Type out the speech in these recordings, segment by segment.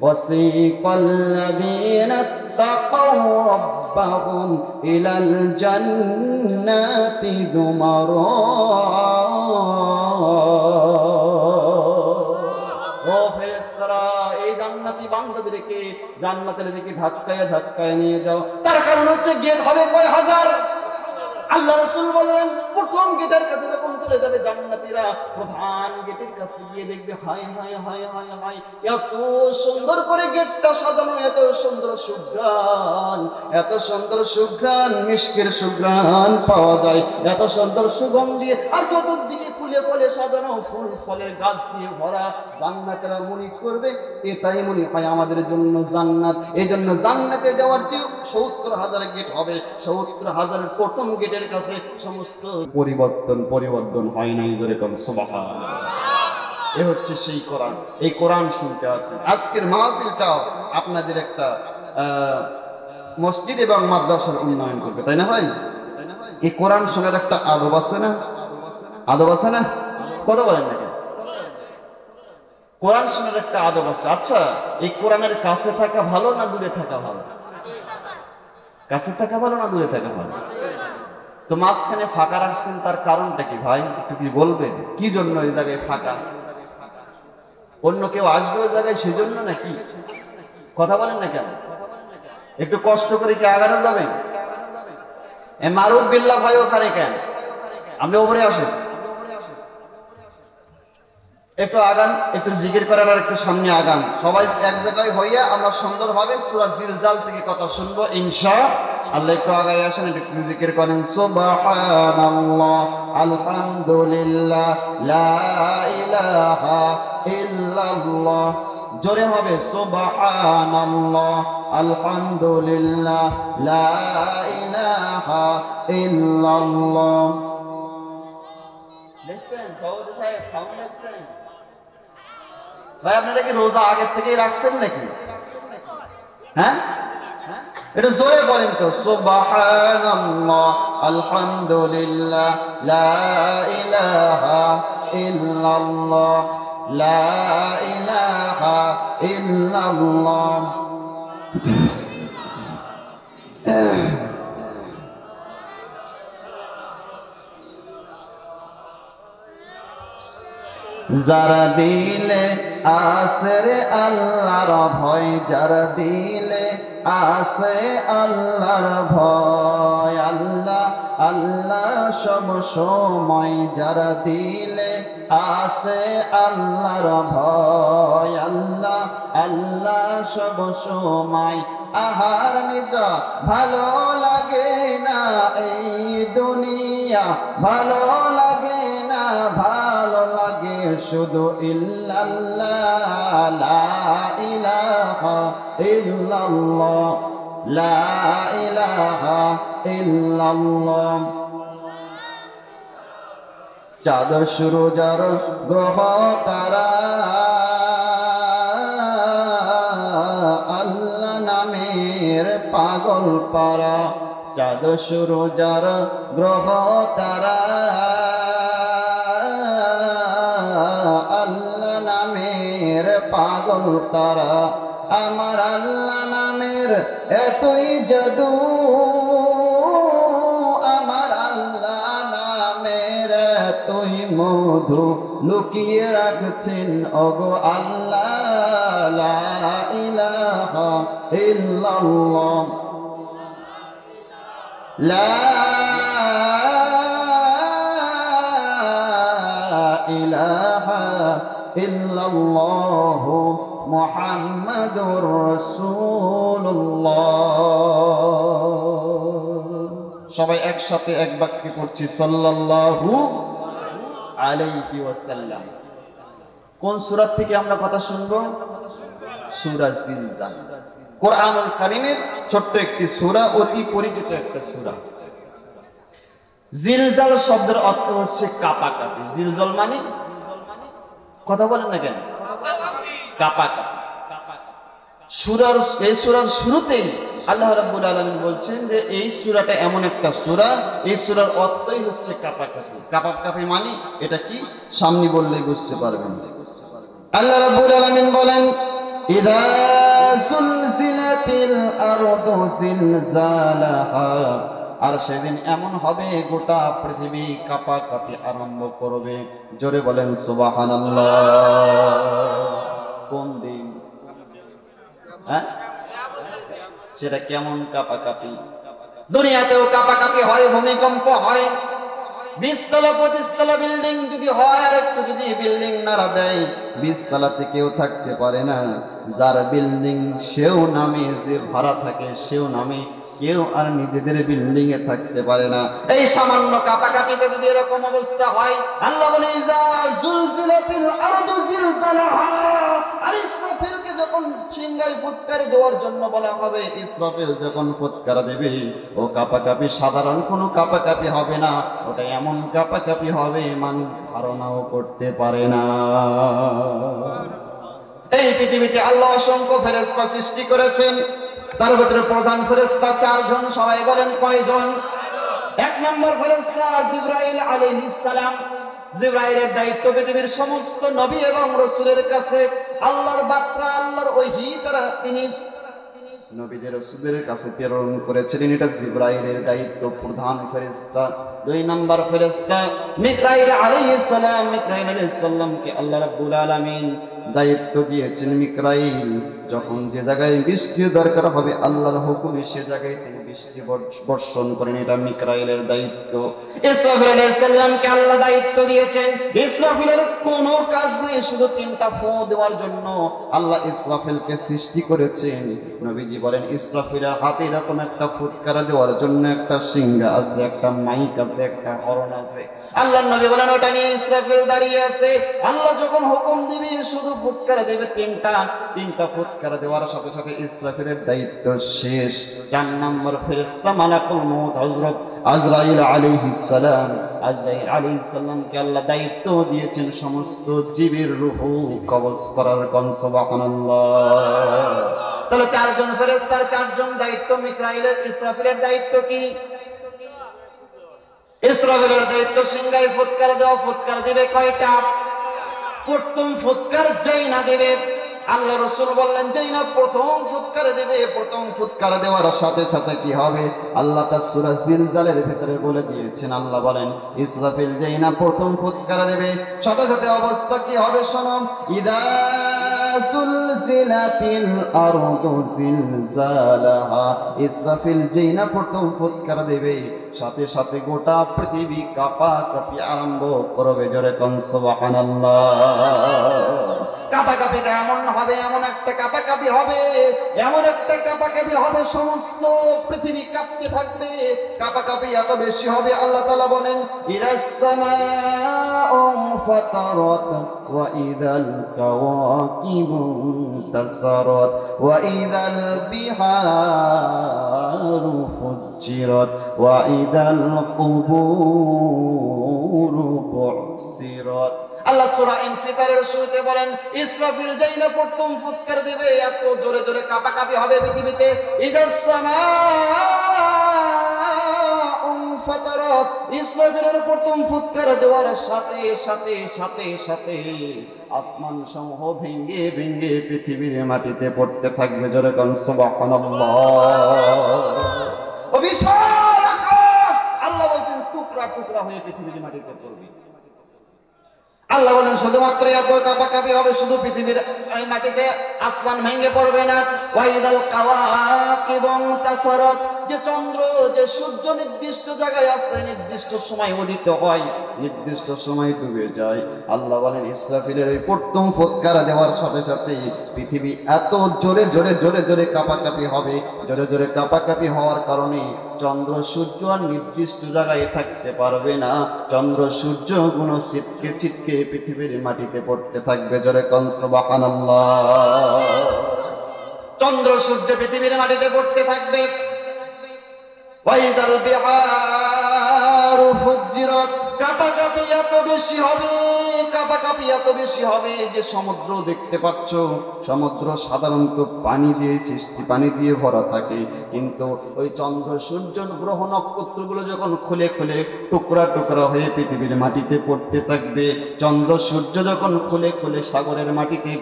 وسيق الذين اتقوا ربهم إلى الجنات زمرا ও ফেরেশতারা এই জান্নাতি বান্দাদেরকে জান্নাতের দিকে ধাক্কায় ধাক্কায় নিয়ে যাও তার কারণ হচ্ছে গেট হবে কয় হাজার আল্লাহ রাসূল বলেন প্রথম গেটের কাছে যখন চলে যাবে জান্নাতীরা প্রধান গেটের কাছে গিয়ে দেখবে হায় হায় হায় হায় হায় এত সুন্দর করে গেটটা সাজানো এত সুন্দর সুঘ্রাণ মিষ্কের সুঘ্রাণ পাওয়া যায় এত সুন্দর সুগন্ধি আর চতুর্দিকে ফুলে ফুলে সাজানো ফুল ফলের গাছ দিয়ে ভরা জান্নাতীরা মনে করবে এটাই মনে হয় আমাদের জন্য জান্নাত এই জন্য জান্নাতে যাওয়ার যে ৭০,০০০ গেট হবে ৭০,০০০ প্রথম গেটের কাছে সমস্ত পরিবর্তন হয় নাই জোরে কোন সুবহানাল্লাহ এ হচ্ছে সেই কোরআন এই কোরআন শুনতে আছে আজকের মাহফিলটাও আপনাদের একটা মসজিদ এবং মাদ্রাসার উন্নয়ন করবে তাই না ভাই এই কোরআন শোনার একটা আদব আছে না কথা বলেন না কোরআন শোনার একটা আদব আছে আচ্ছা এই কোরআনের কাছে থাকা ভালো না দূরে থাকা ভালো কাছে থাকা ভালো না দূরে থাকা ভালো তো মাঝখানে ফাঁকা রাখছেন তার কারণটা কি ভাই একটু কি বলবেন কি জন্য এই জায়গায় ফাঁকা অন্য কেউ আসবে ওই জায়গায় সেজন্য নাকি কথা বলেন না কেন একটু কষ্ট করে কি আগানো যাবে মারুফ বিল্লাহ ভাই ওখানে কেন আপনি উপরে আসেন একটু আগান একটু জিকির করার আর একটু সামনে আগান সবাই এক জায়গায় হইয়া আমরা সুন্দরভাবে সূরা জিলজাল থেকে কথা শুনবো ইনশাআল্লাহ একটু আগায় আসেন একটু জিকির করেন সুবহানাল্লাহ আলহামদুলিল্লাহ লা ইলাহা ইল্লাল্লাহ জোরে হবে সুবহানাল্লাহ আলহামদুলিল্লাহ লা ইলাহা ইল্লাল্লাহ দেখছেন ফৌজ সাহেব সাউন্ড দেখছেন ভাই আপনারা কি রোজা আগে থেকেই রাখছেন নাকি হ্যাঁ এটা জোরে বলেন তো সুবহানাল্লাহ আলহামদুলিল্লাহ লা ইলাহা ইল্লাল্লাহ লা ইলাহা ইল্লাল্লাহ যারা দিলে আসরে আল্লাহর ভয় যারা দিলে আসে আল্লাহর ভয় আল্লাহ আল্লাহ সব সময় যারা দিলে আসে আল্লাহর ভয় আল্লাহ আল্লাহ সব সময় আহার নিদ্রা ভালো লাগে না এই দুনিয়া ভালো লাগে না ভালো লাগে শুধু ইল্লাল্লাহ লা ইলাহা ইল্লাল্লাহ লা ইলাহা ইল্লাল্লাহ চাঁদ সূরজ গ্রহ তারা আল্লাহ নামের পাগল পারা চাঁদ সূরজ গ্রহ তারা আল্লাহ নামের পাগল তারা আমার আল্লাহ নামের এতই জাদু আমার আল্লাহ নামের এতই মধু লুকিয়ে রাখছেন ওগো আল্লাহ লা ইলাহা ইল্লাল্লাহ লা ইলাহা ইল্লাল্লাহ মুহাম্মাদুর রাসূলুল্লাহ সবাই একসাথে এক বাক্যে পড়ছি সাল্লাল্লাহু আলাইহি ওয়াসাল্লাম কোন সূরা থেকে আমরা কথা শুনবো সূরা জিলজাল কোরআনুল কারীমের ছোট্ট একটি সূরা অতি পরিচিত একটা সূরা জিলজাল শব্দের অর্থ হচ্ছে কাঁপাকাঁপি জিলজাল মানে কথা বলেন না কেন কাঁপাকাঁপি এই সূরার শুরুতেই আল্লাহ রাব্বুল আলামিন বলছেন যে এই সূরাটা এমন একটা সূরা এই সূরার অর্থই হচ্ছে কাঁপাকাঁপি কাঁপাকাঁপি মানে এটা কি সামনে বললেই বুঝতে পারবেন আল্লাহ রাব্বুল আলামিন বলেন ইদা আরদু জিলজালাহা, আর সেদিন এমন হবে গোটা পৃথিবী কাঁপাকাঁপি আরম্ভ করবে। জোরে বলেন সুবহানাল্লাহ। কোন দিন? হ্যাঁ, সেটা কেমন কাঁপাকাঁপি? দুনিয়াতেও কাঁপাকাঁপি হয়, ভূমিকম্প হয়, 20 তলা 25 তলা বিল্ডিং যদি হয়, আর একটু যদি বিল্ডিং নাড়া দেয়, 20 তলাতে কেউ থাকতে পারে না। যার বিল্ডিং সেও নামে, যে ভাড়া থাকে সেও নামে, কেউ আর নিজেদের বিল্ডিং এ থাকতে পারে না। এই সামান্য কাঁপাকাঁপিতে যদি এরকম অবস্থা হয়, আল্লাহ বলেন ইজা জুলজিলাতিল আরদু জিলজালাহা, আর ইসরাফিলকে যখন সিংহাই ফুৎকার দেওয়ার জন্য বলা হবে, ইসরাফিল যখন ফুৎকার দেবে, ও কাঁপাকাঁপি সাধারণ কোনো কাঁপাকাঁপি হবে না, ওটা এমন কাঁপাকাঁপি হবে মানুষ ধারণাও করতে পারে না। এই পৃথিবীতে আল্লাহ অসংখ্য ফেরেশতা সৃষ্টি করেছেন, তার ভিতরে প্রধান ফেরেশতা 4 জন। সবাই বলেন কয়জন? 1 নম্বর ফেরেশতা জিবরাইল আলাইহিস সালাম। জিবরাইলের দায়িত্ব পৃথিবীর সমস্ত নবী এবং রাসূলের কাছে আল্লাহর বার্তা, আল্লাহর ওহী দ্বারা তিনি নবীদের রাসূলের কাছে প্রেরণ করেছিলেন। এটা জিবরাইলের দায়িত্ব, প্রধান ফেরেশতা। 2 নম্বর ফেরেশতা মিকাইল আলাইহিস সালাম। মিকাইল আলাইহিস সালামকে আল্লাহ রাব্বুল আলামিন দায়িত্ব দিয়েছেন, মিকাইল যখন যে জায়গায় বৃষ্টির দরকার হবে আল্লাহর হুকুমে সে জায়গায় তিনি বৃষ্টি বর্ষণ করেন। এটা মিকাইলের দায়িত্ব। ইসরাফিল আলাইহিস সালামকে আল্লাহ দায়িত্ব দিয়েছেন, ইসরাফিলের কোনো কাজ নেই, শুধু 3টা ফু দেওয়ার জন্য আল্লাহ ইসরাফিলকে সৃষ্টি করেছেন। নবীজি বলেন ইসরাফিলের হাতে এরকম একটা ফুৎকার দেওয়ার জন্য একটা সিংহা আছে, একটা মাইক আছে, একটা হরণ আছে। আল্লাহর নবী বলেন ওটা নিয়ে ইসরাফিল দাঁড়িয়ে আছে। আল্লাহ যখন হুকুম দিবে শুধু ফুৎকার দেবে 3টা ফুৎকার দেওয়ার সাথে সাথে ইসরাফিলের দায়িত্ব শেষ। 4 নম্বর ফেরেশতা মালাকুল মউত হযরত আজরাইল আলাইহিস সালাম। আজরাইল আলাইহিস সালামকে আল্লাহ দায়িত্ব দিয়েছেন সমস্ত জীবের রূহ কবজ করার। কোন সুবহানাল্লাহ। তাহলে 4 জন ফেরেশতার 4 জন দায়িত্ব। মিকাইলের ইসরাফিলের দায়িত্ব কি? ইসরাফিলের দায়িত্ব সিংহায় ফুৎকার দেওয়া। ফুৎকার দিবে কয়টা? প্রথম ফুৎকার যেই না দেবে, আল্লাহ রাসূল বললেন যেই না প্রথম ফুৎকার দেবে, প্রথম ফুৎকার দেওয়ার সাথে সাথে কি হবে আল্লাহ তার সূরা জিলজালের ভিতরে বলে দিয়েছেন। আল্লাহ বলেন ইসরাফিল যেই না প্রথম ফুৎকার দেবে, সাথে সাথে অবস্থা কি হবে শোনো। ইদা সুলজিলাতিল আরদু জিলজালাহা, ইসরাফিল যেই না প্রথম ফুৎকার দেবে, সাথে সাথে গোটা পৃথিবী কাঁপাকাঁপি আরম্ভ করবে। জোরে কোন সুবহানাল্লাহ। কাঁপাকাঁপিটা এমন হবে, এমন একটা কাঁপাকাঁপি হবে, এমন একটা কাঁপাকাঁপি হবে সমস্ত পৃথিবী কাঁপতে থাকবে। কাঁপাকাঁপি এত বেশি হবে আল্লাহ তাআলা বলেন ইদাস সামাউ ফাতারাত ওয়া ইদাল কাওয়াকিবু তাসারাত ওয়া ইদাল বিহারু ফুজ্জিরাত ওয়া ইদাল কুবুরু বুসিরাত। আল্লাহ সূরা ইনফিতারের শুরুতে বলেন ইসরাফিল যেই না প্রথম ফুৎকার দেবে, এত জোরে জোরে কাঁপাকাঁপি হবে পৃথিবীতে। ইদাস সামাউ ফাতারাত, ইসরাফিলের প্রথম ফুৎকার দেওয়ার সাথে সাথে সাথে সাথে আসমান সমূহ ভেঙে ভেঙে পৃথিবীর মাটিতে পড়তে থাকবে। জোরে কোন সুবহানাল্লাহ। ও বিশাল আকাশ আল্লাহ বলছেন টুকরা টুকরা হয়ে পৃথিবীর মাটিতে পড়বে। আল্লাহ বলেন শুধুমাত্র এত কাঁপাকাঁপি হবে, শুধু পৃথিবীর এই মাটিতে আসমান ভেঙে পড়বে না। ওয়াইদাল কাওয়াকিবু তাসারাত, যে চন্দ্র যে সূর্য নির্দিষ্ট জায়গায় আছে, নির্দিষ্ট সময় উদিত হয়, নির্দিষ্ট সময় ডুবে যায়। আল্লাহ বলেন ইসরাফিলের এই প্রথম ফুৎকার দেওয়ার সাথে সাথে পৃথিবী এত জোরে জোরে জোরে জোরে কাঁপাকাঁপি হবে। জোরে জোরে কাঁপাকাঁপি হওয়ার কারণে চন্দ্র সূর্য আর নির্দিষ্ট জায়গায় থাকতে পারবে না। চন্দ্র সূর্য গুলো ছিটকে ছিটকে পৃথিবীর মাটিতে পড়তে থাকবে। জোরে কোন সুবহানাল্লাহ। চন্দ্র সূর্য পৃথিবীর মাটিতে পড়তে থাকবে। ওয়াইদাল বিহারু ফুজ্জিরাত, কাঁপাকাঁপি এত বেশি হবে, কাঁপাকাঁপি এত বেশি হবে যে সমুদ্র দেখতে পাচ্ছ, সমুদ্র সাধারণত পানি দিয়ে সৃষ্টি, পানি দিয়ে ভরা থাকে, কিন্তু ওই চন্দ্র সূর্য গ্রহ নক্ষত্রগুলো যখন খুলে খুলে টুকরা টুকরা হয়ে পৃথিবীর মাটিতে পড়তে থাকবে, চন্দ্র সূর্য যখন খুলে খুলে সাগরের মাটিতে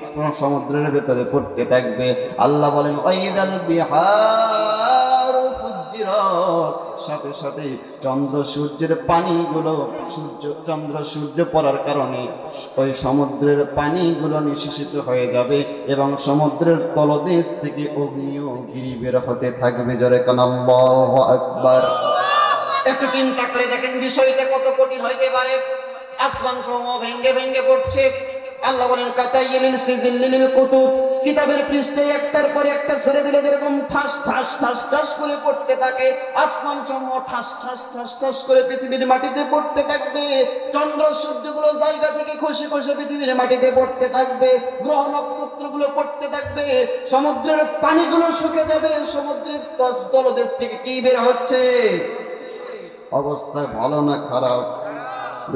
সমুদ্রের ভেতরে পড়তে থাকবে, আল্লাহ বলেন ওয়াইদাল বিহার ফুজ্জিরাত, সাথে সাথে চন্দ্র সূর্যের পানিগুলো, চন্দ্র সূর্য পড়ার কারণে ওই সমুদ্রের পানিগুলো নিঃশেষিত হয়ে যাবে এবং সমুদ্রের তলদেশ থেকে অগ্নিগিরি বের হতে থাকবে। জোরে কান আল্লাহু আকবার। একটু চিন্তা করে দেখেন বিষয়টা কত কঠিন হইতে পারে। আসমান সমূহ ভেঙ্গে ভেঙ্গে পড়ছে। আল্লাহ বলেন কাতাইলিল সিজিলিল কুতুব, কিতাবের পৃষ্ঠে একটার পর একটা ছেড়ে দিলে যেরকম ঠাস ঠাস ঠাস ঠাস করে পড়তে থাকে, আসমান সমূহ ঠাস ঠাস ঠাস ঠাস করে পৃথিবীর মাটিতে পড়তে থাকবে। চন্দ্র সূর্যগুলো জায়গা থেকে খসে খসে পৃথিবীর মাটিতে পড়তে থাকবে, গ্রহ নক্ষত্রগুলো পড়তে থাকবে, সমুদ্রের পানিগুলো শুকে যাবে। সমুদ্রের তলদেশ থেকে কি বের হচ্ছে? অবস্থা ভালো না খারাপ?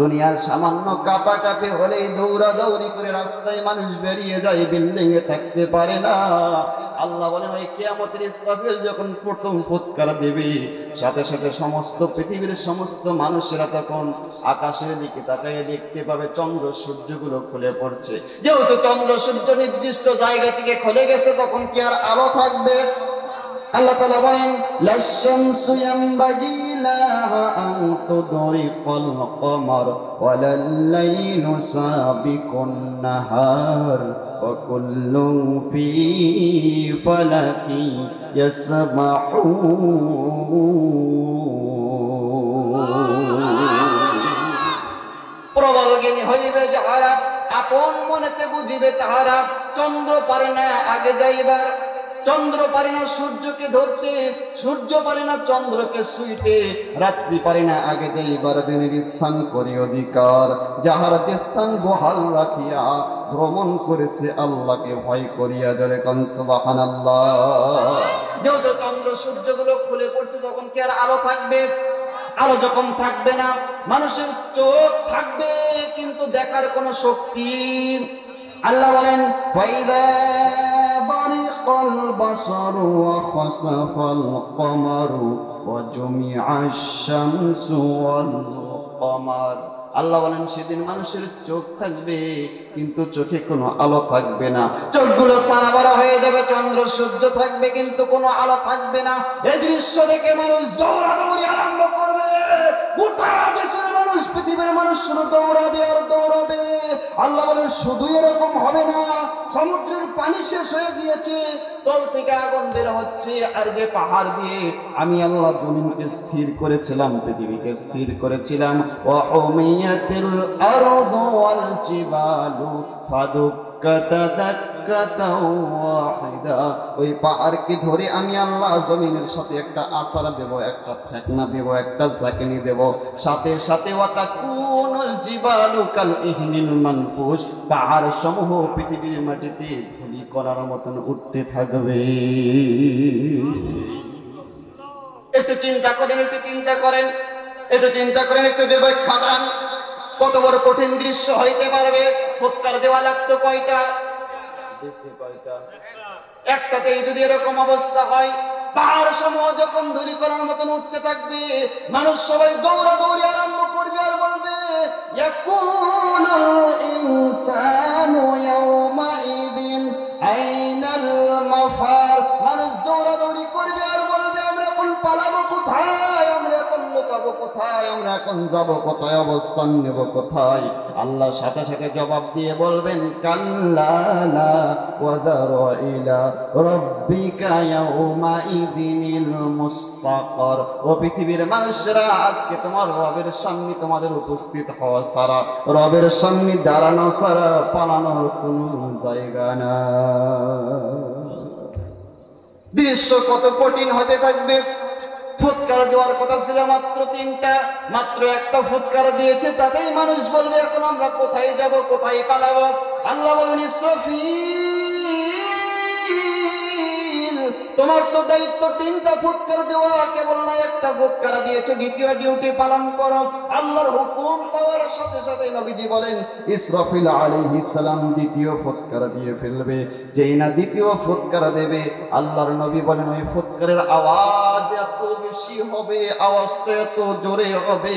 দুনিয়ার সামান্য কাঁপাকাঁপি হলেই দৌড়াদৌড়ি করে রাস্তায় মানুষ বেরিয়ে যায়, বিল্ডিং এ থাকতে পারে না। আল্লাহ বলেন ওই কিয়ামতের ইসরাফিল যখন প্রথম ফুৎকার দেবে, সাথে সাথে সমস্ত পৃথিবীর সমস্ত মানুষেরা তখন আকাশের দিকে তাকায় দেখতে পাবে চন্দ্র সূর্যগুলো খুলে পড়ছে। যেহেতু চন্দ্র সূর্য নির্দিষ্ট জায়গা থেকে খুলে গেছে, তখন কি আর আলো থাকবে? আল্লাহ তাআলা বলেন লাশ-শামসু ইয়ানবাগি লাহা আন তুদরিকাল কমার ওয়ালাল লাইলু সাবিকুন নাহার ওয়া কুল্লুন ফি ফালাকি ইয়াসমাহুন। প্রবল জ্ঞানী হইবে যাহারা, আপন মনেতে বুঝিবে তাহারা, চন্দ্র পারে না আগে যাইবার, চন্দ্র পারে না সূর্যকে ধরতে, সূর্য পারে না চন্দ্রকে ছুঁইতে, রাত্রি পারে না আগে যাইবার, দিনের স্থান করে অধিকার, যাহারা যে স্থান বহাল রাখিয়া ভ্রমণ করেছে আল্লাহকে ভয় করিয়া। জোরে কান সুবহানাল্লাহ। যেহেতু চন্দ্র সূর্যগুলো খুলে পড়ছে, তখন কি আর আলো থাকবে? আলো যখন থাকবে না, মানুষের চোখ থাকবে কিন্তু দেখার কোনো শক্তি। আল্লাহ বলেন ফাইদা বারিকাল বাসারু ওয়া খাসাফাল কমারু ওয়া জুমিআশ শামসু ওয়াল কমার। আল্লাহ বলেন সেদিন মানুষের চোখ থাকবে কিন্তু চোখে কোনো আলো থাকবে না, চোখগুলো সারাবারা হয়ে যাবে, চন্দ্র সূর্য থাকবে কিন্তু কোনো আলো থাকবে না। এই দৃশ্য দেখে মানুষ দৌড়াদৌড়ি আরম্ভ করবে, গোটা দেশের মানুষ, পৃথিবীর মানুষ শুধু দৌড়াবে আর দৌড়াবে। আল্লাহ বলেন শুধু এরকম হবে না, সমুদ্রের পানি শেষ হয়ে গিয়েছে, তল থেকে আগুন বের হচ্ছে, আর যে পাহাড় দিয়ে আমি আল্লাহ জমিনকে স্থির করেছিলাম, পৃথিবীকে স্থির করেছিলাম, ওয়া উমিয়াতিল আরদু ওয়াল জিবালু ফাদুক্কাতা দাক্কাতা ওয়াহিদা, ওই পাহাড়কে ধরে আমি আল্লাহ জমিনের সাথে একটা আছাড়া দেব, একটা ঠেকনা দেব, একটা ঝাঁকুনি দেব, সাথে সাথে ওয়াতাকুনুল জিবালু কাল ইহনিল মানফুস, পাহাড় সমূহ পৃথিবীর মাটিতে ধুলি করার মতন উঠতে থাকবে। একটু চিন্তা করেন, একটু চিন্তা করেন, একটু চিন্তা করেন, একটু বিবেক খাটান, কত বড় কঠিন দৃশ্য হইতে পারবে। ফুৎকার দেওয়া লাগতো কয়টা? একটাতেই যদি এরকম অবস্থা হয়, পাহাড় সমূহ যখন ধূলিকণার মতন উঠতে থাকবে, মানুষ সবাই দৌড়াদৌড়ি আরম্ভ করবে আর বলবে ইয়াকুলুল ইনসানু ইয়াওমাইযিন আইনাল মাফার। মানুষ দৌড়াদৌড়ি করবে আর বলবে আমরা এখন পালাবো কোথায়, আমরা এখন লুকাবো কোথায়, আমরা এখন যাবো কোথায়, অবস্থান নেব কোথায়? আল্লাহ সাথে সাথে জবাব দিয়ে বলবেন কাল্লা লা ওয়াদারা ইলা রাব্বিকা ইয়াওমাইযিনিল মুস্তাকার। ও পৃথিবীর মানুষরা, আজকে তোমার রবের সামনে তোমাদের উপস্থিত হওয়া ছাড়া, রবের সামনে দাঁড়ানো ছাড়া পালানোর কোনো জায়গা না। দৃশ্য কত কঠিন হতে থাকবে। ফুৎকার দেওয়ার কথা ছিল মাত্র 3টা, মাত্র একটা ফুৎকার দিয়েছে, তাতেই মানুষ বলবে এখন আমরা কোথায় যাব, কোথায় পালাবো? আল্লাহ বলেন ইসরাফিল তোমার তো দায়িত্ব 3টা ফুৎকার দেওয়া, কেবল না একটা ফুৎকার দিয়েছো, দ্বিতীয় ডিউটি পালন করো। আল্লাহর হুকুম পাওয়ার সাথে সাথে নবীজি বলেন ইসরাফিল আলাইহিস সালাম দ্বিতীয় ফুৎকার দিয়ে ফেলবে। যেই না দ্বিতীয় ফুৎকার দেবে, আল্লাহর নবী বলেন ওই ফুৎকারের আওয়াজ এত বেশি হবে, আওয়াজটা এত জোরে হবে,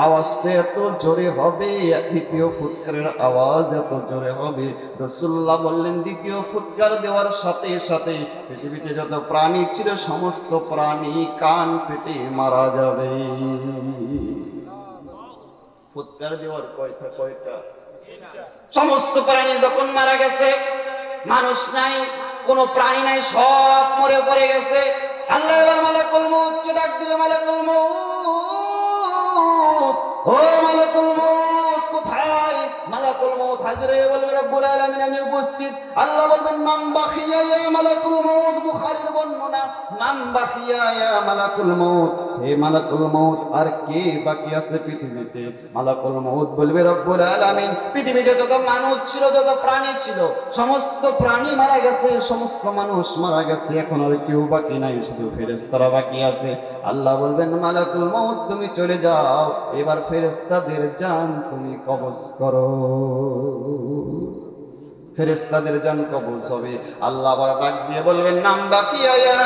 আওয়াজটা এত জোরে হবে, দ্বিতীয় ফুৎকারের আওয়াজ এত জোরে হবে। রাসূলুল্লাহ বললেন দ্বিতীয় ফুৎকার দেওয়ার সাথে সাথে পৃথিবীতে যত প্রাণী ছিল সমস্ত প্রাণী কান ফেটে মারা যাবে। ফুৎকার দেওয়ার কয়টা? সমস্ত প্রাণী যখন মারা গেছে, মানুষ নাই, কোনো প্রাণী নাই, সব মরে পড়ে গেছে। আল্লাহ এবার মালাকুল মউতকে ডাক দিবে, মালাকুল মউত, ও মালাকুল মউত কোথায়? মালাকুল মউত হাজির হয়ে বলবে রব্বুল আলামিন আমি উপস্থিত। আল্লাহ বলবেন মান বাখিয়া ইয়া মালাকুল মউত, বুখারীর বর্ণনা, মান বাখিয়া ইয়া মালাকুল মউত, হে মালাকুল মউত আর কে বাকি আছে পৃথিবীতে? মালাকুল মউত বলবে রব্বুল আলামিন পৃথিবীতে যত মানুষ ছিল, যত প্রাণী ছিল, সমস্ত প্রাণী মারা গেছে, সমস্ত মানুষ মারা গেছে, এখন আর কেউ বাকি নাই, শুধু ফেরেশতারা বাকি আছে। আল্লাহ বলবেন মালাকুল মউত তুমি চলে যাও, এবার ফেরেশতাদের জান তুমি কবজ করো। ফেরেশতাদের জান কবজ হবে। আল্লাহ আবার ডাক দিয়ে বলবেন নাম বাকি ইয়া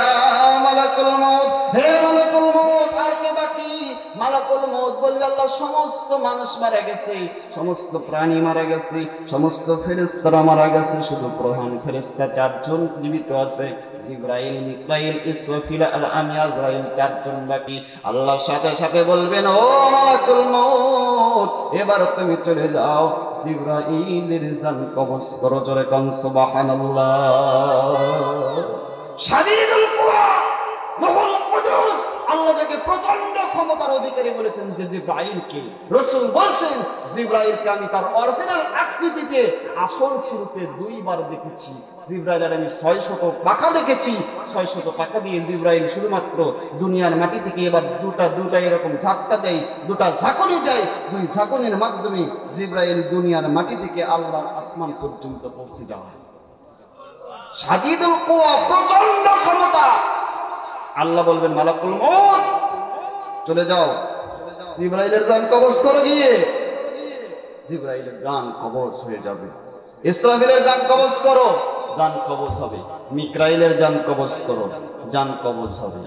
মালাকুল মউত, হে মালাকুল মউত আর কে বাকি? মালাকুল মউত বলবে আল্লাহ সমস্ত মানুষ মারা গেছে, সমস্ত প্রাণী মারা গেছে, সমস্ত ফেরেশতারা মারা গেছে, শুধু প্রধান ফেরেশতা 4 জন জীবিত আছে, জিবরাইল, মিকাইল, ইসরাফিল আর আমি আজরাইল 4 জন বাকি। আল্লাহ সাথে সাথে বলবেন ও মালাকুল মউত এবার তুমি চলে যাও, জিবরাইলের জান কবজ করো। জোরে কোন সুবহানাল্লাহ। শাদীদুল কুওয়া, রূহুল কুদুস, আল্লাহ যাকে প্রচন্ড ক্ষমতার অধিকারী বলেছেন যে জিবরাইলকে, রাসূল বলছেন জিবরাইলকে আমি তার অরিজিনাল আকৃতিতে আসল শুরুতে 2 বার দেখেছি। জিবরাইলের আমি 600 পাখা দেখেছি, 600 পাখা দিয়ে জিবরাইল শুধুমাত্র দুনিয়ার মাটি থেকে এবার দুটা এরকম ঝাপটা দেয়, 2টা ঝাঁকুনি দেয়, 2 ঝাঁকুনির মাধ্যমে জিবরাইল দুনিয়ার মাটি থেকে আল্লাহর আসমান পর্যন্ত পৌঁছে যায়। শাদীদুল কুওয়া, প্রচন্ড ক্ষমতা। আল্লাহ বলবেন মালাকুল মউত চলে যাও, জিবরাইলের জান কবজ করো। গিয়ে জিবরাইলের জান কবজ হয়ে যাবে। ইসরাফিলের জান কবজ করো, জান কবজ হবে। মিকাইলের জান কবজ করো, জান কবজ হবে।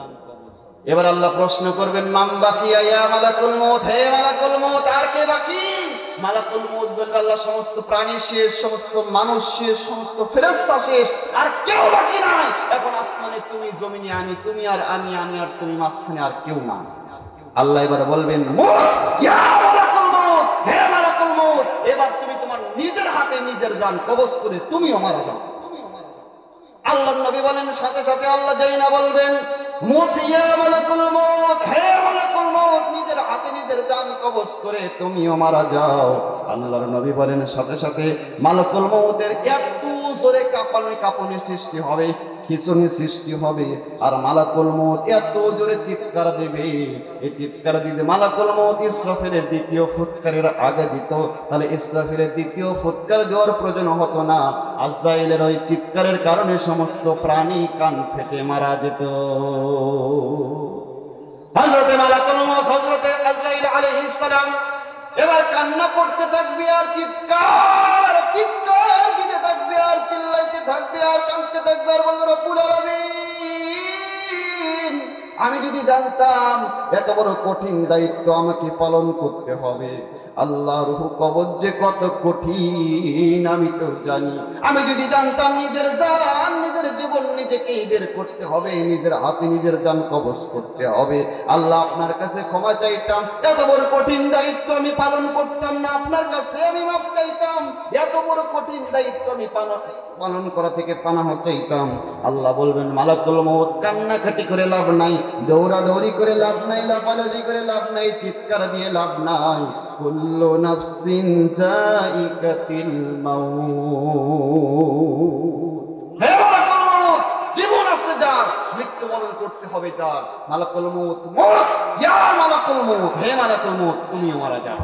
এবার আল্লাহ প্রশ্ন করবেন মান বাকিয়া ইয়া মালাকুল মউত, হে মালাকুল মউত আর কে বাকি? মালাকুল মউত বলবে আল্লাহ সমস্ত প্রাণী শেষ, সমস্ত মানুষ শেষ, সমস্ত ফেরেশতা শেষ, আর কেউ বাকি নাই। এখন আসমানে তুমি, জমিনে আমি, তুমি আর আমি, আমি আর তুমি, মাঝখানে আর কেউ না। আল্লাহ এবার বলবেন মউত ইয়া মালাকুল মউত, হে মালাকুল মউত এবার তুমি তোমার নিজের হাতে নিজের জান কবজ করে তুমিও মারা যাও। আল্লাহর নবী বলেন সাথে সাথে আল্লাহ যাই না বলবেন মউত ইয়া মালাকুল মউত, হে মালাকুল মউত নিজের হাতে নিজের জান কবজ করে তুমিও মারা যাও। আল্লাহর নবী বলেন সাথে সাথে মালাকুল মউতের এত জোরে কাঁপানি সৃষ্টি হবে, খিঁচুনি সৃষ্টি হবে, আর মালাকুল মউত এত জোরে চিৎকার দেবে। এই চিৎকার দিতে মালাকুল মউত ইসরাফিলের দ্বিতীয় ফুৎকারের আগে দিত, তাহলে ইসরাফিলের দ্বিতীয় ফুৎকার দেওয়ার প্রয়োজন হতো না। আজরাইলের ওই চিৎকারের কারণে সমস্ত প্রাণী কান ফেটে মারা যেত। হযরতে মালাকুল মউত, হযরতে আজরাইল আলাইহিস সালাম এবার কান্না করতে থাকবে আর চিৎকার দিতে থাকবে আর চিল্লাইতে থাকবে আর কাঁদতে থাকবে আর বলবে রব্বুল আলামিন আমি যদি জানতাম এত বড় কঠিন দায়িত্ব আমাকে পালন করতে হবে, আল্লাহর কবজ যে কত কঠিন আমি তো জানি। আমি যদি জানতাম নিজের জান, নিজের জীবন নিজেকেই বের করতে হবে, নিজের হাতে নিজের জান কবজ করতে হবে, আল্লাহ আপনার কাছে ক্ষমা চাইতাম। এত বড় কঠিন দায়িত্ব আমি পালন করতাম না, আপনার কাছে আমি মাপ চাইতাম। এত বড় কঠিন দায়িত্ব আমি পালন করা থেকে পানাহ চাইতাম। আল্লাহ বলবেন মালাকুল মউত কান্নাকাটি করে লাভ নাই, দৌড়াদৌড়ি করে লাভ নাই, লাফালাফি করে লাভ নাই, চিৎকার দিয়ে লাভ নাই। কুল্লু নাফসিন যায়িকাতুল মাউত, হে মালাকুল মউত জীবন আছে যার, মৃত্যুবরণ করতে হবে যার। মালাকুল মউত মউত ইয়া মালাকুল মউত, হে মালাকুল মউত তুমিও মারা যাও।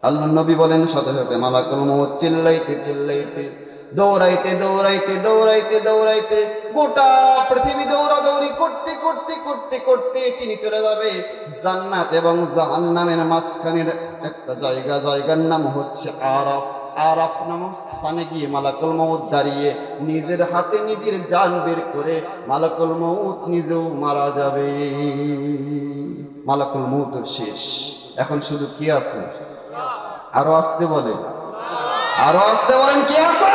আল্লাহ নবী বলেন সাথে সাথে মালাকুল মউত চিল্লাইতে চিল্লাইতে দৌড়াইতে দৌড়াইতে দৌড়াইতে দৌড়াইতে গোটা পৃথিবী দৌড়াদৌড়ি করতে করতে করতে করতে তিনি চলে যাবে জান্নাত এবং জাহান্নামের মাঝখানের একটা জায়গার নাম হচ্ছে আরাফ। আরাফ নামক স্থানে গিয়ে মালাকুল মউত দাঁড়িয়ে নিজের হাতে নিজের জান বের করে মালাকুল মউত নিজেও মারা যাবে। মালাকুল মউত শেষ, এখন শুধু কি আছে? আরো আসতে বলে, আরো আসতে বলেন কি আছে?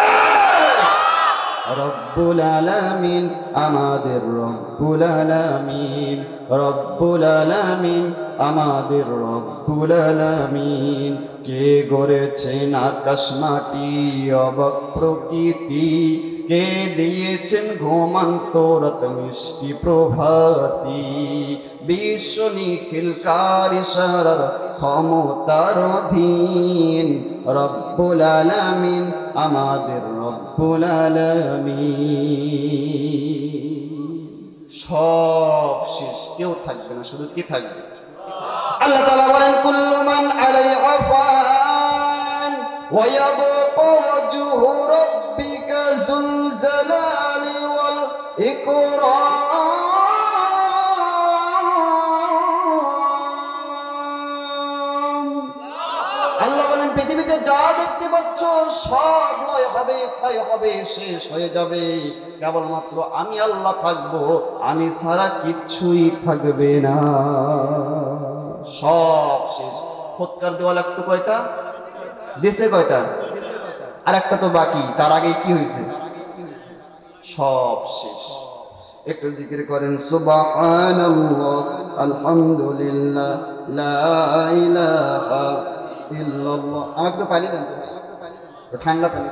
রব্বুল আলামিন, আমাদের রব্বুল আলামিন, রব্বুল আলামিন, আমাদের রব্বুল আলামিন। কে গড়েছেন আকাশ মাটি অবাক প্রকৃতি, কে দিয়েছেন ঘুমান্ত রাত মিষ্টি প্রভাতি, বিশ্ব নিখিলকার ইশারার ক্ষমতার অধীন। রব্বুল আলামিন, আমাদের রব্বুল আলামিন। সব শেষ, কেউ থাকবে না, শুধু কি থাকবে? আল্লাহ তাআলা বলেন কুল্লু মান আলাইহা ফান ওয়া ইয়াবকা ওয়াজহু রাব্বিকা যুল জালালি ওয়াল ইকরাম। আল্লাহ বলেন পৃথিবীতে যা দেখতে পাচ্ছ সব লয় হবে, ক্ষয় হবে, শেষ হয়ে যাবে, কেবলমাত্র আমি আল্লাহ থাকবো, আমি ছাড়া কিচ্ছুই থাকবে না। সব শেষ। ফুৎকার দেওয়া লাগতো কয়টা? দেশে কয়টা? আর একটা তো বাকি, তার আগে কি হয়েছে? সব শেষ। একটু জিকির করেন সুবহানাল্লাহ, আলহামদুলিল্লাহ, লা ইলাহা ইল্লাল্লাহ। আমাকে একটু পানি দেন, ঠান্ডা পানি।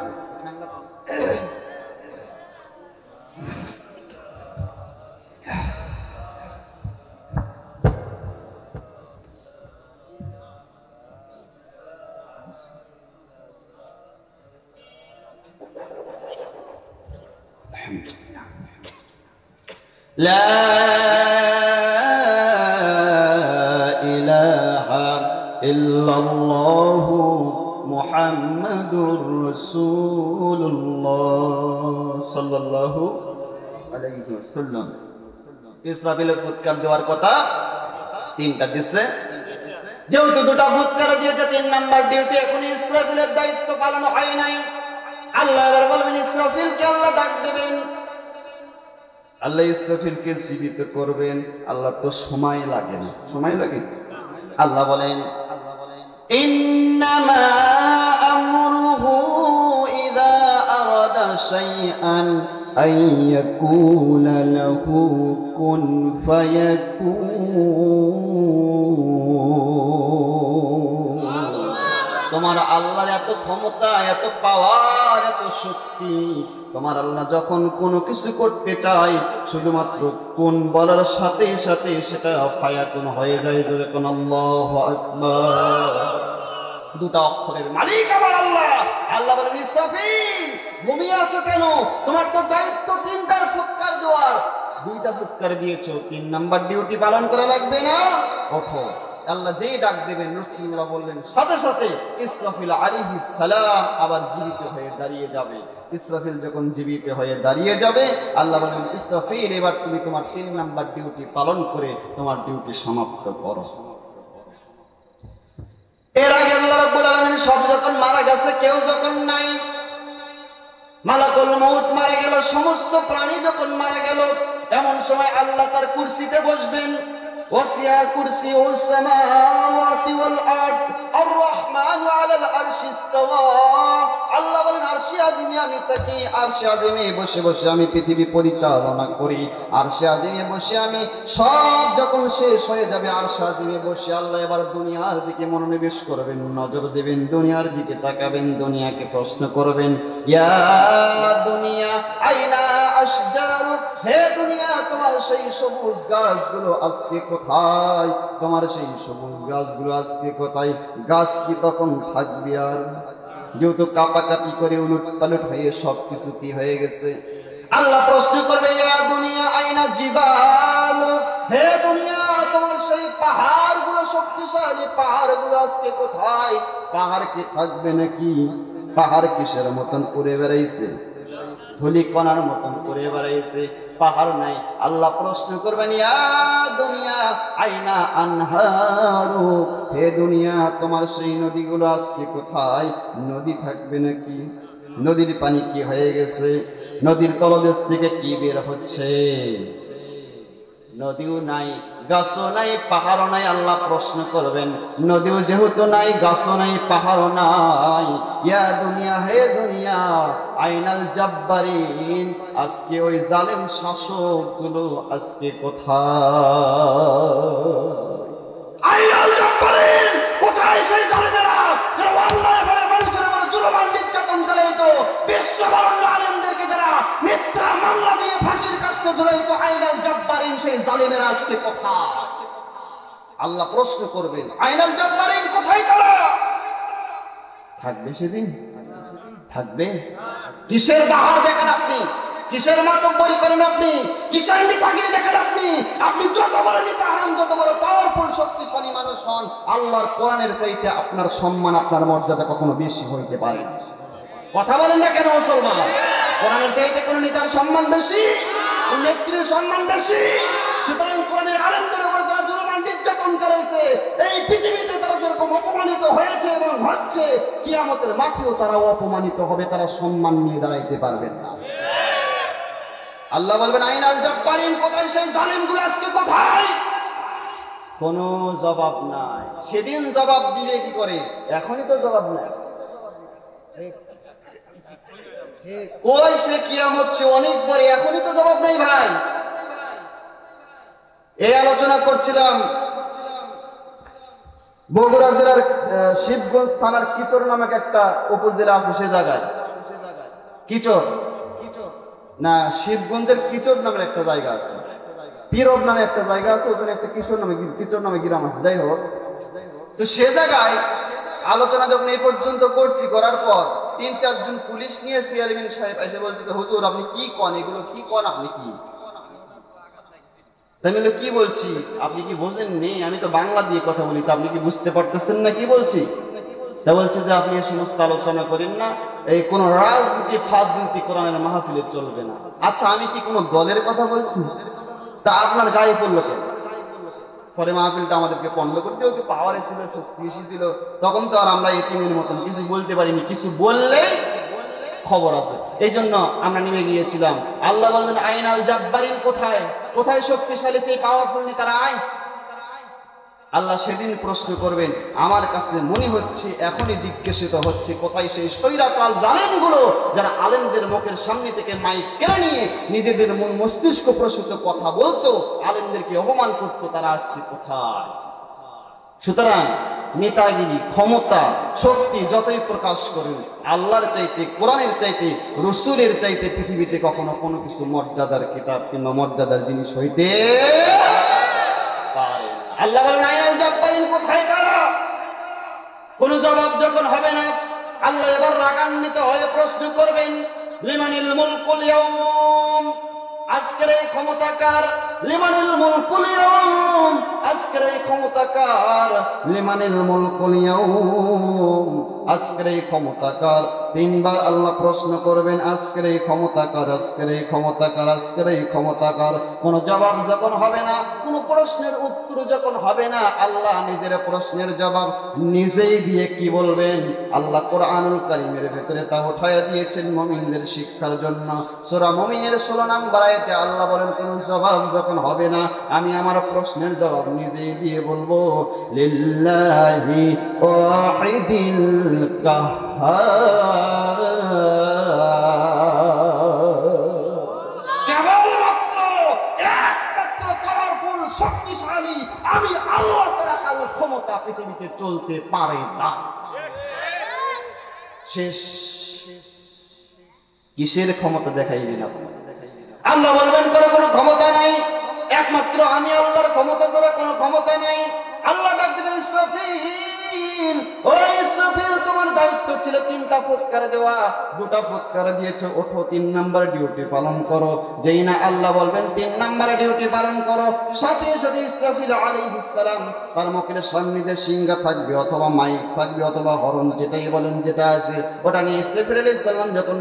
لا إله إلا الله محمد رسول الله صلى الله عليه وسلم। ইসরাফিলের ফুৎকার দেওয়ার কথা তিনটা দিচ্ছে, যেহেতু দুটা ফুৎকার দিয়েছে, 3 নাম্বার ডিউটি এখন ইসরাফিলের দায়িত্ব পালন হয় নাই। আল্লাহ এবার বলবেন ইসরাফিলকে আল্লাহ ডাক দেবেন, আল্লাহ ইসরাফিলকে জীবিত করবেন। আল্লাহ তো সময় লাগে না, সময় লাগে। আল্লাহ বলেন ইন্নামা আমরুহু ইযা আরাদা শাইআন আন ইয়াকুলা লাহু কুন ফায়াকুন। তোমার আল্লাহর এত ক্ষমতা, এত পাওয়ার, এত শক্তি। তোমার আল্লাহ যখন কোনো কিছু করতে চায় শুধুমাত্র কোন বলার সাথে সাথে সেটা ফায়াকুন হয়ে যায়। জোরে কোন আল্লাহু আকবার। দুটা অক্ষরের মালিক আমার আল্লাহ। আল্লাহ বলেন ইসরাফিল ঘুমিয়ে আছো কেন? তোমার তো দায়িত্ব 3টা ফুৎকার দেওয়ার, 2টা ফুৎকার দিয়েছো, 3 নাম্বার ডিউটি পালন করা লাগবে না? ওঠো। আল্লাহ যেই ডাক দেবেন, রাসূলুল্লাহ বললেন সাথে সাথে ইসরাফিল আলাইহিস সালাম আবার জীবিত হয়ে দাঁড়িয়ে যাবে। ইসরাফিল যখন জীবিত হয়ে দাঁড়িয়ে যাবে, আল্লাহ বলেন ইসরাফিল এবার তুমি তোমার 3 নাম্বার ডিউটি পালন করে তোমার ডিউটি সমাপ্ত করো। এর আগে আল্লাহ রাব্বুল আলামিন সব যখন মারা গেছে, কেউ যখন নাই, মালাকুল মউত মারা গেল, সমস্ত প্রাণী যখন মারা গেল, এমন সময় আল্লাহ তার কুরসিতে বসবেন। ওয়াসিয়া কুরসিয়ুস সামাওয়াতি ওয়াল আরদ আর রহমানু আলাল আরশি ইসতাওয়া। আল্লাহ বলেন আরশে আযিমে আমি থাকি, আরশে আযিমে বসে বসে আমি পৃথিবী পরিচালনা করি। আরশে আযিমে বসে আমি সব যখন শেষ হয়ে যাবে, আরশে আযিমে বসে আল্লাহ এবার দুনিয়ার দিকে মনোনিবেশ করবেন, নজর দেবেন, দুনিয়ার দিকে তাকাবেন, দুনিয়াকে প্রশ্ন করবেন ইয়া দুনিয়া আইনা আশজারু, হে দুনিয়া তোমার সেই সবুজ গাছগুলো আজকে কোথায়? তোমার সেই সবুজ গাছগুলো আজকে কোথায়? গাছ কি তখন থাকবে? আর যেহেতু কাপাকাপি করে উলট পালট হয়ে সবকিছু কি হয়ে গেছে, আল্লাহ প্রশ্ন করবে ইয়া দুনিয়া আইনা জিবাল, হে দুনিয়া তোমার সেই পাহাড়গুলো শক্তিশালী পাহাড়গুলো আজকে কোথায়? পাহাড় কি থাকবে নাকি? পাহাড় কিসের মতন উড়ে বেড়াইছে? ধুলি কণার মতন উড়ে বেড়াইছে, পাহাড় নাই। আল্লাহ প্রশ্ন করবেন, ইয়া দুনিয়া আইনা আনহারু, হে দুনিয়া তোমার সেই নদীগুলো আজকে কোথায়? নদী থাকবে নাকি? নদীর পানি কি হয়ে গেছে? নদীর তলদেশ থেকে কি বের হচ্ছে? নদীও নাই, গাছও নাই, পাহাড়ও নাই। আল্লাহ প্রশ্ন করবেন, নদীও যেহেতু নাই, গাছও নাই, পাহাড়ও নাই, ইয়া দুনিয়া হে দুনিয়া আইনাল জাব্বারিন, আজকে ওই জালেম শাসকগুলো আজকে কোথায়? আইনাল জাব্বারিন কোথায়? সেই জালেমেরা যারা অন্যায় করে মানুষের উপর জুলুম নির্যাতন চালাইতো, বিশ্ববরণ্য আলেমদেরকে যারা মিথ্যা মামলা দিয়ে ফাঁসির কাস্তে ঝুলাইতো, আইনাল জাব্বারিন সেই জালেমেরা আজকে কোথায়? আল্লাহ প্রশ্ন করবেন, আইনাল জাব্বারিন কোথায়? তারা থাকবে সেদিন? থাকবে? কিসের বাহার দেখেন আপনি? কিসের মাতব্বরি করেন আপনি? কিসের নেতাগিরি দেখেন আপনি? আপনি যত বড় নেতা হন, যত বড় পাওয়ারফুল শক্তিশালী মানুষ হন, আল্লাহর কোরআনের চাইতে আপনার সম্মান, আপনার মর্যাদা কখনো বেশি হইতে পারে না। কথা বলেন না কেন মুসলমান? কোরআনের চাইতে কোন নেতার সম্মান বেশি? কোন নেত্রীর সম্মান বেশি? সুতরাং কোরআনের আলেমদের উপর যারা জুলুম নির্যাতন চালাইছে, এই পৃথিবীতে তারা যেরকম অপমানিত হয়েছে এবং হচ্ছে, কিয়ামতের মাঠেও তারা অপমানিত হবে, তারা সম্মান নিয়ে দাঁড়াইতে পারবেন না। আল্লাহ বলবেন, আইনাল জাব্বারিন কোথায়? সেই জালেমগুলো আজকে কোথায়? কোনো জবাব নাই। সেদিন জবাব দিবে কি করে? এখনই তো জবাব নাই। কই সে কিয়ামত? সে অনেক পরে, এখনই তো জবাব নেই ভাই। এই আলোচনা করছিলাম বগুড়া জেলার শিবগঞ্জ থানার কিচর নামক একটা উপজেলা আছে, সে জায়গায় কিচর না, শিবগঞ্জের কিচর নামের একটা জায়গা আছে, পীরব নামে একটা জায়গা আছে, ওখানে একটা কিচর নামে গ্রাম আছে। যাই হোক, তো সে জায়গায় আলোচনা যখন এই পর্যন্ত করছি, করার পর ৩-৪ জন পুলিশ নিয়ে চেয়ারম্যান সাহেব এসে বলছে, হুজুর আপনি কি কন? এগুলো কি কন? আপনি কি? তাই বলে কি বলছি? আপনি কি বোঝেন নি? আমি তো বাংলা দিয়ে কথা বলি, তো আপনি কি বুঝতে পারতেছেন না কি বলছি? তা বলছে যে আপনি এই সমস্ত আলোচনা করেন না, এই কোন রাজনীতি ফাজনীতি কোরআনের মাহফিলে চলবে না। আচ্ছা, আমি কি কোনো দলের কথা বলছি? তা আপনার গায়ে পড়লো কেন? পরে মাহফিলটা আমাদেরকে পণ্ড করতে হতো, পাওয়ারে ছিল, শক্তি বেশি ছিল, তখন তো আর আমরা এতিমের মতন কিছু বলতে পারিনি, কিছু বললেই খবর আছে। এই জন্য আমরা নেমে গিয়েছিলাম। আল্লাহ বলবেন, আইনাল জাব্বারিন কোথায়? কোথায় শক্তিশালী সেই পাওয়ারফুল নেতারা? আইন আল্লাহ সেদিন প্রশ্ন করবেন। আমার কাছে মনে হচ্ছে এখনই জিজ্ঞাসিত হচ্ছে, কোথায় সেই স্বৈরাচার জালেমগুলো যারা আলেমদের মুখের সামনে থেকে মাইক কেড়ে নিয়ে নিজেদের মন মস্তিষ্ক প্রসূত কথা বলতো, আলেমদেরকে অপমান করতো, তারা আজকে কোথায়? সুতরাং নেতাগিরি, ক্ষমতা, শক্তি যতই প্রকাশ করুন, আল্লাহর চাইতে, কোরআনের চাইতে, রসুলের চাইতে পৃথিবীতে কখনো কোনো কিছু মর্যাদার কিতাব কিংবা মর্যাদার জিনিস হইতে পারে না। আল্লাহ বলেন, আইনাল জাব্বারিন কোথায়? তারা কোন জবাব যখন হবে না, আল্লাহ এবার রাগান্বিত হয়ে প্রশ্ন করবেন, লিমানিল মুলকুল ইয়াউম, আজকের এই ক্ষমতাকার? লিমানিল মুলকুল ইয়াউম, আজকের এই ক্ষমতাকার? লিমানিল মুলকুল ইয়াউম, আজকের এই ক্ষমতাকার? 3 বার আল্লাহ প্রশ্ন করবেন, আজকের এই ক্ষমতাকার, আজকের এই ক্ষমতাকার, আজকের এই ক্ষমতাকার। কোন জবাব যখন হবে না, কোন প্রশ্নের উত্তর যখন হবে না, আল্লাহ নিজের প্রশ্নের জবাব নিজেই দিয়ে কি বলবেন? আল্লাহ কোরআনুল কারীমের ভেতরে তা উঠায়া দিয়েছেন মুমিনদের শিক্ষার জন্য। সূরা মুমিনের 16 নম্বর আয়াতে আল্লাহ বলেন, কোন জবাব যখন হবে না, আমি আমার প্রশ্নের জবাব নিজেই দিয়ে বলবো, লিল্লাহি ওয়াহিদিল কাহ্হার, কেবলমাত্র একমাত্র পাওয়ারফুল শক্তিশালী আমি আল্লাহ ছাড়া কারো ক্ষমতা পৃথিবীতে চলতে পারে না। শেষ। কিসের ক্ষমতা দেখাই দিন আপনি? আল্লাহ বলবেন, কোনো ক্ষমতা নাই, একমাত্র আমি আল্লাহর ক্ষমতা ছাড়া কোনো ক্ষমতা নাই। আল্লাহ ডাক দিবেন, ইসরাফিল, ও ইসরাফিল, তোমার দায়িত্ব ছিল 3টা ফুৎকার দেওয়া, 2টা ফুৎকার দিয়েছো, ওঠো 3 নাম্বার ডিউটি পালন করো। যেই না আল্লাহ বলবেন 3 নাম্বার ডিউটি পালন করো, সাথে সাথে ইসরাফিল আলাইহিস সালাম তার মুখের সামনে সিংহা থাকবে অথবা মাইক থাকবে অথবা হরণ, যেটাই বলেন যেটা আছে ওটা নিয়ে ইসরাফিল আলাইহিস সালাম যখন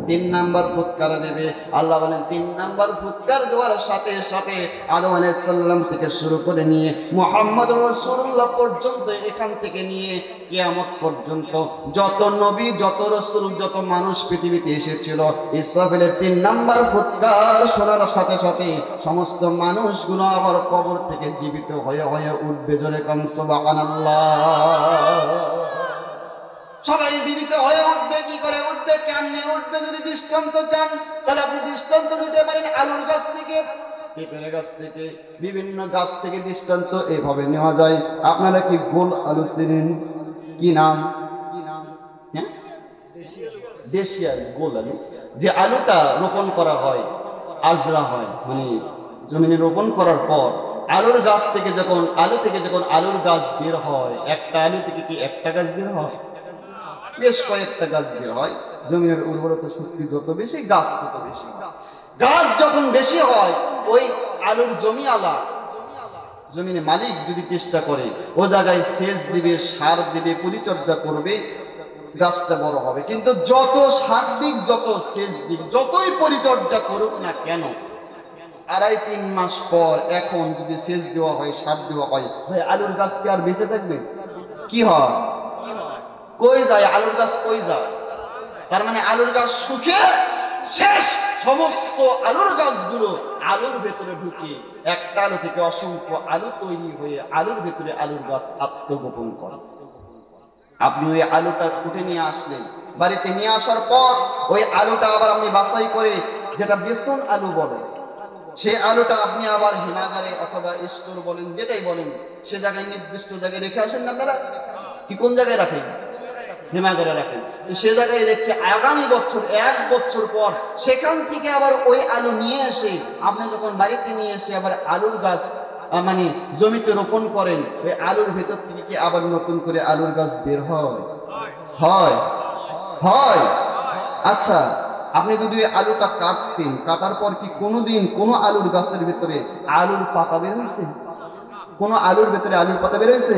3 নাম্বার ফুৎকার দেবে, আল্লাহ বলেন 3 নাম্বার ফুৎকার দেওয়ার সাথে সাথে আদম আলাইহিস সালাম থেকে শুরু করে নিয়ে মুহাম্মদ রাসূলুল্লাহ পর্যন্ত, এখান থেকে নিয়ে কিয়ামত পর্যন্ত যত নবী, যত রাসূল, যত মানুষ পৃথিবীতে এসেছিল, ইসরাফিলের 3 নাম্বার ফুৎকার শোনার সাথে সাথে সমস্ত মানুষগুলো আবার কবর থেকে জীবিত হয়ে হয়ে উঠবে। জোরে কান সুবহানাল্লাহ। সবাই জীবিত হয়ে উঠবে। কি করে উঠবে, কেমনে উঠবে? যদি দৃষ্টান্ত চান তাহলে আপনি দৃষ্টান্ত নিতে পারেন আলুর গাছ থেকে, পেঁপের গাছ থেকে, বিভিন্ন গাছ থেকে দৃষ্টান্ত এভাবে নেওয়া যায়। আপনারা কি গোল আলু চিনেন? কি নাম? হ্যাঁ, দেশি আলু, গোল আলু। যে আলুটা রোপণ করা হয়, আজরা হয়, মানে জমিনে রোপণ করার পর আলুর গাছ থেকে যখন আলুর গাছ বের হয়, একটা আলু থেকে কি একটা গাছ বের হয়? বেশ কয়েকটা গাছ বের হয়। জমিনের উর্বরতা শক্তি যত বেশি, গাছ তত বেশি। গাছ যখন বেশি হয়, ওই আলুর জমিওয়ালা, জমিনে মালিক যদি চেষ্টা করে ও জায়গায় সেচ দিবে, সার দিবে, পরিচর্যা করবে, গাছটা বড় হবে। কিন্তু যত সার দিক, যত সেচ দিক, যতই পরিচর্যা করুক না কেন, 2.5-3 মাস পর এখন যদি সেচ দেওয়া হয়, সার দেওয়া হয়, আলুর গাছ কি আর বেঁচে থাকবে? কি হয়? কই যায় আলুর গাছ? কই যায়? তার মানে আলুর গাছ শুকে শেষ। সমস্ত আলুর গাছগুলো আলুর ভেতরে ঢুকে একটা আলু থেকে অসংখ্য আলু তৈরি হয়ে আলুর ভেতরে আলুর গাছ আত্মগোপন করে। আপনি ওই আলুটা উঠে নিয়ে আসলেন, বাড়িতে নিয়ে আসার পর ওই আলুটা আবার আপনি বাছাই করে, যেটা বেসন আলু বলে, সেই আলুটা আপনি আবার হিমাগারে অথবা স্টোর বলেন, যেটাই বলেন, সে জায়গায় নির্দিষ্ট জায়গায় রেখে আসেন না আপনারা? কি কোন জায়গায় রাখেন? হিমাগারে রাখেন। তো সে জায়গায় রেখে আগামী বছর, 1 বছর পর সেখান থেকে আবার ওই আলু নিয়ে এসে আপনি যখন বাড়িতে নিয়ে এসে আবার আলুর গাছ মানে জমিতে রোপণ করেন, ওই আলুর ভেতর থেকে কি আবার নতুন করে আলুর গাছ বের হয়? হয়, হয়। আচ্ছা, আপনি যদি ওই আলুটা কাটতেন, কাটার পর কি কোনোদিন কোনো আলুর গাছের ভিতরে আলুর পাতা বের হয়েছে? কোনো আলুর ভেতরে আলুর পাতা বের হয়েছে?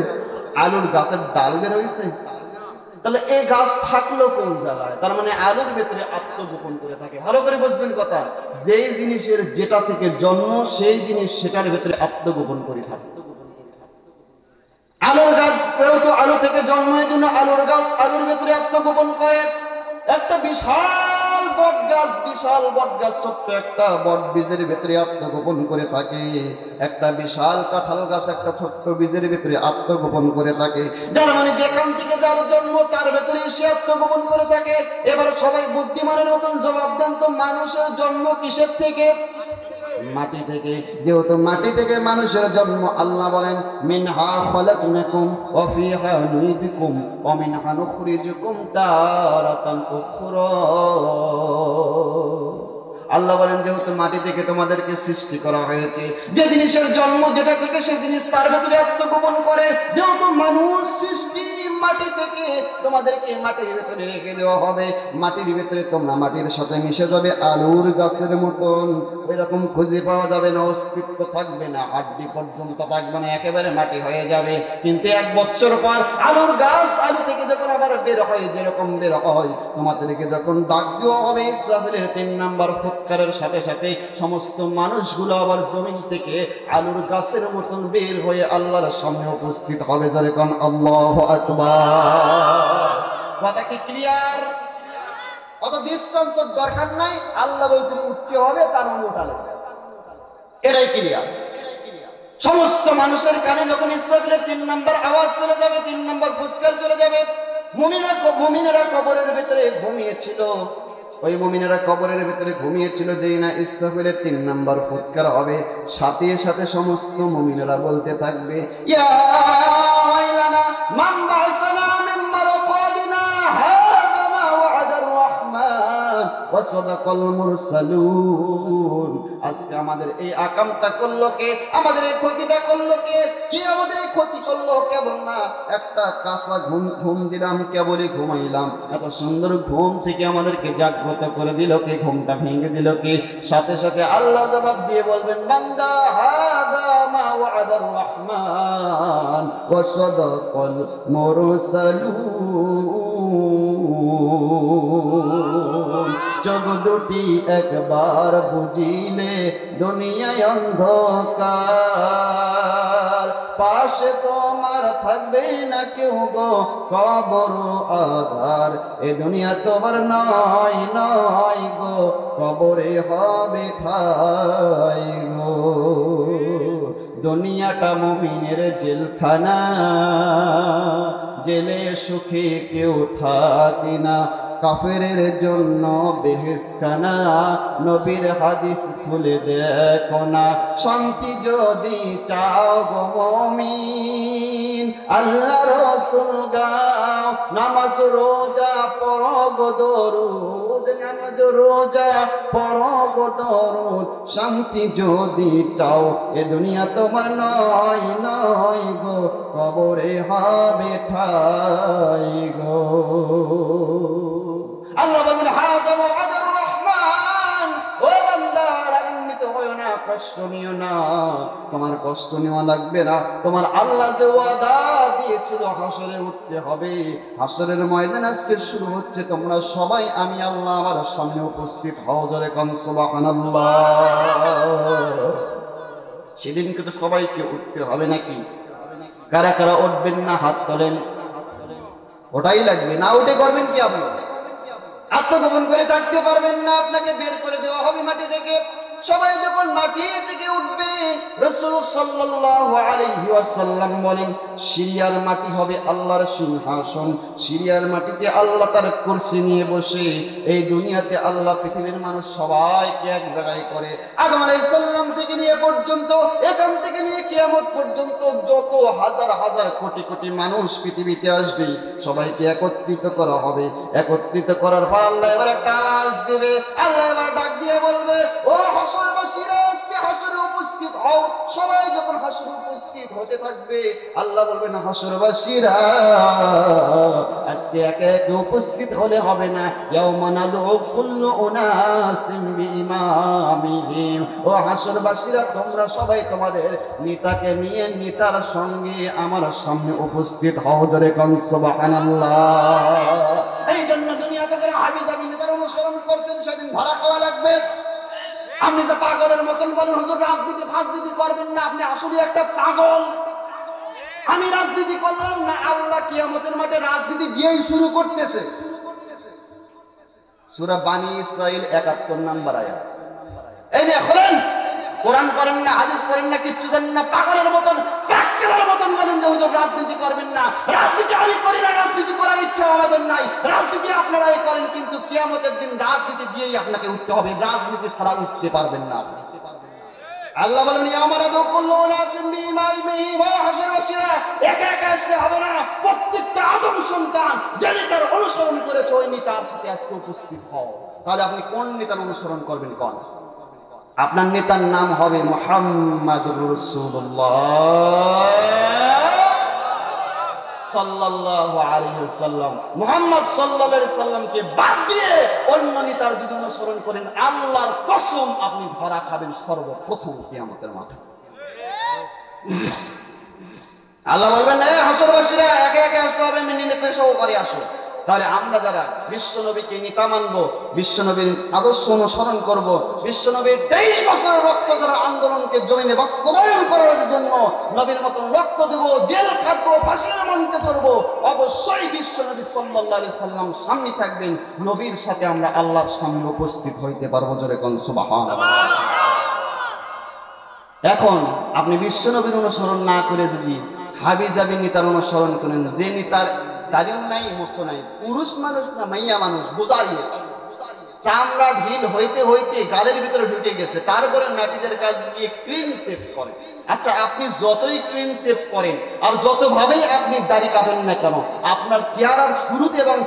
আলুর গাছের ডাল বের হয়েছে? তাহলে এই গাছ থাকলো কোন জায়গায়? তার মানে আলুর ভেতরে আত্মগোপন করে থাকে। ভালো করে বুঝবেন কথা, যেই জিনিসের যেটা থেকে জন্ম, সেই জিনিস সেটার ভেতরে আত্মগোপন করে থাকে। আলুর গাছ তো আলু থেকে জন্ম, এই জন্য আলুর গাছ আলুর ভেতরে আত্মগোপন করে। একটা বিশাল বট গাছ, ছোট্ট একটা বট বীজের ভেতরে আত্মগোপন করে থাকে। একটা বিশাল কাঁঠাল গাছ একটা ছোট্ট বীজের ভেতরে আত্মগোপন করে থাকে। যার মানে যেখান থেকে যার জন্ম, তার ভেতরে সে আত্মগোপন করে থাকে। এবার সবাই বুদ্ধিমানের মতন জবাব দেন তো, মানুষের জন্ম কিসের থেকে? মাটি থেকে। যেহেতু মাটি থেকে মানুষের জন্ম, আল্লাহ বলেন মিনহা খালাকনাকুম ওয়া ফিহা নুইদুকুম ওয়া মিনহা নুখরিজুকুম তারাতান উখরা। আল্লাহ বলেন যেহেতু মাটি থেকে তোমাদেরকে সৃষ্টি করা হয়েছে, যে জিনিসের জন্ম যেটা থেকে সে জিনিস তার ভেতরে আত্মগোপন করে। যেহেতু মানুষ সৃষ্টি মাটি থেকে, তোমাদেরকে মাটির ভেতরে রেখে দেওয়া হবে। মাটির ভেতরে তোমরা মাটির সাথে মিশে যাবে আলুর গাছের মতন। এরকম খুঁজে পাওয়া যাবে না, অস্তিত্ব থাকবে না, হাড্ডি পর্যন্ত থাকবে না, একেবারে মাটি হয়ে যাবে। কিন্তু 1 বছর পর আলুর গাছ আলু থেকে যখন আবার বের হয়, যেরকম বের হয়, তোমাদেরকে যখন ডাক দেওয়া হবে ইসরাফিলের 3 নাম্বার ফুৎকারের সাথে সাথে সমস্ত মানুষগুলো আবার জমিন থেকে আলুর গাছের মতন বের হয়ে আল্লাহর সামনে উপস্থিত হবে। যেরকম আল্লাহু আকবার। কথা কি ক্লিয়ার? অত দৃষ্টান্ত দরকার নাই। আল্লাহ বলছেন উঠতে হবে, তার মানে উঠালে, এটাই ক্লিয়ার। সমস্ত মানুষের কানে যখন ইসরাফিলের 3 নাম্বার আওয়াজ চলে যাবে, 3 নাম্বার ফুৎকার চলে যাবে, মুমিনেরা কবরের ভিতরে ঘুমিয়েছিল। ওই মুমিনেরা কবরের ভিতরে ঘুমিয়েছিল, যেই না ইসরাফিলের 3 নাম্বার ফুৎকার হবে, সাথে সাথে সমস্ত মুমিনেরা বলতে থাকবে ইয়া ওয়াইলানা মান বা'সানা মিন মারকাদিনা হাযা মা ওয়া'দার রাহমান ওয়া সাদাকাল মুরসালুন। আজকে আমাদের এই আকামটা করলো কে, আমাদের এই ক্ষতিটা করলো কে, কি আমাদের এই ক্ষতি করলো? কেবল না একটা কাঁচা ঘুম দিলাম, কেবলই ঘুমাইলাম, এত সুন্দর ঘুম থেকে আমাদেরকে জাগ্রত করে দিল কে, ঘুমটা ভেঙে দিল কে? সাথে সাথে আল্লাহ জবাব দিয়ে বলবেন, বান্দা হাদা মা ওয়াদার রহমান ওয়া সাদাকাল মুরসালুন। চোখ দুটি একবার বুঝিলে দুনিয়ায় অন্ধকার, পাশে তোমার থাকবে না কেউ গো, কবর আধার। এ দুনিয়া তোমার নয় নয় গো, কবরে হবে ঠাই গো। দুনিয়াটা মুমিনের জেলখানা, জেলে সুখে কেউ থাকে না, কাফেরের জন্য বেহেশখানা। নবীর হাদিস খুলে দেখো না, শান্তি যদি চাও গো মুমিন, আল্লাহ রসুল গাও, নামাজ রোজা পড়ো গো দরুদ, নামাজ রোজা পড়ো গো দরুদ। শান্তি যদি চাও, এ দুনিয়া তোমার নয় নয় গো, কবরে হবে ঠাই গো। আল্লাহ বলবেন হাযা ওয়াদার রহমান, ও বান্দা রাগান্বিত হয়ো না, কষ্ট নিও না, তোমার কষ্ট নেওয়া লাগবে না। তোমার আল্লাহ যে ওয়াদা দিয়েছিল হাসরে উঠতে হবে, হাসরের ময়দান আজকে শুরু হচ্ছে, তোমরা সবাই আমি আল্লাহ আমার সামনে উপস্থিত হও, জোরে কোন সুবহানাল্লাহ। সেদিনকে তো সবাইকে উঠতে হবে নাকি? কারা কারা উঠবেন না হাত তোলেন। ওটাই লাগবে, না উঠে করবেন কি? আপনি আত্মগোপন করে থাকতে পারবেন না, আপনাকে বের করে দেওয়া হবে মাটি থেকে। সবাই যখন মাটি থেকে উঠবে, রাসূল সাল্লাল্লাহু আলাইহি ওয়াসাল্লাম বলেন, সিরিয়ার মাটি হবে আল্লাহর সিংহাসন, সিরিয়ার মাটিতে আল্লাহ তার কুরসি নিয়ে বসে। এই দুনিয়াতে আল্লাহ পৃথিবীর মানুষ সবাইকে এক জায়গায় করে, আদম আলাইহিস সালাম থেকে নিয়ে পর্যন্ত, এখান থেকে নিয়ে কিয়ামত পর্যন্ত যত হাজার হাজার কোটি কোটি মানুষ পৃথিবীতে আসবে, সবাইকে একত্রিত করা হবে। একত্রিত করার পর আল্লাহ এবার একটা আওয়াজ দেবে, আল্লাহ এবার ডাক দিয়ে বলবে, ও হাসরবাসীরা আজকে হাসরে উপস্থিত হও। সবাই যখন হাসরে উপস্থিত হতে থাকবে, আল্লাহ বলবেন, হাসরবাসীরা আজকে একে একে উপস্থিত হলে হবে না, ইয়াউমা নাদউ কুল্লু উনাসিন বিইমামিহিম। ও হাসরবাসীরা তোমরা সবাই তোমাদের নেতাকে নিয়ে নেতার সঙ্গে আমার সামনে উপস্থিত হও, জোরে কোন সুবহানাল্লাহ। এই জন্য দুনিয়াতে যারা হাবিজাবি নেতার অনুসরণ করছেন, সেদিন ধরা খাওয়া লাগবে। আপনি যে পাগলের মতন বলেন হুজুর রাজনীতি ফাজনীতি করবেন না, আপনি আসলে একটা পাগল। আমি রাজনীতি করলাম না, আল্লাহ কিয়ামতের মাঠে রাজনীতি দিয়েই শুরু করতেছে। সূরা বানী ইসরাঈল ৭১ নম্বর আয়াত। এই যে খোলেন, কোরআন পড়েন না, হাদিস পড়েন না, কিচ্ছু জানেন না, পাগলের মতন পাগলের মতন বলেন যে হুজুর রাজনীতি করবেন না। রাজনীতি আমি করি না, রাজনীতি করার ইচ্ছা আমাদের নাই, রাজনীতি আপনারাই করেন, কিন্তু কিয়ামতের দিন রাজনীতি দিয়েই আপনাকে উঠতে হবে, রাজনীতি ছাড়া উঠতে পারবেন না আপনি। আল্লাহ বলেন, ইয়ামারা দুকুল্লু নাসিম বিইমামিহিম, ওয়া হাসরবাসীরা একা একা আসতে হবে না, প্রত্যেকটা আদম সন্তান যে নেতার অনুসরণ করেছে ওই নেতার সাথে আজকে উপস্থিত হও। তাহলে আপনি কোন নেতার অনুসরণ করবেন? কোন? আপনার নেতার নাম হবে মুহাম্মাদুর রাসূলুল্লাহ সাল্লাল্লাহু আলাইহি ওয়াসাল্লাম। মুহাম্মদ সাল্লাল্লাহু আলাইহি ওয়াসাল্লামকে বাদ দিয়ে অন্য নেতার যদি অনুসরণ করেন, আল্লাহর কসম আপনি ধরা খাবেন সর্বপ্রথম কিয়ামতের মাঠে। আল্লাহ বলবেন, এই হাসরবাসীরা একে একে আসতে হবে, মিনি নেতা সহকারে আসো। তাহলে আমরা যারা বিশ্বনবীকে নেতা মানব, বিশ্বনবীর আদর্শ অনুসরণ করব, বিশ্বনবীর 23 বছর রক্ত ঝরা আন্দোলনকে জমিনে বাস্তবায়ন করার জন্য নবীর মতন রক্ত দেব, জেল খাটবো, ফাঁসির মঞ্চে চড়বো, অবশ্যই বিশ্বনবী সাল্লাল্লাহু আলাইহি সাল্লাম সামনে থাকবেন। নবীর সাথে আমরা আল্লাহর সামনে উপস্থিত হইতে পারবো, জোরে কোন সুবহানাল্লাহ। এখন আপনি বিশ্বনবীর অনুসরণ না করে যদি হাবিজাবি নেতার অনুসরণ করেন, যে নেতার দাড়িও নাই, মোছ নাই, পুরুষ মানুষ না মাইয়া মানুষ, বোঝাইয়ে চামড়া ঢিল হইতে হইতে গালের ভিতরে ঢুকে গেছে, তারপরে নাপিতের কাজ দিয়ে ক্লিন শেভ করে। আচ্ছা, আপনি যতই ক্লিন শেভ করেন আর যতভাবেই আপনি দাড়ি কাটেন না কেন, আপনার চেহারার শুরুতে এবং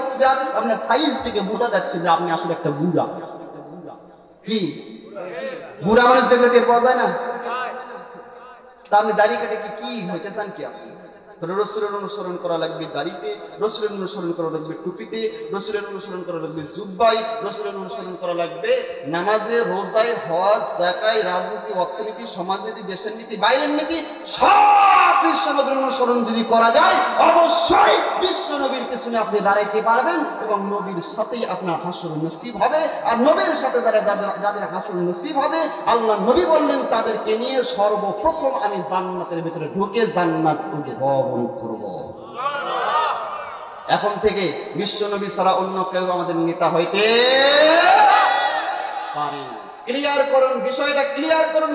আপনার সাইজ থেকে বোঝা যাচ্ছে যে আপনি আসলে একটা বুড়া। কি বুড়া মানুষ দেখলে টের পাওয়া যায় না? তা আপনি দাড়ি কেটে কি হইতে চান কি আপনি? তাহলে রসুলের অনুসরণ করা লাগবে দাড়িতে, রসুলের অনুসরণ করা লাগবে টুপিতে, রসুলের অনুসরণ করা লাগবে জুব্বাই, রসুলের অনুসরণ করা লাগবে নামাজে, রোজায়, হজ, যাকাত, রাজনীতি, অর্থনীতি, সমাজনীতি, দেশের নীতি, বাইরের নীতি, সব বিশ্বনবীর অনুসরণ যদি করা যায় অবশ্যই বিশ্বনবীর পেছনে আপনি দাঁড়াইতে পারবেন এবং নবীর সাথেই আপনার হাসর নসিব হবে। আর নবীর সাথে যাদের হাসর নসিব হবে, আল্লাহ নবী বললেন তাদেরকে নিয়ে সর্বপ্রথম আমি জান্নাতের ভিতরে ঢুকে জান্নাত উদ্ভাবন করব। এখন থেকে বিশ্বনবী ছাড়া অন্য কেউ আমাদের নেতা হইতে পারে না। ক্লিয়ার করুন বিষয়টা, ক্লিয়ার করুন,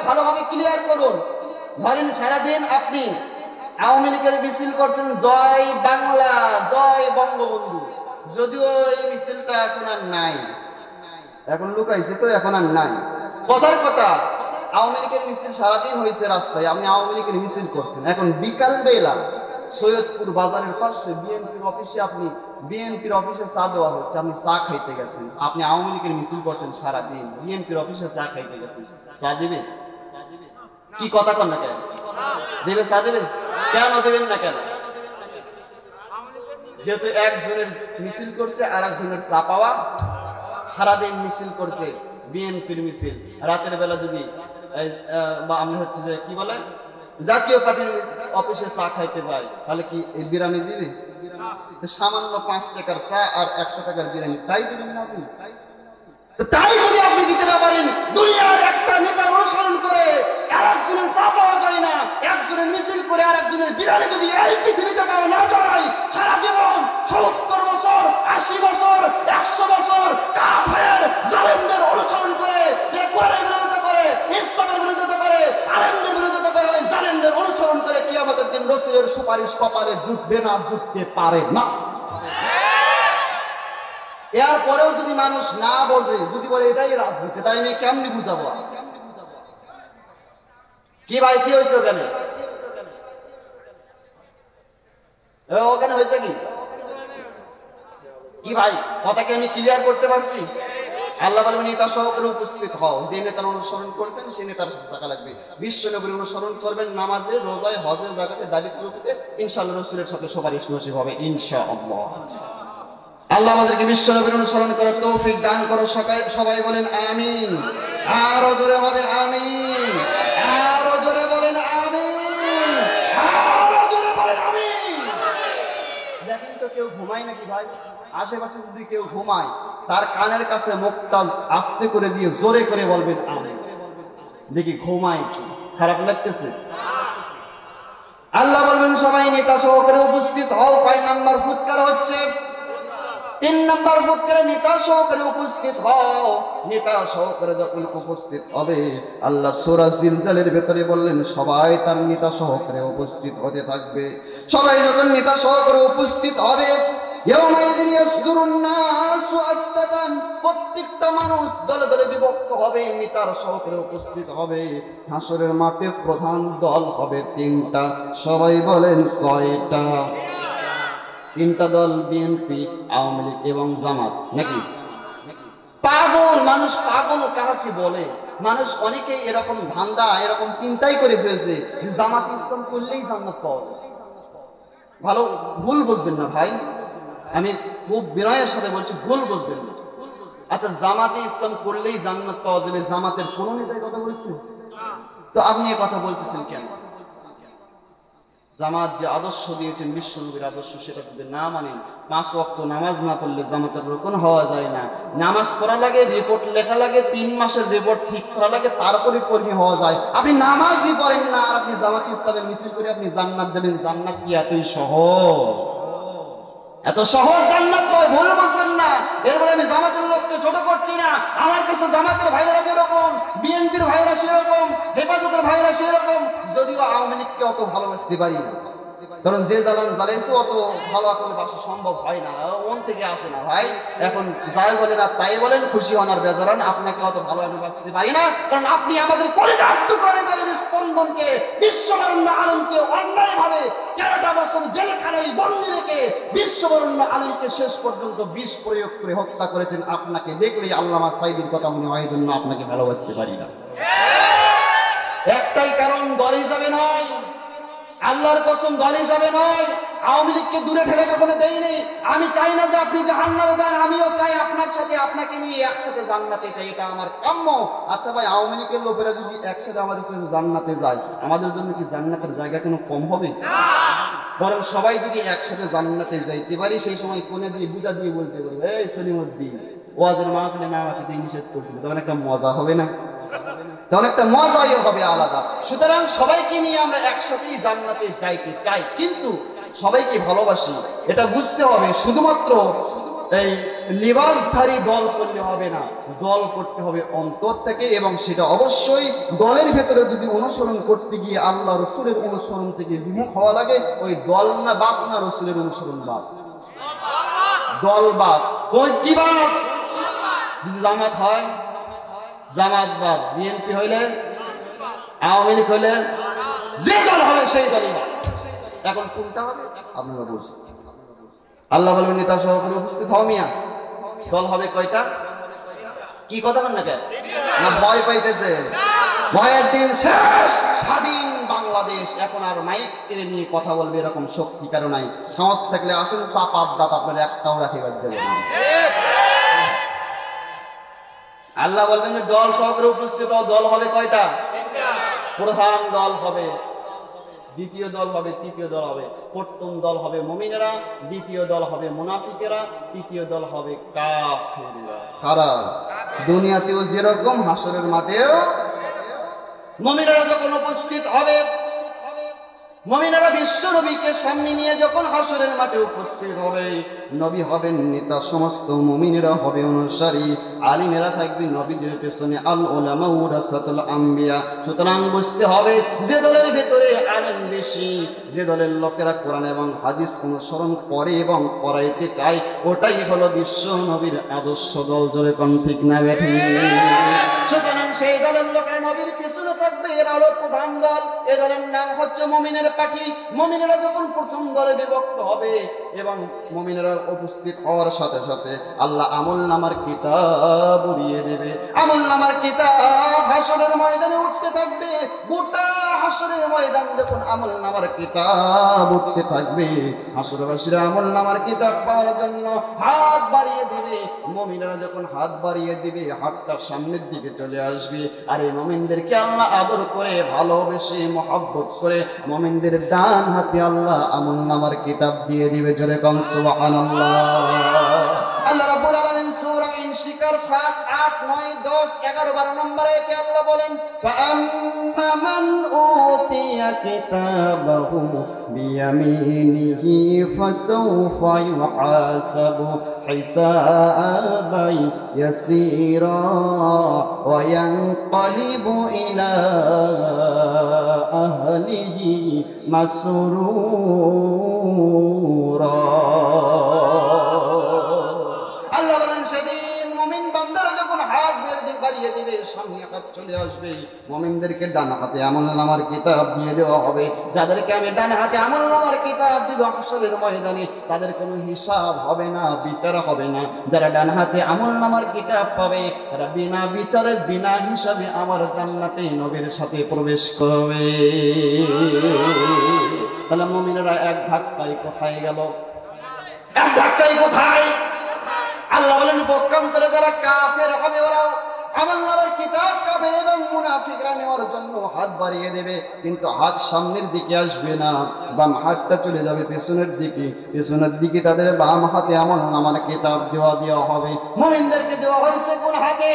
ভালোভাবে ক্লিয়ার করুন। ধরেন সারাদিন আপনি আওয়ামী লীগের মিছিল করছেন, জয় বাংলা, জয় বঙ্গবন্ধু, যদিও এই মিছিলটা এখন আর নাই, এখন লুকাইছে তো, এখন আর নাই। কথার কথা, আওয়ামী লীগের মিছিল সারাদিন হয়েছে রাস্তায়, আপনি আওয়ামী লীগের মিছিল করছেন। এখন বিকাল বেলা সৈয়দপুর বাজারের পাশে বিএনপির অফিসে, আপনি বিএনপির অফিসে চা দেওয়া হচ্ছে, আপনি চা খাইতে গেছেন। আপনি আওয়ামী লীগের মিছিল করছেন সারাদিন, বিএনপির অফিসে চা খাইতে গেছেন, চা দিবে? কি কথা কন না কেন? দেবে? চা দেবে? কেন দেবেন না কেন? যেহেতু একজনের মিছিল করছে আর একজনের চা পাওয়া, সারাদিন মিছিল করছে বিএনপির মিছিল, রাতের বেলা যদি আমরা হচ্ছে যে কি বলে জাতীয় পার্টির অফিসে চা খাইতে যায়, তাহলে কি এই বিরিয়ানি দিবে? সামান্য 5 টাকার চা আর 100 টাকার বিরিয়ানি, তাই দিবেন না আপনি? তাই যদি আপনি দিতে না পারেন, দুনিয়ার একটা নেতা অনুসরণ করে আর একজনের চা পাওয়া যায় না, একজনের মিছিল করে আর একজনের বিরিয়ানি যদি এই পৃথিবীতে পাওয়া না যায়, সারা জীবন 70 বছর, 80 বছর, 100 বছর কাফের জালেমদের অনুসরণ করে, যারা কোরআনের বিরোধিতা করে, ইসলামের বিরোধিতা করে, আলেমদের বিরোধিতা করে, ওই জালেমদের অনুসরণ করে কিয়ামতের দিন রাসূলের সুপারিশ কপালে জুটবে না, জুটতে পারে না। এরপরেও যদি মানুষ না বোঝে, যদি বলে এটাই রাজনীতি, তাই আমি কেমনি বুঝাবো? কি ভাই, কি হয়েছে ওখানে? ওখানে হয়েছে কি ভাই? কথা কি আমি ক্লিয়ার করতে পারছি? আল্লাহ বলবেন নেতা সহকারে উপস্থিত হও, যে নেতার অনুসরণ করেছেন সেই নেতার সাথে থাকা লাগবে। বিশ্বনবীর অনুসরণ করবেন নামাজে, রোজায়, হজে, যাকাতে, দাড়ি টুপিতে, ইনশাআল্লাহ রাসূলের সাথে সুপারিশ নসিব হবে ইনশাআল্লাহ। আল্লাহ আমাদেরকে বিশ্বনবীর অনুসরণ করার তৌফিক দান করো। সবাই বলেন আমিন। আরো জোরে হবে আমিন, আরো জোরে বলেন আমিন, আরো জোরে বলেন আমিন। দেখেন তো কেউ ঘুমায় নাকি ভাই? আশেপাশে যদি কেউ ঘুমায়, তার কানের কাছে মুখটা আস্তে করে দিয়ে জোরে করে বলবেন আমিন। দেখি ঘুমায় কি, খারাপ লাগতেছে? আল্লাহ বলবেন সবাই নেতা সহকারে উপস্থিত হও। 5 নাম্বার ফুৎকার হচ্ছে, 3 নাম্বার ফুৎকারে নেতা সহকারে উপস্থিত হও। নেতা সহকারে যখন উপস্থিত হবে, আল্লাহ সূরা জিলজালের ভেতরে বললেন সবাই তার নেতা সহকারে উপস্থিত হতে থাকবে। সবাই যখন নেতা সহকারে উপস্থিত হবে, ইয়াউমাইযিন ইয়াসদুরুন নাসু আসতাতান, প্রত্যেকটা মানুষ দলে দলে বিভক্ত হবে, নেতার সহকারে উপস্থিত হবে। হাসরের মাঠে প্রধান দল হবে 3টা। সবাই বলেন কয়টা? 3টা দল, বিএনপি, আওয়ামী লীগ এবং জামাত। নাকি পাগল মানুষ? পাগল কাকে বলে? মানুষ অনেকেই এরকম ধান্দা, এরকম চিন্তাই করে ফেলছে যে জামাত ইসলাম করলেই জান্নাত পাওয়া যায়। ভালো ভুল বুঝবেন না ভাই, আমি খুব বিনয়ের সাথে বলছি, ভুল বুঝবেন না। আচ্ছা, জামাতে ইসলাম করলেই জান্নাত পাওয়া যাবে, জামাতের কোন নেতাই কথা বলছে? তো আপনি এ কথা বলতেছেন কেন? জামাত যে আদর্শ দিয়েছেন বিশ্বনবীর আদর্শ, সেটা যদি না মানেন, 5 ওয়াক্ত নামাজ না পড়লে জামাতের রুকন হওয়া যায় না। নামাজ পড়া লাগে, রিপোর্ট লেখা লাগে, 3 মাসের রিপোর্ট ঠিক করা লাগে, তারপরে কর্মী হওয়া যায়। আপনি নামাজই পড়েন না আর আপনি জামাত ইসলামের মিছিল করে আপনি জান্নাত দেবেন? জান্নাত কি এতই সহজ? এত সহজ জান্নাত নয়, ভুল বুঝবেন না। এরপরে আমি জামাতের লোককে ছোট করছি না। আমার কাছে জামাতের ভাইয়েরা যেরকম, বিএনপির ভাইয়েরা সেরকম, হেফাজতের ভাইয়েরা সেরকম, যদিও আওয়ামী লীগকে অত ভালোবাসতে পারি না। কারণ যে জ্বালান জ্বালাইছে অত ভালো এখন বাসা সম্ভব হয় না, মন থেকে আসে না ভাই। এখন যাই বলেন আর তাই বলেন, খুশি হন আর বেজারান, আপনাকে অত ভালো আমি বাঁচতে পারি না, কারণ আপনি আমাদের কলিজার টুকরা তাদের স্পন্দনকে, বিশ্ববরেণ্য আলেমকে অন্যায়ভাবে 13টা বছর জেলখানায় বন্দি রেখে বিশ্ববরেণ্য আলেমকে শেষ পর্যন্ত বিষ প্রয়োগ করে হত্যা করেছেন। আপনাকে দেখলেই আল্লামা সাঈদীর কথা মনে হয়, জন্য আপনাকে ভালোবাসতে পারি না। একটাই কারণ, দল হিসাবে নয়, আল্লাহর কসম দল হিসাবে নয়। আওয়ামী লীগকে দূরে ঠেলে কখনো দেয়নি। আমি চাই না যে আপনি জাহান্নামে যান, আমিও চাই আপনার সাথে, আপনাকে নিয়ে একসাথে জান্নাতে যাই, এটা আমার কাম্য। আচ্ছা ভাই, আওয়ামী লীগের লোকেরা যদি একসাথে আমাদের সাথে জান্নাতে যায়, আমাদের জন্য কি জান্নাতের জায়গা কোনো কম হবে? বরং সবাই যদি একসাথে জান্নাতে যাইতে পারি, সেই সময় কোনে দিয়ে বুঝা দিয়ে বলতে পারি, এই সলিমুদ্দিন ওয়াজের মাহফিলে না আমাকে তুই নিষেধ করছিল, তখন একটা মজা হবে না? তখন একটা মজাই হবে আলাদা। সুতরাং সবাইকে নিয়ে আমরা একসাথেই জান্নাতে যাইতে চাই, কিন্তু সবাইকে ভালোবাসি, এটা বুঝতে হবে। শুধুমাত্র এই লিবাসধারী দল করলে হবে না, দল করতে হবে অন্তর থেকে, এবং সেটা অবশ্যই দলের ভেতরে যদি অনুসরণ করতে গিয়ে আল্লাহ রসুলের অনুসরণ থেকে বিমুখ হওয়া লাগে, ওই দল না বাদ না, রসুলের অনুসরণ বাদ, দল বাদ। কি বাদ? যদি জামাত হয় জামাত বাদ, বিএনপি হইলে, আওয়ামী লীগ হইলে, যে দল হবে সেই দলই বাদ। এখন কোনটা হবে আপনারা বলছেন? আল্লাহ বলবেন নেতা সভাপতি উপস্থিত হও মিয়া, দল হবে কয়টা? কি কথা বলেন না কেন? না ভয় পাইতেছে? ভয়ের দিন শেষ, স্বাধীন বাংলাদেশ। এখন আর মাইক কেড়ে নিয়ে কথা বলবে এরকম শক্তি কারো নাই। সাহস থাকলে আসেন, চাপাত দাঁত আপনার একটাও রাখিবার দেবে না। আল্লাহ বলবেন যে দল সহকারে উপস্থিত হও, দল হবে কয়টা? প্রধান দল হবে, দ্বিতীয় দল হবে, তৃতীয় দল হবে। প্রথম দল হবে মুমিনেরা, দ্বিতীয় দল হবে মুনাফিকেরা, তৃতীয় দল হবে কাফেররা। কারা? দুনিয়াতেও যেরকম হাসরের মাঠেও মুমিনেরা যখন উপস্থিত হবে, মুমিনেরা বিশ্ব নবীকে সামনে নিয়ে যখন হাসরের মাঠে উপস্থিত হবে, নবী হবেন নেতা, সমস্ত মুমিনেরা হবে অনুসারী, আলিমেরা থাকবে নবীদের পেছনে, আল উলামা ওয়ারাসাতুল আম্বিয়া। সুতরাং বুঝতে হবে, যে দলের ভেতরে আলেম বেশি, যে দলের লোকেরা কোরআন এবং হাদিস অনুসরণ করে এবং করাইতে চায়, ওটাই হলো বিশ্ব নবীর আদর্শ দল। জোরে কোন ঠিক না বেঠি? সুতরাং সেই দলের লোকেরা নবীর পেছনে থাকবে, এরা হলো প্রধান দল। এ দলের নাম হচ্ছে মুমিনের পার্টি। মুমিনেরা যখন প্রথম দলে বিভক্ত হবে এবং মুমিনেরা উপস্থিত হওয়ার সাথে সাথে আল্লাহ আমলনামার কিতাব উড়িয়ে দেবে। আমলনামার কিতাব হাসরের ময়দানে উঠতে থাকবে। গোটা হাসরের ময়দান যখন আমলনামার কিতাব উঠতে থাকবে, হাসরবাসীরা আমলনামার কিতাব পাওয়ার জন্য হাত বাড়িয়ে দেবে। মুমিনেরা যখন হাত বাড়িয়ে দিবে, হাতটা সামনের দিকে চলে আসবে। আর এই মুমিনদেরকে আল্লাহ আদর করে, ভালোবেসে, মহব্বত করে মুমিনদের ডান হাতে আল্লাহ আমলনামার কিতাব দিয়ে দিবে। জোরে কোন সুবহানাল্লাহ। আল্লাহ রাব্বুল আলামিন সূরা ইনশিকার 7, 8, 9, 10, 11, 12 নম্বর আয়াতে আল্লাহ বলেন, ফাআম্মা মান উতিয়া কিতাবাহু বিয়ামিনিহি ফাসাওফা ইউহাসাবু হিসাবান ইয়াসীরা ওয়া ইয়ানকালিবু ইলা আহলিহি মাসরুরা। আল্লাহ বলেন, সেদিন মুমিন বান্দারা যখন হাত বাড়িয়ে দিবে, সামনে হাত চলে আসবে, মুমিনদেরকে ডান হাতে আমলনামার কিতাব দিয়ে দেওয়া হবে। যাদেরকে আমি ডান হাতে আমলনামার কিতাব দিব হাসরের ময়দানে, তাদের কোনো হিসাব হবে না, বিচার হবে না। যারা ডান হাতে আমলনামার কিতাব পাবে, তারা বিনা বিচারে, বিনা হিসাবে আমার জান্নাতে নবীর সাথে প্রবেশ করবে। তাহলে মুমিনেরা এক ধাক্কায় কোথায় গেল? এক ধাক্কায় কোথায়? আল্লাহ বলেন, পক্ষান্তরে যারা কাফের হবে, ওরা আমলনামার কিতাব কাফের এবং মুনাফিকরা নেওয়ার জন্য হাত বাড়িয়ে দেবে, কিন্তু হাত সামনের দিকে আসবে না, বাম হাতটা চলে যাবে পেছনের দিকে। পেছনের দিকে তাদের বাম হাতে আমলনামার কিতাব দেওয়া হবে। মুমিনদেরকে দেওয়া হয়েছে কোন হাতে?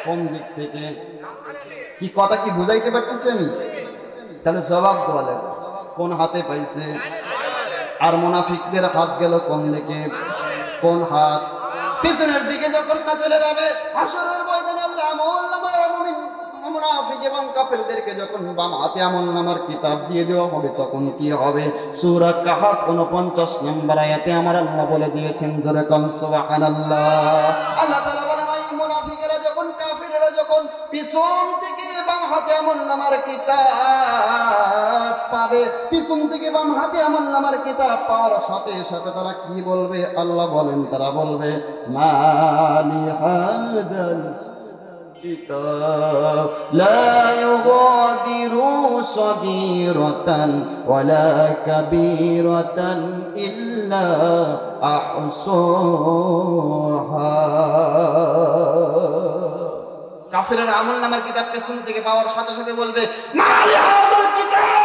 কোন দিক থেকে? কি কথা কি বুঝাইতে পারতেছি আমি? তাহলে জবাব দেওয়া লাগবে, কোন হাতে পাইছে? আর মুনাফিকদের হাত গেল কোন দিকে? কোন হাত? পেছনের দিকে যখন না চলে যাবে, হাসরের ময়দানে আল্লাহ মুমিন মুনাফিকের এবং কাফেরদেরকে যখন বাম হাতে আমলনামার কিতাব দিয়ে দেওয়া হবে তখন কি হবে? সূরা কাহফ 49 নম্বর আয়াতে আমার আল্লাহ বলে দিয়েছেন, জোরে কোন সুবহানাল্লাহ। আল্লাহ তাআলা বলেন, ওই মুনাফিকেরা যখন, কাফেররা যখন পিছন থেকে বাম হাতে আমলনামার কিতাব পাবে, পিছন থেকে বাম হাতে আমলনামার কিতাব পাওয়ার সাথে সাথে তারা কি বলবে? আল্লাহ বলেন, তারা বলবে, মালি হাদাল কিতাব লা ইউগাদিরু সগীরাতান ওয়ালা কাবীরাতান ইল্লা আহসাহা। কাফেররা আমলনামার কিতাব পেছন থেকে পাওয়ার সাথে সাথে বলবে, মালি হাদাল কিতাব,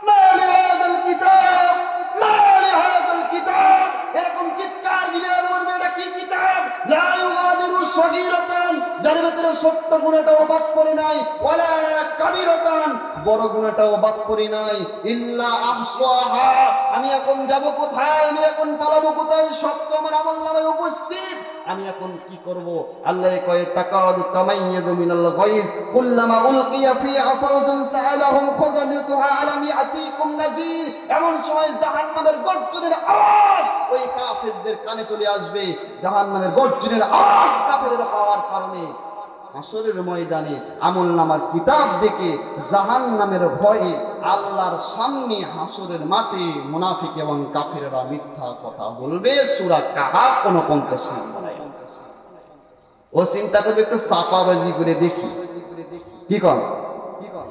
মালি হাদাল কিতাব, মালি হাদাল কিতাব, এরকম চিৎকার দিবে আর বলবে, এটা কি কিতাব? লা ইউগাদিরু সগীরাতান, যার ভিতরে ছোট্ট গুনাহটাও বাদ পড়ে নাই, ওয়ালা কাবীরাতান, বড় গুনাহটাও বাদ পড়ে নাই, ইল্লা আহসাহা। আমি এখন যাব কোথায়? আমি এখন পালাবো কোথায়? সব তো আমার আমলনামায় উপস্থিত। আমি এখন কি করব? আল্লাহ কয়, তাকাদু তামাইয়াদু মিনাল গায়জ কুল্লামা উলকিয়া ফিহা ফাওজুন সাআলাহুম খাযানাতুহা আলাম ইয়াতিকুম নাযীর। এমন সময় জাহান্নামের গর্জনের আওয়াজ ওই কাফেরদের কানে চলে আসবে। জাহান্নামের গর্জনের আওয়াজ কাফেররা পাওয়ার কারণে হাসরের ময়দানে আমলনামার কিতাব দেখে জাহান্নামের ভয়ে আল্লাহর সামনে হাসরের মাঠে মুনাফিক এবং কাফেররা মিথ্যা কথা বলবে। সূরা কাহফ 49 নম্বর আয়াত। ও চিন্তা করবে, একটু চাপাবাজি করে দেখি, কি কর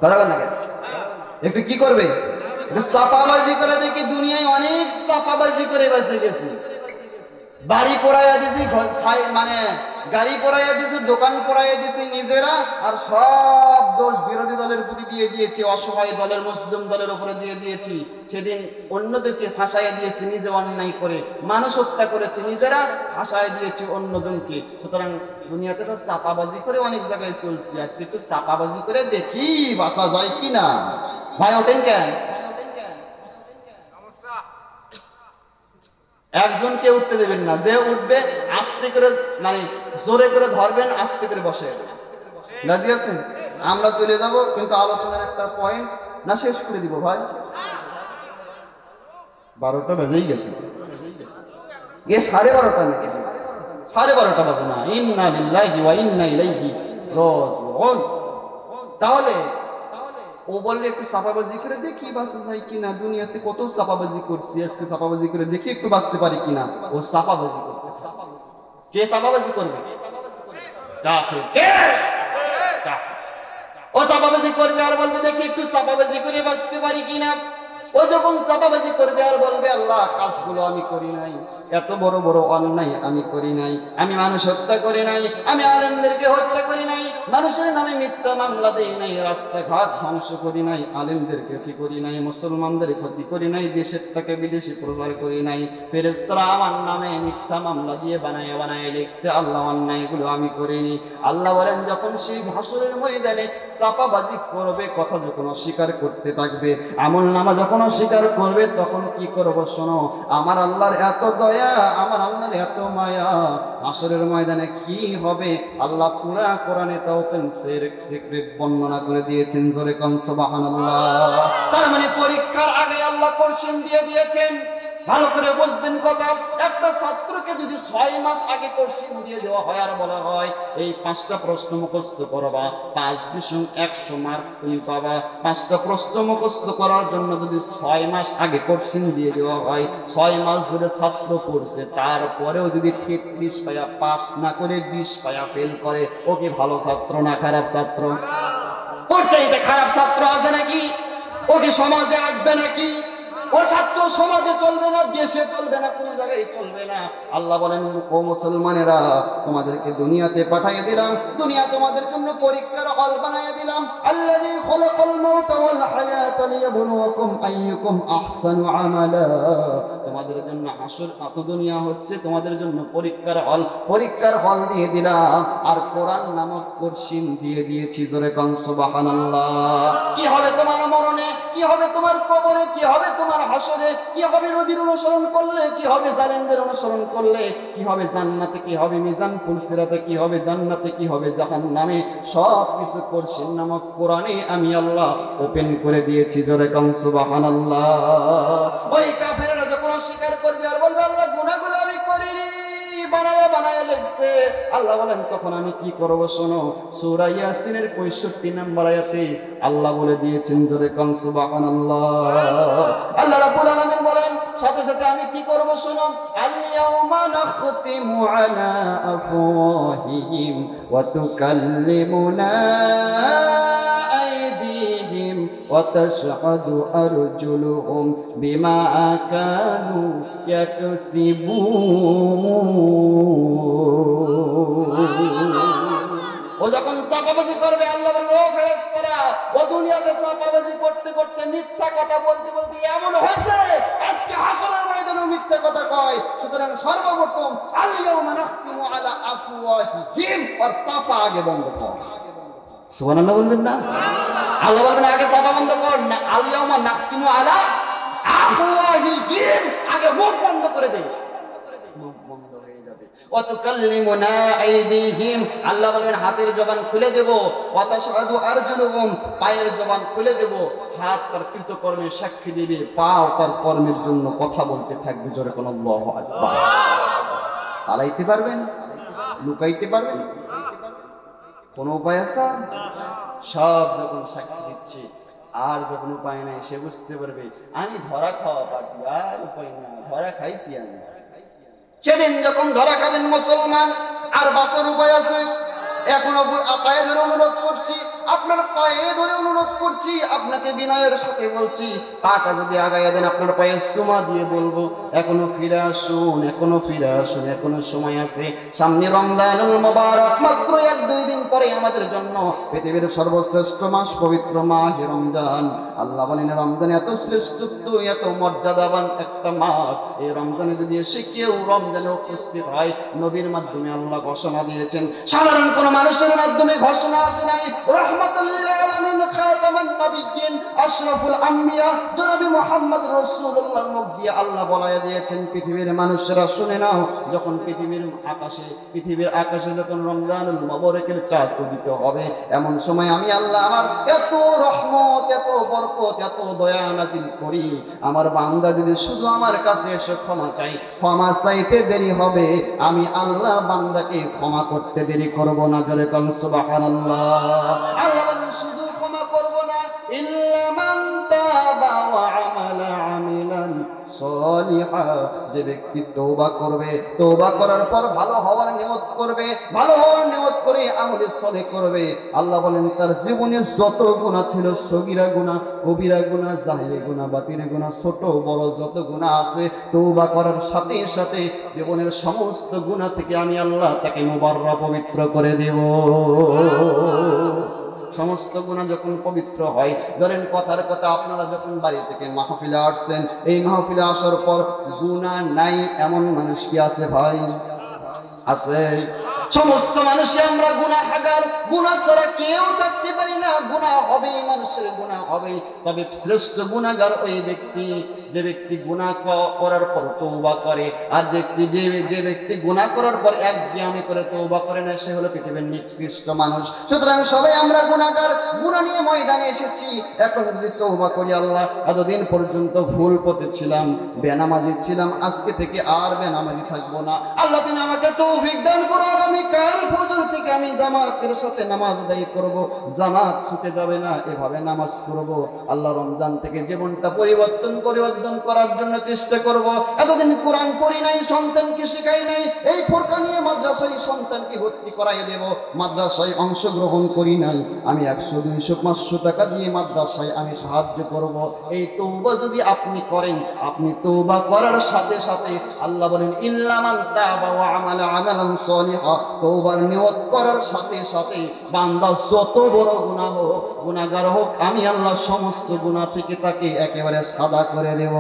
কথা বল না কেন? একটু কি করবে? একটু চাপাবাজি করে দেখি। দুনিয়ায় অনেক চাপাবাজি করে বেঁচে গেছে। বাড়ি পোড়াইয়া দিছি, মানে গাড়ি পোড়াইয়া দিছি, দোকান পোড়াইয়া দিছি নিজেরা, আর সব দোষ বিরোধী দলের প্রতি দিয়ে দিয়েছি, অসহায় দলের, মুসলিম দলের উপরে দিয়ে দিয়েছি। সেদিন অন্যদেরকে ফাঁসাইয়া দিয়েছি, নিজে অন্যায় করে মানুষ হত্যা করেছি, নিজেরা ফাঁসাইয়া দিয়েছি অন্যজনকে। সুতরাং দুনিয়াতে তো চাপাবাজি করে অনেক জায়গায় চলছি, আজকে একটু চাপাবাজি করে দেখি বাঁচা যায় কিনা। ভাই ওঠেন কেন? একজনকে উঠতে দেবেন না, যে উঠবে আস্তে করে, মানে জোরে করে ধরবেন, আস্তে করে বসে। রাজি আছেন? আমরা চলে যাব, কিন্তু আলোচনার একটা পয়েন্ট না শেষ করে দিব ভাই। 12টা বেজেই গেছে, 12:30 নাকি? 12:30 বাজে না। ইন্না লিল্লাহি ওয়া ইন্না ইলাইহি রাজিউন। তাহলে ও বললে একটু চাপাবাজি করে দেখি বাঁচা যায় কিনা। দুনিয়াতে কত চাপাবাজি করছি, আজকে চাপাবাজি করে দেখি একটু বাঁচতে পারি কিনা। ও চাপাবাজি করবে। কে চাপাবাজি করবে? কাফের। কে? কাফের। ও চাপাবাজি করবে আর বলবে দেখি একটু চাপাবাজি করে বাঁচতে পারি কিনা। ও যখন চাপাবাজি করবে আর বলবে, আল্লাহ কাজগুলো আমি করি নাই, এত বড় বড় অন্যায় আমি করি নাই, আমি মানুষ হত্যা করি নাই, আমি আলেমদেরকে হত্যা করি নাই, মানুষের নামে মিথ্যা মামলা দেই নাই, রাস্তাঘাট ধ্বংস করি নাই, আলেমদের ক্ষতি করি নাই, মুসলমানদের ক্ষতি করি নাই, দেশের টাকা বিদেশে প্রচার করি নাই, ফেরেশতারা আমার নামে মিথ্যা মামলা দিয়ে বানায় বানায় লিখছে, আল্লাহ অন্যায়গুলো আমি করিনি। আল্লাহ বলেন, যখন সেই হাসরের ময়দানে চাপাবাজি করবে, কথা যখন অস্বীকার করতে থাকবে, আমলনামা যখন অস্বীকার করবে, তখন কি করব শোনো। আমার আল্লাহর এত দয়া, আমার আল্লাহর এত মায়া, হাসরের ময়দানে কি হবে আল্লাহ পুরা কোরআনে তাওফিকের সিক্রেট বর্ণনা করে দিয়েছেন। জোরে কোন সুবহানাল্লাহ। তার মানে পরীক্ষার আগে আল্লাহ কোশ্চেন দিয়ে দিয়েছেন। ভালো করে বুঝবেন কথা। একটা ছাত্রকে যদি 6 মাস আগে কোশ্চেন দিয়ে দেওয়া হয় আর বলা হয় এই 5টা প্রশ্ন মুখস্থ করবা, 5 বিষয় 100 মার্ক তুমি পাবা, 5টা প্রশ্ন মুখস্থ করার জন্য যদি 6 মাস আগে কোশ্চেন দিয়ে দেওয়া হয়, 6 মাস ধরে ছাত্র পড়ছে, তারপরেও যদি 33 পায়া পাস না করে 20 পায়া ফেল করে, ও কি ভালো ছাত্র না খারাপ ছাত্র? ওর চাইতে খারাপ ছাত্র আছে নাকি? ও কি সমাজে আসবে নাকি? ও ছাত্র সমাজে চলবে না, দেশে চলবে না, কোন জায়গায় চলবে না। আল্লাহ বলেন, ও মুসলমানেরা, তোমাদেরকে দুনিয়াতে পাঠিয়ে দিলাম, দুনিয়া তোমাদের জন্য পরীক্ষার হল বানিয়ে দিলাম। আল্লাযী খালাকাল মাউতা ওয়াল হায়াতা লিয়াবলুয়াকুম আইয়ুকুম আহসানু আমালা। তোমাদের জন্য হাসর দুনিয়া হচ্ছে তোমাদের জন্য পরীক্ষার হল দিয়ে দিলাম, আর কোরআন নামক কর্সিন দিয়ে দিয়েছি। জোরে কোন সুবহানাল্লাহ। কি হবে তোমার মরণে, কি হবে তোমার কবরে, কি হবে তোমার হাসরে, কি হবে নবীর অনুসরণ করলে, কি হবে জালেমদের অনুসরণ করলে, কি হবে জান্নাতে, কি হবে মিজান পুলসিরাতে, কি হবে জান্নাতে, কি হবে জাহান্নামে, সব কিছু কর্সিন নামক কোরআনে আমি আল্লাহ ওপেন করে দিয়েছি। জোরে কোন সুবহানাল্লাহ। ওই কাফেররা যখন অস্বীকার করবে আর বলবে আল্লাহ গুনাহগুলো আমি করিনি, বানায়া লিখছে, আল্লাহ বলেন তখন আমি কি করব? শোনো, সূরা ইয়াসিনের 65 নম্বর আয়াতে আল্লাহ বলে দিয়েছেন। জোরে কোন সুবহানাল্লাহ। আল্লাহ রাব্বুল আলামিন বলেন সাথে সাথে আমি কি করব? শোনো, আল ইয়াউমা নাখতিমু আলা আফওয়াহিহিম ওয়া তুকাল্লিমুনা আইদিহিম ওয়া তাশহাদু আরজুলুহুম বিমা কানু ইয়াকসিবুন। ও যখন চাপাবাজি করবে আল্লাহ বলেন ও ফেরেশতারা, ও দুনিয়াতে চাপাবাজি করতে করতে মিথ্যা কথা বলতে বলতে এমন হয়েছে আজকে হাসরের ময়দানে মিথ্যা কথা কয়। সুতরাং সর্বপ্রথম আল ইয়াউমা নাখতিমু আলা আফওয়াহিহিম, আর চাপা আগে বন্ধ কর। সুবহানাল্লাহ বলবেন না? আল্লাহ বলবেন আগে চাপা বন্ধ কর না, আল ইয়াউমা নাখতিমু আলা আফওয়াহিহিম, আগে মুখ বন্ধ করে দে, মুখ বন্ধ হয়ে যাবে। ওয়া তুকাল্লিমুনা আইদিহিম, আল্লাহ বলবেন হাতের জবান খুলে দেব। ওয়া তাশহাদু আরজুলুহুম, পায়ের জবান খুলে দেব। হাত তার কৃতকর্মের সাক্ষী দিবে, পাও তার কর্মের জন্য কথা বলতে থাকবে। জোরে কোন আল্লাহু আকবার। পালাইতে পারবেন? লুকাইতে পারবেন? কোন উপায় আছে? সব যখন সাক্ষী দিচ্ছে আর যখন উপায় নাই, সে বুঝতে পারবে আমি ধরা খাওয়া পারবো, আর উপায় না, ধরা খাইছি আমি। সেদিন যখন ধরা খাবেন মুসলমান, আর বাঁচার উপায় আছে? এখনো পায়ে ধরে অনুরোধ করছি, আপনার পায়ে ধরে অনুরোধ করছি, আপনাকে বিনয়ের সাথে বলছি, পাটা যদি আগাইয়া দেন আপনার পায়ে চুমা দিয়ে বলবো এখনো ফিরে আসুন, এখনো ফিরে আসুন, এখনো সময় আছে। সামনে রমজানুল মুবারক, মাত্র 1-2 দিন পরে আমাদের জন্য পৃথিবীর সর্বশ্রেষ্ঠ মাস পবিত্র মাহে রমজান। আল্লাহ বলেন রমজান এত শ্রেষ্ঠত্ব, এত মর্যাদাবান একটা মাস। এই রমজানে যদি এসে কেউ রমজানে উপস্থিত হয়, নবীর মাধ্যমে আল্লাহ ঘোষণা দিয়েছেন, সাধারণ কোন মানুষের মাধ্যমে ঘোষণা আসে নাই, রাহমাতুল লিল আলামিন খাতামান নাবিয়্যিন আশরাফুল আম্বিয়া জনাবে মুহাম্মদ রাসূলুল্লাহর মুখ দিয়ে আল্লাহ বলায় দিয়েছেন পৃথিবীর মানুষেরা শুনে নাও, যখন পৃথিবীর আকাশে যখন রমজানুল মুবারকের চাঁদ উদিত হবে, এমন সময় আমি আল্লাহ আমার এত রহমত, এত বরকত, এত দয়া নাযিল করি, আমার বান্দা যদি শুধু আমার কাছে এসে ক্ষমা চাই, ক্ষমা চাইতে দেরি হবে, আমি আল্লাহ বান্দাকে ক্ষমা করতে দেরি করব না। জোরে কোন সুবহানাল্লাহ। আল্লাহ বলেন শুধু ক্ষমা করব না, ইল্লা মান তাবা ওয়া আমালা আমিলান সলিহা, যে ব্যক্তি তওবা করবে, তওবা করার পর ভালো হওয়ার নিয়ত করবে, ভালো হওয়ার নিয়ত করে আমলে সলেহ করবে, আল্লাহ বলেন তার জীবনে যত গুনাহ ছিল, সগীরা গুনাহ, কবিরা গুনাহ, জাহিরি গুনাহ, বাতিনি গুনাহ, ছোট বড় যত গুনাহ আছে, তওবা করার সাথে সাথে জীবনের সমস্ত গুনাহ থেকে আমি আল্লাহ তাকে মুবাররা পবিত্র করে দেব। সমস্ত গুনাহ যখন পবিত্র হয়, ধরেন কথার কথা আপনারা যখন বাড়ি থেকে মাহফিলে আসছেন, এই মাহফিলে আসার পর গুনাহ নাই এমন মানুষ কি আছে ভাই? আছে। সমস্ত মানুষই আমরা গুনাহগার, গুনাহ ছাড়া কেউ থাকতে পারি না, গুনাহ হবেই, মানুষের গুনাহ হবেই। তবে শ্রেষ্ঠ গুনাহগার ওই ব্যক্তি যে ব্যক্তি গুনাহ করার পর তওবা করে, আর যে ব্যক্তি গুনাহ করার পর একঘেয়েমি করে তওবা করে না, সে হলো পৃথিবীর নিকৃষ্ট মানুষ। সুতরাং সবাই আমরা গুনাহগার, গুনাহ নিয়ে ময়দানে এসেছি। এখন যদি তওবা করি, আল্লাহ এতদিন পর্যন্ত ভুল পথে ছিলাম, বেনামাজি ছিলাম, আজকে থেকে আর বেনামাজি থাকবো না। আল্লাহ তুমি আমাকে তৌফিক দান করো, আগামী কাল ফজর থেকে আমি জামাতের সাথে নামাজ আদায় করব, জামাত ছুটে যাবে না, এভাবে নামাজ পড়ব। আল্লাহ রমজান থেকে জীবনটা পরিবর্তন করার জন্য চেষ্টা করব। এতদিন কোরআন পড়ি নাই, সন্তানকে শেখাই নাই, এই ফুরকানিয়া মাদ্রাসায় সন্তানকে ভর্তি করাই দেব, মাদ্রাসায় অংশগ্রহণ করি নাই, আমি 100, 200, 500 টাকা দিয়ে মাদ্রাসায় আমি সাহায্য করব। এই তওবা যদি আপনি করেন, আপনি তওবা করার সাথে সাথে আল্লাহ বলেন ইল্লা মান তাবা ওয়া আমালা আমালান সলিহা, তওবার নিয়ত করার সাথে সাথে বান্দা যত বড় গুনাহ হোক, গুনাহগার হোক, আমি আল্লাহ সমস্ত গুনাহ থেকে তাকে একেবারে সাদা করে দেব।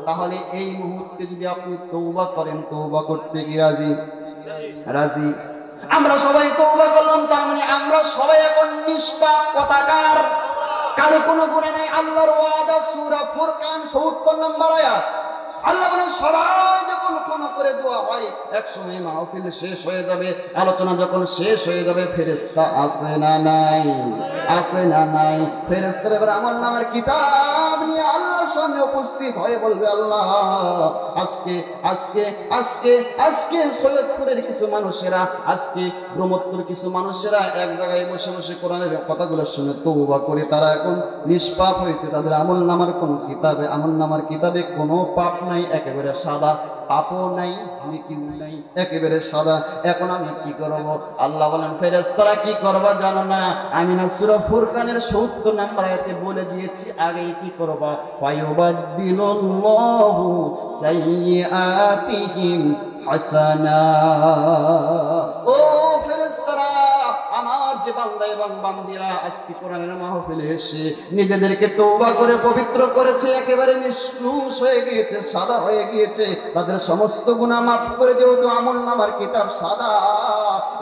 তাহলে এই মুহূর্তে যদি আপনি তওবা করেন, তওবা করতে কি রাজি? রাজি? আমরা সবাই তওবা করলাম, তার মানে আমরা সবাই এখন নিষ্পাপ কথাকার, কারো কোনো গুনাহ নাই। আল্লাহর ওয়াদা সূরা ফুরকান ৭০ নম্বর আয়াত। আল্লাহ বলেন সবাই যখন ক্ষমা করে দেওয়া হয়, একসময় মাহফিল শেষ হয়ে যাবে, আলোচনা যখন শেষ হয়ে যাবে, ফেরেশতা আছে না নাই? আছে না নাই? ফেরেশতারা এবার আমলনামার কিতাব নিয়ে আল্লাহর সামনে উপস্থিত হয়ে বলবে, আল্লাহ আজকে আজকে আজকে আজকে সৈয়দপুরের কিছু মানুষেরা, আজকে ব্রহ্মপুরের কিছু মানুষেরা এক জায়গায় বসে বসে কোরআনের কথাগুলো শুনে তওবা করে তারা এখন নিষ্পাপ হইতে, তাদের আমলনামার কোন কিতাবে, আমলনামার কিতাবে কোনো পাপ নাই, একেবারে সাদা, পাপও নাই, নেকিও নাই, একেবারে সাদা। এখন আমি কি করব? আল্লাহ বলেন ফেরেশতারা কি করবা জানো না? আমি না সূরা ফুরকানের ৭০ নম্বর আয়াতে বলে দিয়েছি, আগেই কি করবা? ফায়ুবাদদিলুল্লাহু সাইয়্যাতিহিম হাসানাত। ও ফেরেশতারা, আমার যে বান্দা এবং বান্দিরা আজকে কোরআনের মাহফিলে এসে নিজেদেরকে তওবা করে পবিত্র করেছে, একেবারে নিষ্কলুষ হয়ে গিয়েছে, সাদা হয়ে গিয়েছে, তাদের সমস্ত গুনাহ মাফ করে দেও তো। আমলনামার কিতাব সাদা,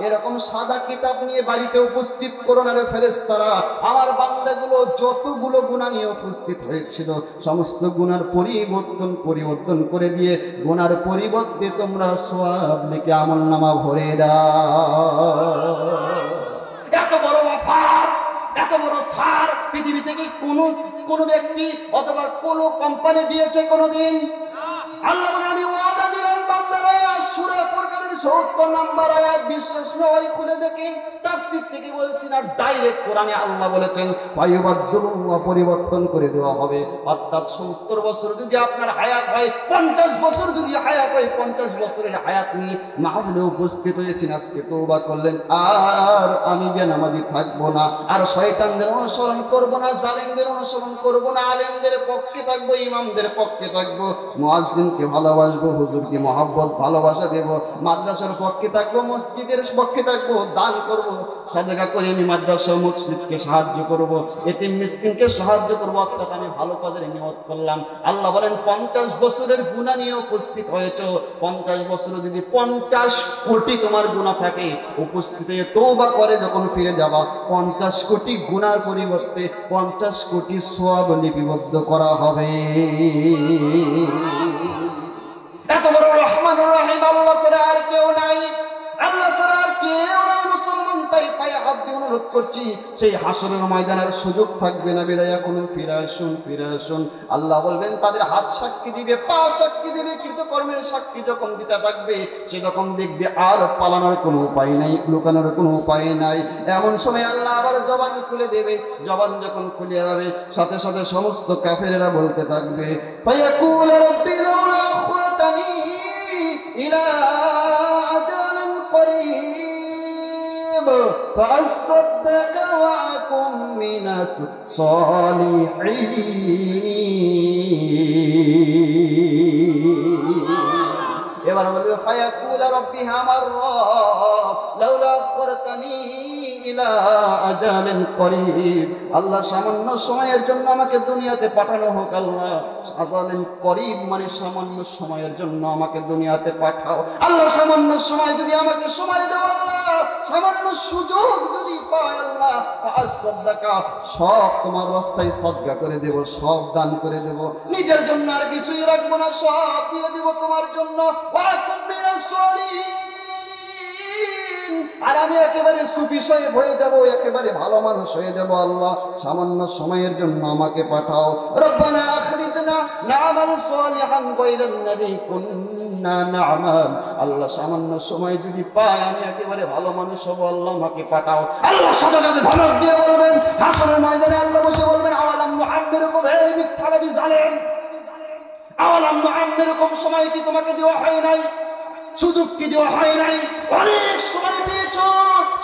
এরকম সাদা কিতাব নিয়ে বাড়িতে উপস্থিত করো না রে ফেরেশতারা। আমার বান্দাগুলো যতগুলো গুনাহ নিয়ে উপস্থিত হয়েছিল, সমস্ত গুনার পরিবর্তন করে দিয়ে গুনার পরিবর্তে তোমরা সওয়াব লিখে আমলনামা ভরে দাও। এত বড় অফার, এত বড় ছাড় পৃথিবী থেকে কোন ব্যক্তি অথবা কোন কোম্পানি দিয়েছে কোনদিন? আল্লাহ বলে আমি ওয়াদা দিলাম বান্দারা, সূরা ফুরকানের ৭০ নম্বর আয়াত, বিশ্বাস নয় খুলে দেখেন, তাফসীর থেকে বলছি না, ডাইরেক্ট কোরআনে আল্লাহ বলেছেন ফায়ুবাদদিলুল্লাহ, পরিবর্তন করে দেওয়া হবে। অর্থাৎ ৭০ বছর যদি আপনার হায়াত হয়, ৫০ বছর যদি হায়াত হয়, ৫০ বছরের হায়াত নিয়ে মাহফিলে উপস্থিত হয়েছেন, আজকে তওবা করলেন, আর আমি বেনামাজি থাকবো না, আর শয়তানদের অনুসরণ করবো না, জালেমদের অনুসরণ করবো না, আলেমদের পক্ষে থাকবো, ইমামদের পক্ষে থাকবো, মুয়াজ্জিনকে ভালোবাসবো, হুজুরকে মহব্বত ভালোবাসা দেব, মাদ্রাসার পক্ষে থাকবো, মসজিদের পক্ষে থাকবো, দান করব, সাদকা করে আমি মাদ্রাসা মসজিদকে সাহায্য করব, এতিম মিসকিনকে সাহায্য করব, অর্থাৎ আমি ভালো কাজের নিয়ত করলাম। আল্লাহ বলেন ৫০ বছরের গুনাহ নিয়ে উপস্থিত হয়েছো, ৫০ বছরে যদি ৫০ কোটি তোমার গুনাহ থাকে, উপস্থিত হয়ে তওবা করে যখন ফিরে যাবা, ৫০ কোটি গুনার পরিবর্তে ৫০ কোটি সওয়াব লিপিবদ্ধ করা হবে। এত বড় রহমানুর রহিম আল্লাহ ছাড়া আর কেউ নাই, আল্লাহ ছাড়া আর কেউ নাই মুসলমান। তাই পায়ে হাত দিয়ে অনুরোধ করছি, সেই হাসরের ময়দানের সুযোগ থাকবে না, বিদায় এখন ফিরে আসুন, ফিরে আসুন। আল্লাহ বলবেন তাদের হাত সাক্ষী দিবে, পা সাক্ষী দিবে, কৃতকর্মের সাক্ষী যখন দিতে থাকবে, সে যখন দেখবে আর পালানোর কোনো উপায় নাই, লুকানোর কোনো উপায় নাই, এমন সময় আল্লাহ আবার জবান খুলে দেবে। জবান যখন খুলে যাবে, সাথে সাথে সমস্ত কাফেরেরা বলতে থাকবে ফায়াকুল রাব্বি লাউলা আখরাতানি ইলা আজালিন করিব ফাসাদদাক ওয়া আকুম মিনাস সালিহিন। এবার বলবে ফায়াকুল রাব্বি, আমার রব, লাউলা আখরাতানি ইলা আজালিন করিব, আল্লাহ সামান্য সময়ের জন্য আমাকে দুনিয়াতে পাঠানো হোক। আল্লাহ আজালিন করিব মানে সামান্য সময়ের জন্য আমাকে দুনিয়াতে পাঠাও। আল্লাহ সামান্য সময় যদি আমাকে সময় দাও, আল্লাহ সামান্য সুযোগ যদি পাই, আল্লাহ ফাসাদদাকা, সব তোমার রাস্তায় সাদকা করে দেব, সব দান করে দেব, নিজের জন্য আর কিছুই রাখবো না, সব দিয়ে দেব তোমার জন্য। আর আমি একেবারে সুফি সাহেব হয়ে যাব, একেবারে ভালো মানুষ হয়ে যাব। আল্লাহ সামান্য সময়ের জন্য আমাকে পাঠাও। রব্বানা আখরিজনা না'মাল সালিহান গায়রাল্লাযী কুন্না না'মাল, আল্লাহ সামান্য সময় যদি পাই, আমি একেবারে ভালো মানুষ হব, আল্লাহ আমাকে পাঠাও। আল্লাহ সাথে সাথে ধমক দিয়ে বলবেন, হাসরের ময়দানে আল্লাহ বসে বলবেন আওয়ালাম নুআম্মিরুকুম, এই মিথ্যাবাদী জালেম, আওয়ালাম নুআম্মিরুকুম, সময় কি তোমাকে দেওয়া হয় নাই? সুযোগ কি দেওয়া হয় নাই? অনেক সময় পেয়েছো,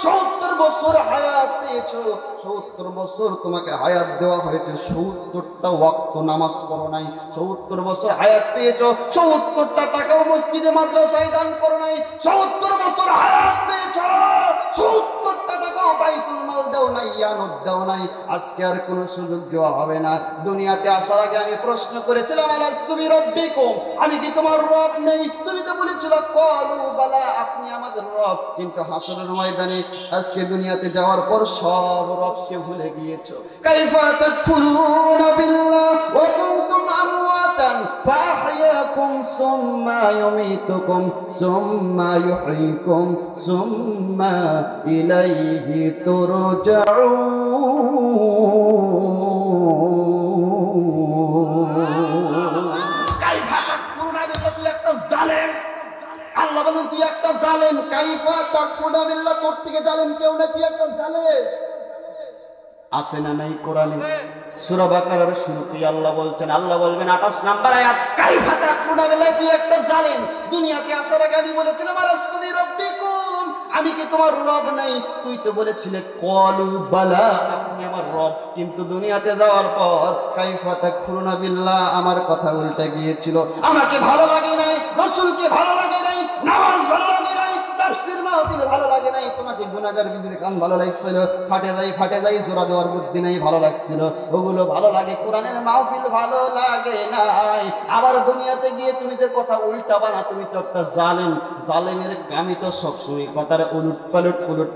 ৭০ বছর হায়াত পেয়েছো, ৭০ বছর তোমাকে হায়াত দেওয়া হয়েছে, ৭০টা ওয়াক্ত নামাজ পড়ো নাই, ৭০ বছর হায়াত পেয়েছো, ৭০টা টাকাও মসজিদে মাদ্রাসায় দান করো নাই, ৭০ বছর হায়াত পেয়েছো, ৭০টা টাকাও বাইতুল মাল দাও নাই, ইয়ানত দাও নাই, আজকে আর কোনো সুযোগ দেওয়া হবে না। দুনিয়াতে আসার আগে আমি প্রশ্ন করেছিলাম, আলাস্তু বিরাব্বিকুম, আমি কি তোমার রব নেই? তুমি তো বলেছিলে ক্বালু বালা, আপনি আমাদের রব। কিন্তু হাসরের ময়দানে আজকে দুনিয়াতে যাওয়ার পর সব রবকে ভুলে গিয়েছো। কাইফা তাকফুরুনা বিল্লাহ ওয়া কুনতুম আমওয়াতান ফাআহইয়াকুম সুম্মা ইউমীতুকুম সুম্মা ইউহয়িকুম সুম্মা ইলাইহি তুরজাউন। কাইফা তাকফুরুনা বিল্লাহ, তুই একটা জালেম। আল্লাহ বলেন তুই একটা জালেম। কাইফা তাকফুরুনা বিল্লাহ, তোর থেকে জালেম কেউ না, তুই একটা জালেম। আছে না নাই কোরআনে? সূরা বাকারার শুরুতেই আল্লাহ বলছেন, আল্লাহ বলবেন 28 নাম্বার আয়াত, কাইফা তাকফুরুনা বিল্লাহ, তুই একটা জালেম। দুনিয়াতে আসার আগে আমি বলেছিলাম আলাস্তু বিরাব্বিকুম, আমি কি তোমার রব নাই? তুই তো বলেছিলে ক্বালু বালা, আপনি আমার রব। কিন্তু দুনিয়াতে যাওয়ার পর কাইফা তাকফুরুনা বিল্লাহ, আমার কথা উল্টে গিয়েছিল। আমাকে ভালো লাগে নাই, রাসূলকে ভালো লাগে নাই, নামাজ ভালো লাগে নাই, তাফসীর মাহফিল ভালো লাগে নাই, তোমাকে গুনাহগার বিবির গান ভালো লাগছিল, ফাটে যাই জোড়া দেওয়ার বুদ্ধি নাই ভালো লাগছিল, ওগুলো ভালো লাগে, কোরআনের মাহফিল ভালো লাগে নাই। আবার দুনিয়াতে গিয়ে তুমি যে কথা উল্টা বানা, তুমি তো একটা জালেম। জালেমের কামই তো সবসময় কথার উলট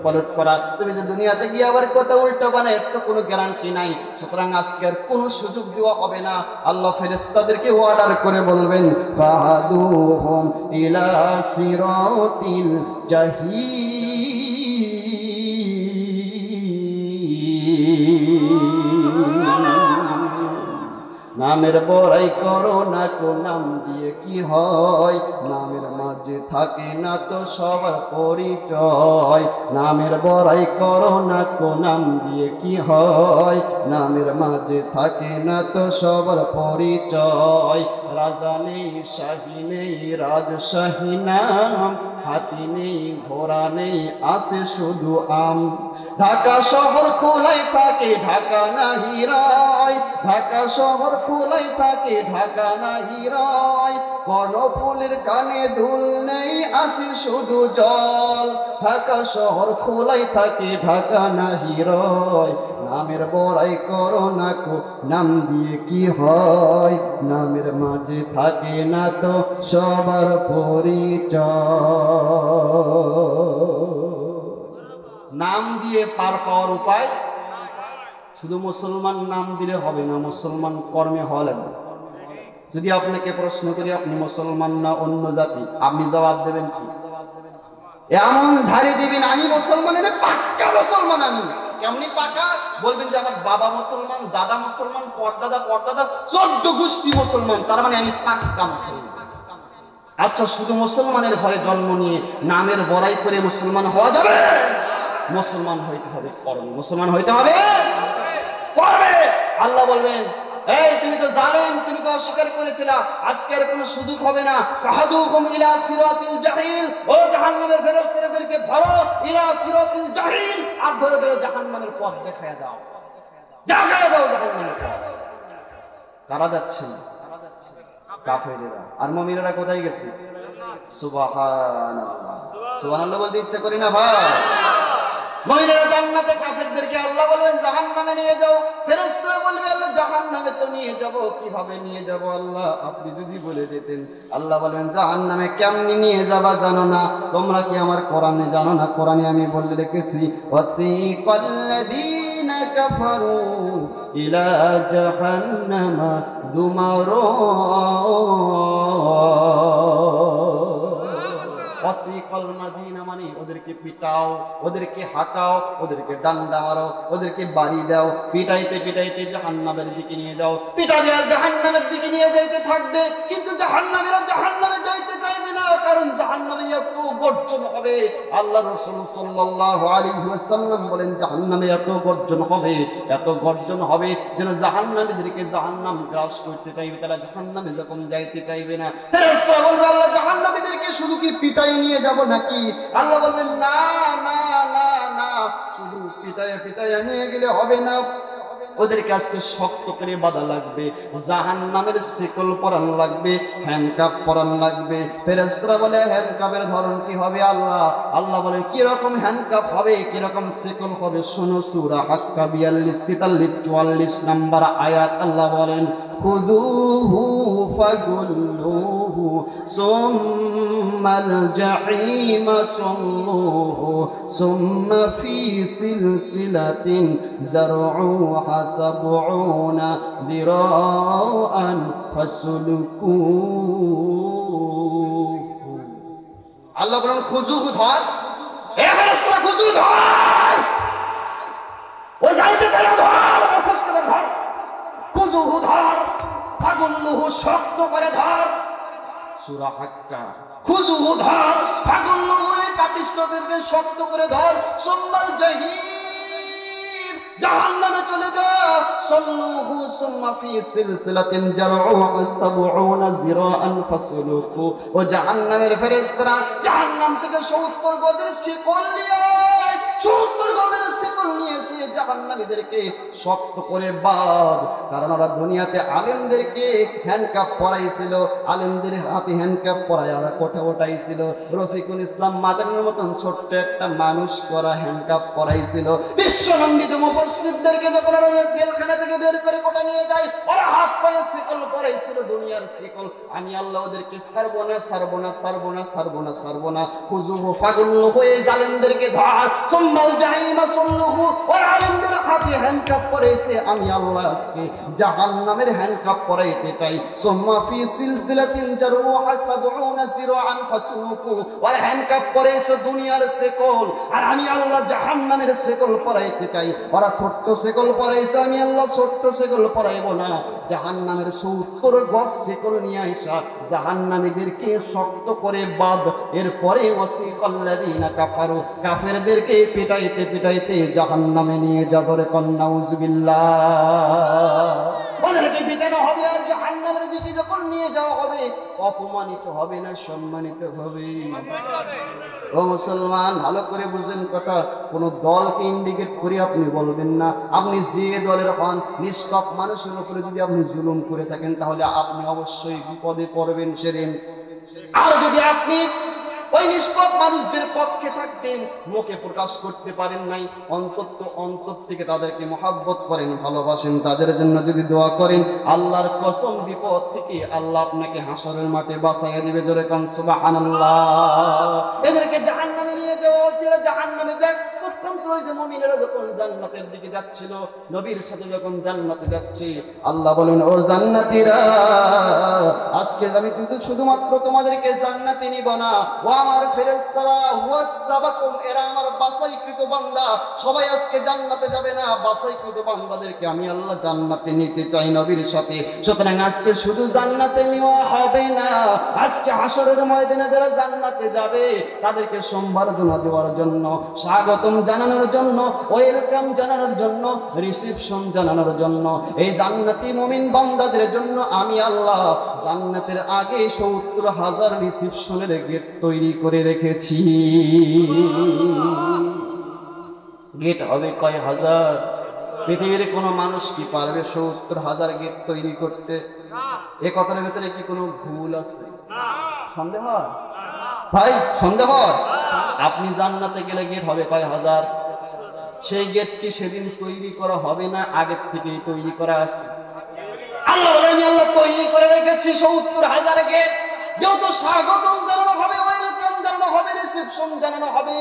পালট করা। তুমি যে দুনিয়াতে গিয়ে আবার কথা উল্টা বানা, এর তো কোনো গ্যারান্টি নাই। সুতরাং আজকে আর কোনো সুযোগ দেওয়া হবে না। আল্লাহ ফেরেশতাদেরকে অর্ডার করে বলবেন, ফাহাদুহুম ইলা সিরাতিল নামের বড়াই করো না কো, নাম দিয়ে কি হয়? নামের মাঝে থাকে না তো সবার পরিচয়। নামের বড়াই করো না কো, নাম দিয়ে কি হয়? নামের মাঝে থাকে না তো সবার পরিচয়। রাজা নেই, শাহী নেই, রাজশাহী নাম, হাতি নেই, ঘোড়া নেই, আছে শুধু আম। ঢাকা শহর খোলাই থাকে, ঢাকা না হিরায়। ঢাকা শহর খোলাই থাকে, ঢাকা না হিরায়। কর্ণফুলের কানে দুল নেই, আসে শুধু জল। ঢাকা শহর খোলাই থাকে, ঢাকা না হিরায়। নামের বড়াই করো না কো, নাম দিয়ে কি হয়? নামের মাঝে থাকে না তো সবার পরিচয়। নাম দিয়ে পার পাওয়ার উপায়, শুধু মুসলমান নাম দিলে হবে না, মুসলমান কর্মে হওয়া লাগবে। যদি আপনাকে প্রশ্ন করি আপনি মুসলমান না অন্য জাতি, আপনি জবাব দেবেন কি? এমন ঝাড়ি দিবেন আমি মুসলমান, এটা পাক্কা মুসলমান। আমি কেমনি পাকা? বলবেন যে আমার বাবা মুসলমান, দাদা মুসলমান, পরদাদা 14 গোষ্ঠী মুসলমান, তার মানে আমি পাক্কা মুসলমান। আচ্ছা, শুধু মুসলমানের ঘরে জন্ম নিয়ে নামের বড়াই করে মুসলমান হওয়া যাবে? মুসলমান হইতে হবে কর্মে, মুসলমান হইতে হবে কর্মে। আল্লাহ বলবেন, এই তুমি তো জালেম, তুমি তো অস্বীকার করেছিলা, আজকে আর কোনো সুযোগ হবে না। ফাহাদুকুম ইলা সিরাতিল জাহিল, ও জাহান্নামের ফেরেশতাদেরকে ধরো, ইলা সিরাতিল জাহিল, আর ধরে ধরে জাহান্নামের পথ দেখায়া দাও, দেখায়া দাও জাহান্নামের পথ। কারা যাচ্ছে? কাফেরেরা। আর মুমিনেরা কোথায় গেছে? সুবহানাল্লাহ। সুবহানাল্লাহ বলতে ইচ্ছা করি না ভাই? মুমিনেরা জান্নাতে, কাফেরদেরকে আল্লাহ বলবেন জাহান্নামে নিয়ে যাও। ফেরেশতারা বলবে আল্লাহ জাহান্নামে তো নিয়ে যাব, কিভাবে নিয়ে যাব আল্লাহ আপনি যদি বলে দিতেন। আল্লাহ বলবেন জাহান্নামে কেমনে নিয়ে যাবা জানো না? তোমরা কি আমার কোরআনে জানো না? কোরআনে আমি বলে রেখেছি, ওয়াসিকাল্লাযীনা কাফারু ইলা জাহান্নামা যুমারু। ওয়াসিকাল মাদিনা মানে ওদেরকে পিটাও, ওদেরকে হাঁকাও, ওদেরকে ডান্ডা মারো, ওদেরকে বাড়ি দাও, পিটাইতে পিটাইতে জাহান্নামের দিকে নিয়ে যাও। পিটাবে আর জাহান্নামের দিকে নিয়ে যাইতে থাকবে, কিন্তু জাহান্নামীরা জাহান্নামে যাইতে চাইবে না, কারণ জাহান্নামে এত গর্জন হবে। আল্লাহ রাসূল সাল্লাল্লাহু আলাইহি ওয়াসাল্লাম বলেন জাহান্নামে এত গর্জন হবে, এত গর্জন হবে যেন জাহান্নামীদেরকে জাহান্নাম গ্রাস করতে চাইবে, তারা জাহান্নামে যখন যাইতে চাইবে না। ফেরেশতারা বলবে আল্লাহ জাহান্নামীদেরকে শুধু কি পিটাই নিয়ে যাব নাকি? আল্লাহ বলবেন না না না না, শুধু পিটাইয়া পিটাইয়া নিয়ে গেলে হবে না। ওদেরকে আজকে শক্ত করে বাঁধা লাগবে, জাহান্নামের শিকল পরান লাগবে, হ্যান্ডকাপ পরান লাগবে। ফেরেশতারা বলে হ্যান্ডকাপের ধরন কি হবে আল্লাহ? আল্লাহ বলে কি রকম হ্যান্ডকাপ হবে, কি রকম শিকল হবে শোনো। সূরা হাক্কা 42 43 44 নম্বর আয়াত আল্লাহ বলেন খুযুহু ফাগুল্লুহু সুম্মাল জাহিমা সাল্লুহু সুম্মা ফি সিলসিলাতিন যারউহা সাবউনা যিরাআন ফাসলুকুহু। আল্লাহ বলেন খুযুহু ধর, এ ফেরেশতা খুযুহু ধর, ও যাইতে ধর, মুখস্থ করে ধর, খুযুহু ধর, ফাগুল্লুহু শক্ত করে ধর। সূরা হাক্কা খুযুহু ধর, ফাগুল্লুহু পাপিষ্ঠদেরকে শক্ত করে ধর। সুম্মাল জাহিম জাহান্নামে চলে যা। সাল্লুহু সুম্মা ফি সিলসিলাতিন যারউহা 70 যিরাআন ফাসলুকু। ও জাহান্নামের ফেরেশতারা জাহান্নাম থেকে 70 গজের শিকল নিয়ে আয়, 70 গজের শিকল নিয়ে এসে জাহান্নামীদেরকে শক্ত করে বাঁধ। কারণ ওরা দুনিয়াতে আলেমদেরকে হ্যান্ডকাপ পরাইছিল, আলেমদের হাতে হ্যান্ডকাপ পরায় ওরা কোঠা ওঠাইছিল। রফিকুল ইসলাম মাদানির মতন ছোট্ট একটা মানুষ করা হ্যান্ডকাপ পরাইছিল। বিশ্বনন্দিত মুফাসসিরদেরকে যখন ওরা জেলখানা থেকে বের করে কোঠা নিয়ে যায়, ওরা হাত পায়ে শিকল পরাইছিল, দুনিয়ার শিকল। আমি আল্লাহ ওদেরকে ছাড়বো না, ছাড়বো না, ছাড়বো না, ছাড়বো না, ছাড়বো না। খুযুহু ফাগুল্লুহু এই জালেমদেরকে ধর। সুম্মাল জাহিমা সাল্লুহু ওরা আলেমদের হাতে হ্যান্ডকাপ পরাইছে, আমি আল্লাহ আজকে জাহান্নামের হ্যান্ডকাপ পরাইতে চাই। সুম্মা ফি সিলসিলাতিন যারউহা 70 যিরাআন ফাসলুকু ওরা হ্যান্ডকাপ পরাইছে দুনিয়ার শিকল, আর আমি আল্লাহ জাহান্নামের শিকল পরাইতে চাই। ওরা ছোট্ট শিকল পরাইছে, আমি আল্লাহ ছোট্ট শিকল পরাইব না। জাহান্নামের 70 গজ শিকল নিয়ে আইসা জাহান্নামীদেরকে শক্ত করে বাঁধ। এরপরে ওয়াসিকাল্লাযীনা কাফারু কাফেরদেরকে পিটাইতে পিটাইতে জাহান্নামে নিয়ে যাবে। নাউযুবিল্লাহ। ওদেরকে পিটানো হবে আর জাহান্নামের দিকে যখন নিয়ে যাওয়া হবে অপমানিত হবে না, সম্মানিত হবে। ও মুসলমান ভালো করে বুঝেন কথা, কোন দলকে ইন্ডিকেট করে আপনি বলবেন না। আপনি যে দলের হন, নিষ্পাপ মানুষের উপরে যদি আপনি জুলুম করে থাকেন তাহলে আপনি অবশ্যই বিপদে পড়বেন সেদিন। আর যদি আপনি ওই নিষ্পাপ মানুষদের পক্ষে থাকতেন, মুখে প্রকাশ করতে পারেন নাই, অন্তর থেকে তাদেরকে মহব্বত করেন, ভালোবাসেন, তাদের জন্য যদি দোয়া করেন, আল্লাহর কসম বিপদ থেকে আল্লাহ আপনাকে হাসরের মাঠে বাঁচাইয়া দিবে। জোরে কান সুবহানাল্লাহ। এদেরকে জাহান্নামে নিয়ে যাওয়া হচ্ছিল, জাহান্নামে যাক। পক্ষান্তরে ওই যে মুমিনেরা যখন জান্নাতের দিকে যাচ্ছিল, নবীর সাথে যখন জান্নাতে যাচ্ছে, আল্লাহ বলেন ও জান্নাতীরা, আজকে আমি কিন্তু শুধুমাত্র তোমাদেরকে জান্নাতে নিব না, ও আমার ফেরেশতারা ওয়াসতাবাকুম এরা আমার বাছাইকৃত বান্দা, সবাই আজকে জান্নাতে যাবে না, বাছাইকৃত বান্দাদেরকে আমি আল্লাহ জান্নাতে নিতে চাই নবীর সাথে। সুতরাং আজকে শুধু জান্নাতে নেওয়া হবে না, আজকে হাসরের ময়দানে যারা জান্নাতে যাবে তাদেরকে সম্বর্ধনা দেওয়ার জন্য, স্বাগতম জানানোর জন্য, ওয়েলকাম জানানোর জন্য, রিসিপশন জানানোর জন্য, এই জান্নাতি মুমিন বান্দাদের জন্য আমি আল্লাহ জান্নাতের আগে 70,000 রিসিপশনের গেট তৈরি করে রেখেছি। গেট হবে কয় হাজার? পৃথিবীর কোন মানুষ কি পারবে 70,000 গেট তৈরি করতে? এ কথার ভেতরে কি কোনো ভুল আছে? সন্দেহ হয় ভাই? সন্দেহ হয়? আপনি জান্নাতে গেলে গেট হবে কয় হাজার? সেই গেট কি সেদিন তৈরি করা হবে না আগের থেকেই তৈরি করা আছে? আল্লাহ বলে আমি আল্লাহ তৈরি করে রেখেছি 70,000 গেট। যেহেতু স্বাগতম জানানো হবে, ওয়েলকাম জানানো হবে, রিসেপশন জানানো হবে,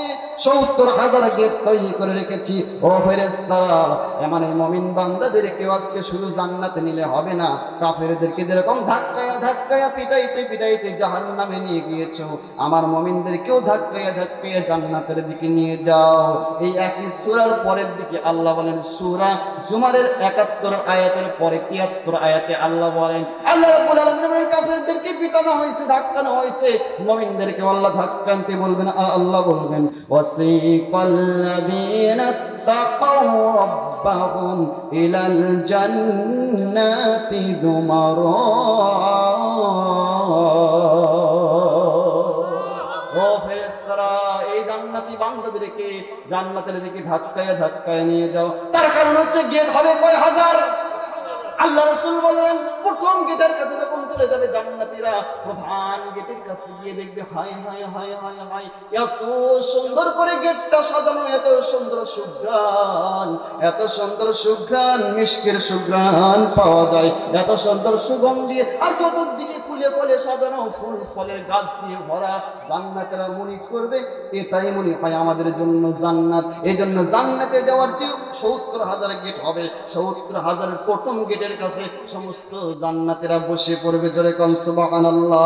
70,000 গেট তৈরি করে রেখেছি। ও ফেরেশতারা, এমন মুমিন বান্দাদেরকে আজকে শুধু জান্নাতে নিলে হবে না, কাফেরদেরকে যেরকম ধাক্কায়া ধাক্কায়া পিটাইতে পিটাইতে জাহান্নামে নিয়ে গিয়েছো, আমার মুমিনদেরকেও ধাক্কায়া ধাক্কায়া জান্নাতের দিকে নিয়ে যাও। এই একই সূরার পরের দিকে আল্লাহ বলেন, সূরা জুমারের 71 আয়াতের পরে 73 আয়াতে আল্লাহ বলেন, আল্লাহ রাব্বুল আলামিন বলেন কাফেরদেরকে পিটানো হয়েছে, ধাক্কানো হয়েছে, মুমিনদেরকে আল্লাহ ধাক্কানতে বলবেন আর আল্লাহ বলবেন ওয়াসিকাল্লাযীনা তাকাউ রাব্বাহুম ইলাল জান্নাতি যুমারা। ও ফেরেশতারা, এই জান্নাতি জান্নাতি বান্দাদেরকে জান্নাতের দিকে ধাক্কায় ধাক্কায় নিয়ে যাও। তার কারণ হচ্ছে গেট হবে কয় হাজার। আল্লাহ রাসূল বলেন প্রথম গেটের কাছে যখন চলে যাবে জান্নাতীরা, প্রধান গেটের কাছে গিয়ে দেখবে হায় হায় হায় হায় হায়, এত সুন্দর করে গেটটা সাজানো, এত সুন্দর সুঘ্রাণ, এত সুন্দর সুঘ্রাণ, মিশকের সুঘ্রাণ পাওয়া যায়, এত সুন্দর সুগন্ধি, আর চতুর্দিকে ফুলে ফলে সাজানো, ফুল ফলের গাছ দিয়ে ভরা। জান্নাতীরা মনে করবে এটাই মনে হয় আমাদের জন্য জান্নাত। এই জন্য জান্নাতে যাওয়ার যে ৭০,০০০ গেট হবে, ৭০,০০০ প্রথম গেটের কাছে সমস্ত জান্নাতীরা বসে পড়বে। জোরে কোন সুবহানাল্লাহ।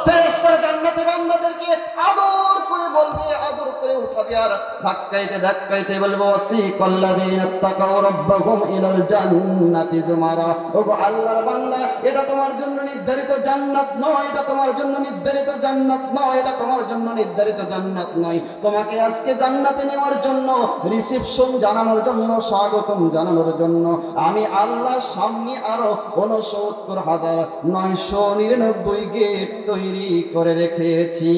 ফেরেশতারা জান্নাতি বান্দাদেরকে আদর করে বলবে, আদর করে উঠাবে, আর ধাক্কাইতে ধাক্কাইতে বলবে ওয়াসিকাল্লাযীনা তাকাউ রাব্বাহুম ইলাল জান্নাতি যুমারা। ওগো আল্লাহর বান্দা, এটা তোমার জন্য নির্ধারিত জান্নাত নয়, এটা তোমার জন্য নির্ধারিত জান্নাত নয়, এটা তোমার জন্য নির্ধারিত জান্নাত নয়। তোমাকে আজকে জান্নাতে নেওয়ার জন্য, রিসেপশন জানানোর জন্য, স্বাগতম জানানোর জন্য আমি আল্লাহ সামনে আরো ৬৯,৯৯৯ গেট তৈরি করে রেখেছি।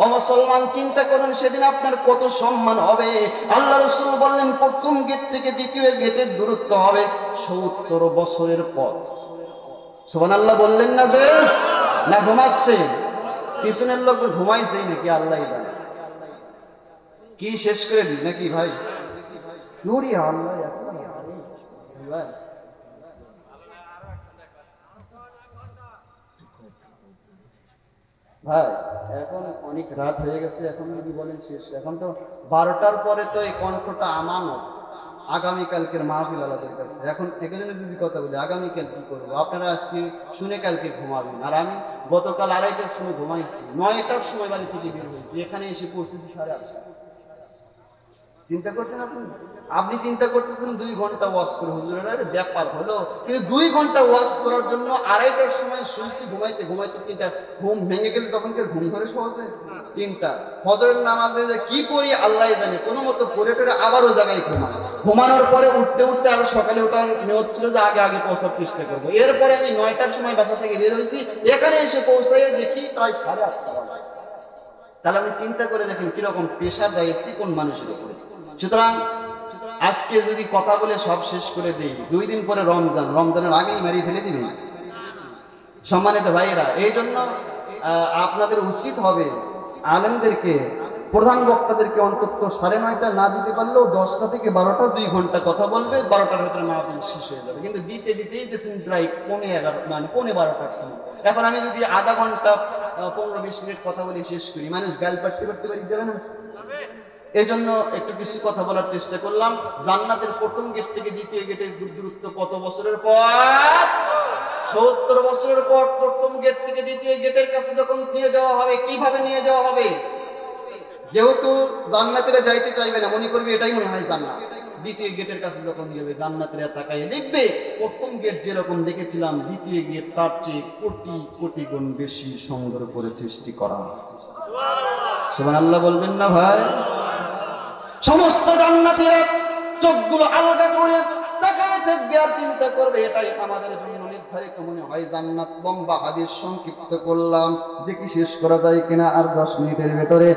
ও মুসলমান, চিন্তা করুন সেদিন আপনার কত সম্মান হবে। আল্লাহ রাসূল বললেন প্রথম গেট থেকে দ্বিতীয় গেটের দূরত্ব হবে ৭০ বছরের পথ। সুবহানাল্লাহ বললেন না? যে না ঘুমাচ্ছে, পিছনের লোক ঘুমাইছেই নাকি আল্লাহ জানে। কি শেষ করে দিই নাকি ভাই? ভাই এখন অনেক রাত হয়ে গেছে, এখন যদি বলেন শেষ, এখন তো ১২টার পরে তো এই কণ্ঠটা আমানত আগামীকালকের মাহফিল আলাদের কাছে। এখন এখানে যদি কথা বলি আগামীকাল কি করবো, আপনারা আজকে শুনে কালকে ঘুমাবেন। আর আমি গতকাল ২:৩০টার সময় ঘুমাইছি, ৯টার সময় বাড়ি থেকে বের হয়েছি, এখানে এসে পৌঁছেছি ৮:৩০। চিন্তা করছেন আপনি? আপনি চিন্তা করতেছেন ২ ঘন্টা ওয়াজ করে, হুজুরের ব্যাপার হলো, কিন্তু ২ ঘন্টা ওয়াজ করার জন্য ২:৩০টার সময় শুয়েছি, ঘুমাইতে ঘুমাইতে ৩টা, ঘুম ভেঙে গেলে তখন কি ঘুম ধরে সহজে? ৩টা ফজরের নামাজে যে কি পড়ি আল্লাহ জানে, কোনো মতো পড়ে টরে আবারও জায়গায় ঘুমানোর পরে উঠতে উঠতে আরো সকালে ওঠার নিয়ত ছিল যে আগে আগে পৌঁছার চেষ্টা করবো। এরপরে আমি ৯টার সময় বাসা থেকে বের হয়েছি, এখানে এসে পৌঁছাই দেখি প্রায় ৮:৩০। তাহলে আপনি চিন্তা করে দেখেন কিরকম প্রেশার দিয়েছি কোন মানুষের উপরে। সুতরাং আজকে যদি কথা বলে সব শেষ করে দেই, ২ দিন পরে রমজান, রমজানের আগেই মারিয়ে ফেলে দিবে। সম্মানিত ভাইয়েরা, এই জন্য আপনাদের উচিত হবে আলেমদেরকে, প্রধান বক্তাদেরকে অন্তত ৯:৩০ না দিতে পারলেও ১০টা থেকে ১২টা ২ ঘন্টা কথা বলবে, ১২টার ভিতরে মাহফিল শেষ হয়ে যাবে। কিন্তু দিতে দিতেই দেখছেন প্রায় ১১:১৫ মানে ১১:১২টার সময়। এখন আমি যদি আধা ঘন্টা ১৫-২০ মিনিট কথা বলে শেষ করি, মানুষ গাল পাটতে পারতে পারি যাবে না? এই জন্য একটু কিছু কথা বলার চেষ্টা করলাম। জান্নাতের প্রথম গেট থেকে দ্বিতীয় গেটের দূরত্ব কত বছরের পথ? ৭০ বছরের পর প্রথম গেট থেকে দ্বিতীয় গেটের কাছে যখন নিয়ে যাওয়া হবে, কিভাবে নিয়ে যাওয়া হবে? যেহেতু জান্নাতীরা যাইতে চাইবে না, মনে করবে এটাই মনে হয় জান্নাত। দ্বিতীয় গেটের কাছে যখন যাবে জান্নাতীরা তাকায় দেখবে প্রথম গেট যেরকম দেখেছিলাম, দ্বিতীয় গেট তার চেয়ে কোটি কোটি গুণ বেশি সুন্দর করে সৃষ্টি করা। সুবহানাল্লাহ বলবেন না ভাই? সমস্ত জান্নাতীরা চোখগুলো আলাদা করে তাকায় থাকবে আর চিন্তা করবে এটাই আমাদের জন্য নির্ধারিত মনে হয় জান্নাত। লম্বা হাদিস সংক্ষিপ্ত করলাম, দেখি শেষ করা যায় কিনা আর ১০ মিনিটের ভেতরে।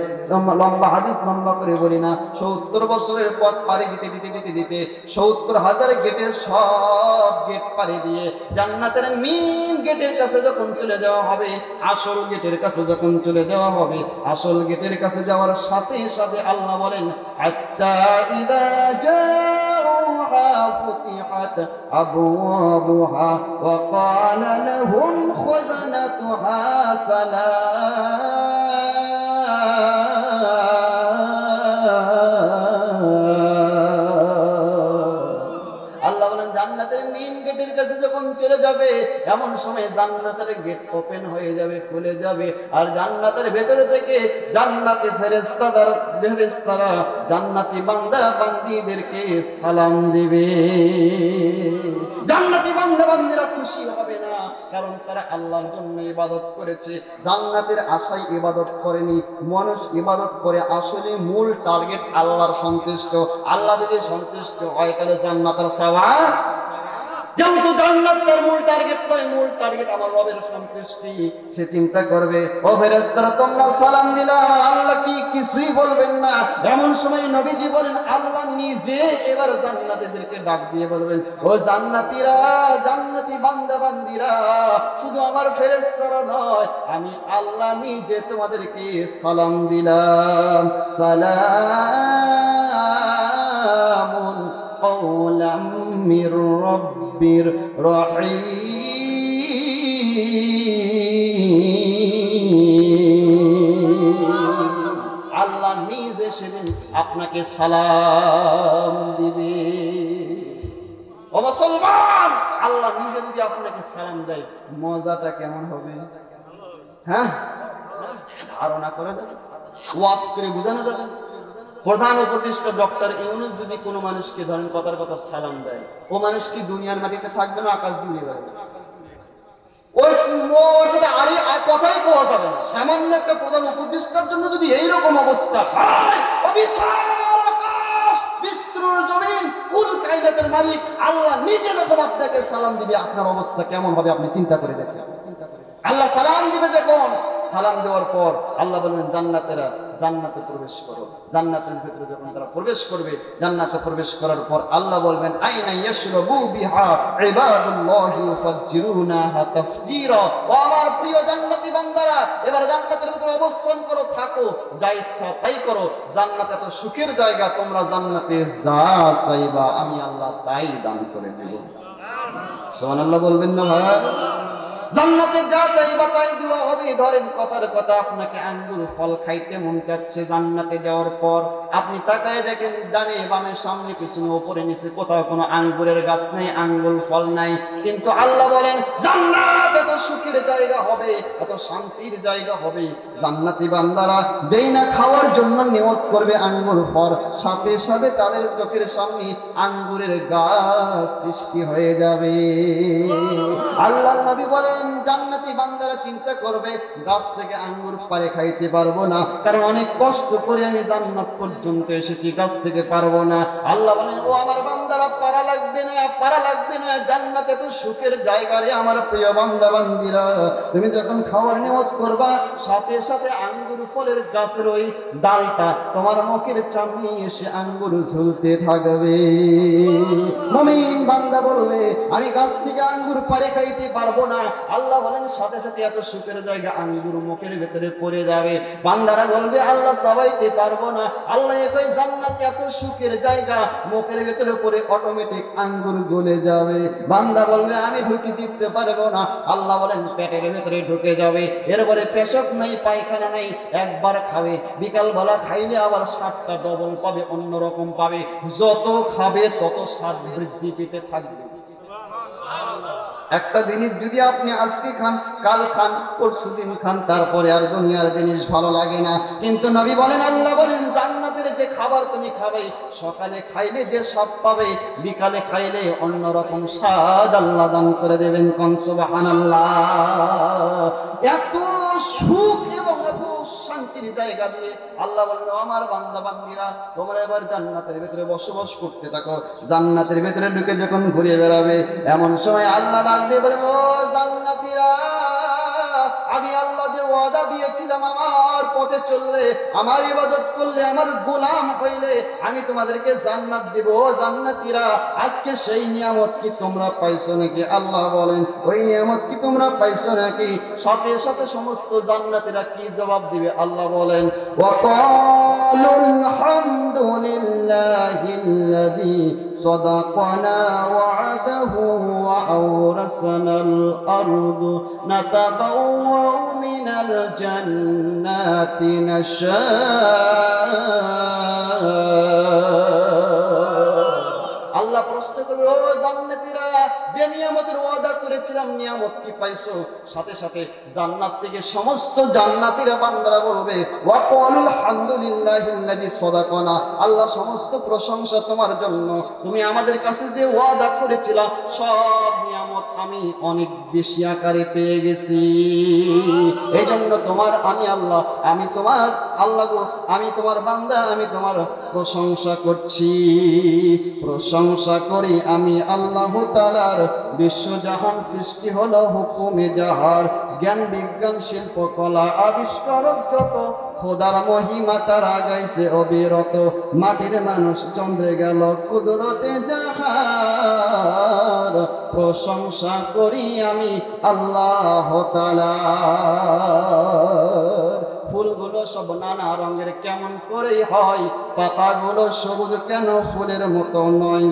লম্বা হাদিস লম্বা করে বলি না। ৭০ বছরের পথ পাড়ি দিতে দিতে দিতে দিতে ৭০,০০০ গেটের সব গেট পাড়ি দিয়ে জান্নাতের মেইন গেটের কাছে যখন চলে যাওয়া হবে, আসল গেটের কাছে যখন চলে যাওয়া হবে, আসল গেটের কাছে যাওয়ার সাথে সাথে আল্লাহ বলেন হাত্তা ইযা জাউহা ফুতিহাত আবওয়াবুহা ওয়া ক্বালা লাহুম খাযানাতুহা সালাম। আল্লাহ বলেন জান্নাতের মেইন গেটের কাছে যখন চলে যাবে, এমন সময় জান্নাতের গেট ওপেন হয়ে যাবে, খুলে যাবে, আর জান্নাতের ভেতরে থেকে জান্নাতি ফেরেশতারা জান্নাতি বান্দা বান্দীদেরকে সালাম দিবে। জান্নাতি বান্দা বান্দীরা খুশি হবে না, কারণ তারা আল্লাহর জন্য ইবাদত করেছে, জান্নাতের আশায় ইবাদত করেনি। মানুষ ইবাদত করে আসলে মূল টার্গেট আল্লাহর সন্তুষ্ট। আল্লাহ যদি সন্তুষ্ট হয় তাহলে জান্নাতের সওয়াব যেহেতু জান্নাত তার মূল টার্গেট নয়, মূল টার্গেট আমার রবের সন্তুষ্টি, সে চিন্তা করবে ও ফেরেশতারা তোমরা সালাম দিলা, আমার আল্লাহ কি কিছুই বলবেন না? এমন সময় নবীজি বলেন আল্লাহ নিজে এবার জান্নাতীদেরকে ডাক দিয়ে বলবেন ও জান্নাতীরা, জান্নাতি বান্দা বান্দিরা, শুধু আমার ফেরেশতারা নয়, আমি আল্লাহ নিজে তোমাদেরকে সালাম দিলাম। সালামুন কওলাম মির রাব্বির রহিম। আল্লাহ নিজে সেদিন আপনাকে সালাম দিবে। ও মুসলমান, আল্লাহ নিজে যদি আপনাকে সালাম দেয় মজাটা কেমন হবে? হ্যাঁ, ধারণা করে যাবে, ওয়াজ করে বোঝানো যাবে। প্রধান উপদেষ্টা ডক্টর ইউনূস যদি কোনো মানুষকে ধরেন কথার কথা সালাম দেয়, ও মানুষ কি দুনিয়ার মাটিতে থাকবে না আকাশ দিয়ে যাবে? ওর সাথে আর কথাই কোয়া যাবে না। সামান্য একটা প্রধান উপদেষ্টার জন্য যদি এইরকম অবস্থা, বিস্তৃত জমিন, কুল কায়নাতের মালিক আল্লাহ নিজে যখন আপনাকে সালাম দিবে আপনার অবস্থা কেমন হবে আপনি চিন্তা করে দেখেন। আল্লাহ সালাম দিবে যখন, সালাম দেওয়ার পর আল্লাহ বলবেন জান্নাতেরা জান্নাতে প্রবেশ করো। জান্নাতের ভিতরে যখন তারা প্রবেশ করবে, জান্নাতে প্রবেশ করার পর আল্লাহ বলবেন আইনা ইয়াশরাবু বিহা ইবাদুল্লাহি ইউফাজ্জিরুনাহা তাফজীরা। ও আমার প্রিয় জান্নাতি বান্দারা, এবার জান্নাতের ভিতরে অবস্থান করো, থাকো, যা ইচ্ছা তাই করো। জান্নাত এত সুখের জায়গা, তোমরা জান্নাতে যা চাইবা আমি আল্লাহ তাই দান করে দেব। সুবহানাল্লাহ বলবেন না ভাই? জান্নাতে যা চাইবা তাই দেওয়া হবে। ধরেন কথার কথা আপনাকে আঙ্গুর ফল খাইতে মন চাচ্ছে, জান্নাতে যাওয়ার পর আপনি তাকায় দেখেন ডানে বামে সামনে পিছনে উপরে নিচে কোথাও কোনো আঙ্গুরের গাছ নেই, আঙ্গুর ফল নাই, কিন্তু আল্লাহ বলেন জান্নাত এত সুখের জায়গা হবে, এত শান্তির জায়গা হবে। জান্নাতি বান্দারা যেই না খাওয়ার জন্য নিয়ত করবে আঙ্গুর ফল, সাথে সাথে তাদের চোখের সামনে আঙ্গুরের গাছ সৃষ্টি হয়ে যাবে। আল্লাহর নবী বলেন জান্নাতি বান্দারা চিন্তা করবে গাছ থেকে আঙ্গুর পারে খাইতে পারবো না, কারণ অনেক কষ্ট করে আমি জান্নাত পর্যন্ত এসেছি, গাছ থেকে পারবো না। আল্লাহ বলেন ও আমার বান্দারা পারা লাগবে না, পারা লাগবে না, জান্নাতে তো সুখের জায়গা রে আমার প্রিয় বান্দা বান্দিরা। তুমি যখন খাওয়ার নিয়ত করবা সাথে সাথে আঙ্গুর ফলের গাছের ওই ডালটা তোমার মুখের সামনে এসে আঙ্গুর ঝুলতে থাকবে। মুমিন বান্দা বলবে আমি গাছ থেকে আঙ্গুর পারে খাইতে পারবো না, আল্লাহ বলেন সাথে সাথে এত সুখের জায়গা আঙ্গুর মুখের ভেতরে পড়ে যাবে। বান্দারা বলবে আল্লাহ চাবাইতে পারবো না, আল্লাহ একই জান্নাতে এত সুখের জায়গা, মুখের ভেতরে পড়ে অটোমেটিক আঙ্গুর গলে যাবে। বান্দা বলবে আমি ঢুকে দিতে পারবো না, আল্লাহ বলেন পেটের ভেতরে ঢুকে যাবে। এরপরে পেশাব নাই, পায়খানা নাই, একবার খাবে, বিকাল বেলা খাইলে আবার স্বাদটা ডবল পাবে, অন্যরকম পাবে, যত খাবে তত স্বাদ বৃদ্ধি পেতে থাকবে। একটা জিনিস যদি আপনি আজকে খান, কাল খান, পরশু দিন খান, তারপরে আর দুনিয়ার জিনিস ভালো লাগে না। কিন্তু নবী বলেন, আল্লাহ বলেন জান্নাতের যে খাবার তুমি খাবে, সকালে খাইলে যে স্বাদ পাবে, বিকালে খাইলে অন্যরকম স্বাদ আল্লাহ দান করে দেবেন। কোন সুবহানাল্লাহ। এত সুখ এবং এত শান্তির জায়গা দিয়ে আল্লাহ বলেন আমার বান্দা বান্দিরা তোমরা এবার জান্নাতের ভিতরে বসবাস করতে থাকো। জান্নাতের ভিতরে ঢুকে যখন ঘুরে বেড়াবে, এমন সময় আল্লাহ ডাক দিয়ে বলেন ও জান্নাতীরা, আমি আল্লাহ যে ওয়াদা দিয়েছিলাম আমার পথে চললে, আমার ইবাদত করলে, আমার গোলাম হইলে আমি তোমাদেরকে জান্নাত দেব। জান্নাতীরা আজকে সেই নিয়ামত কি তোমরা পাইছো নাকি? আল্লাহ বলেন ওই নিয়ামত কি তোমরা পাইছো নাকি? সাথে সাথে সমস্ত জান্নাতীরা কি জবাব দিবে? আল্লাহ বলেন ওয়াকালুল হামদুলিল্লাহিল্লাযী সাদাকানা ওয়া'দাহু ওয়া আওরাসানাল আরদু নাতাবাওয়া মিনাল জান্নাতি নাশা। আল্লাহ প্রশ্ন করবে ও জান্নাতীরা, যে নিয়ামতের ওয়াদা করেছিলাম নিয়ামত কি পাইছো? সাথে সাথে জান্নাত থেকে সমস্ত জান্নাতীরা বান্দারা বলবে ওয়াকালুল হামদুলিল্লাহিল্লাযী সাদাকানা, আল্লাহ সমস্ত প্রশংসা তোমার জন্য, তুমি আমাদের কাছে যে ওয়াদা করেছিলা সব নিয়ামত আমি অনেক বেশি আকারে পেয়ে গেছি। এই জন্য তোমার আমি আল্লাহ, আমি তোমার আল্লাহ গো, আমি তোমার বান্দা, আমি তোমার প্রশংসা করছি, প্রশংসা করি আমি আল্লাহ তাআলার। বিশ্বজাহান সৃষ্টি হলো হুকুমে যাহার, জ্ঞান বিজ্ঞান শিল্প কলা আবিষ্কারক যত, খোদার মহিমা তারা গাইছে অবিরত। মাটির মানুষ চন্দ্রে গেল কুদরতে যাহার, প্রশংসা করি আমি আল্লাহ তাআলার। ফুলগুলো সব নানা রঙের কেমন করে হয়, পাতাগুলো সবুজ কেন ফুলের মতো নয়,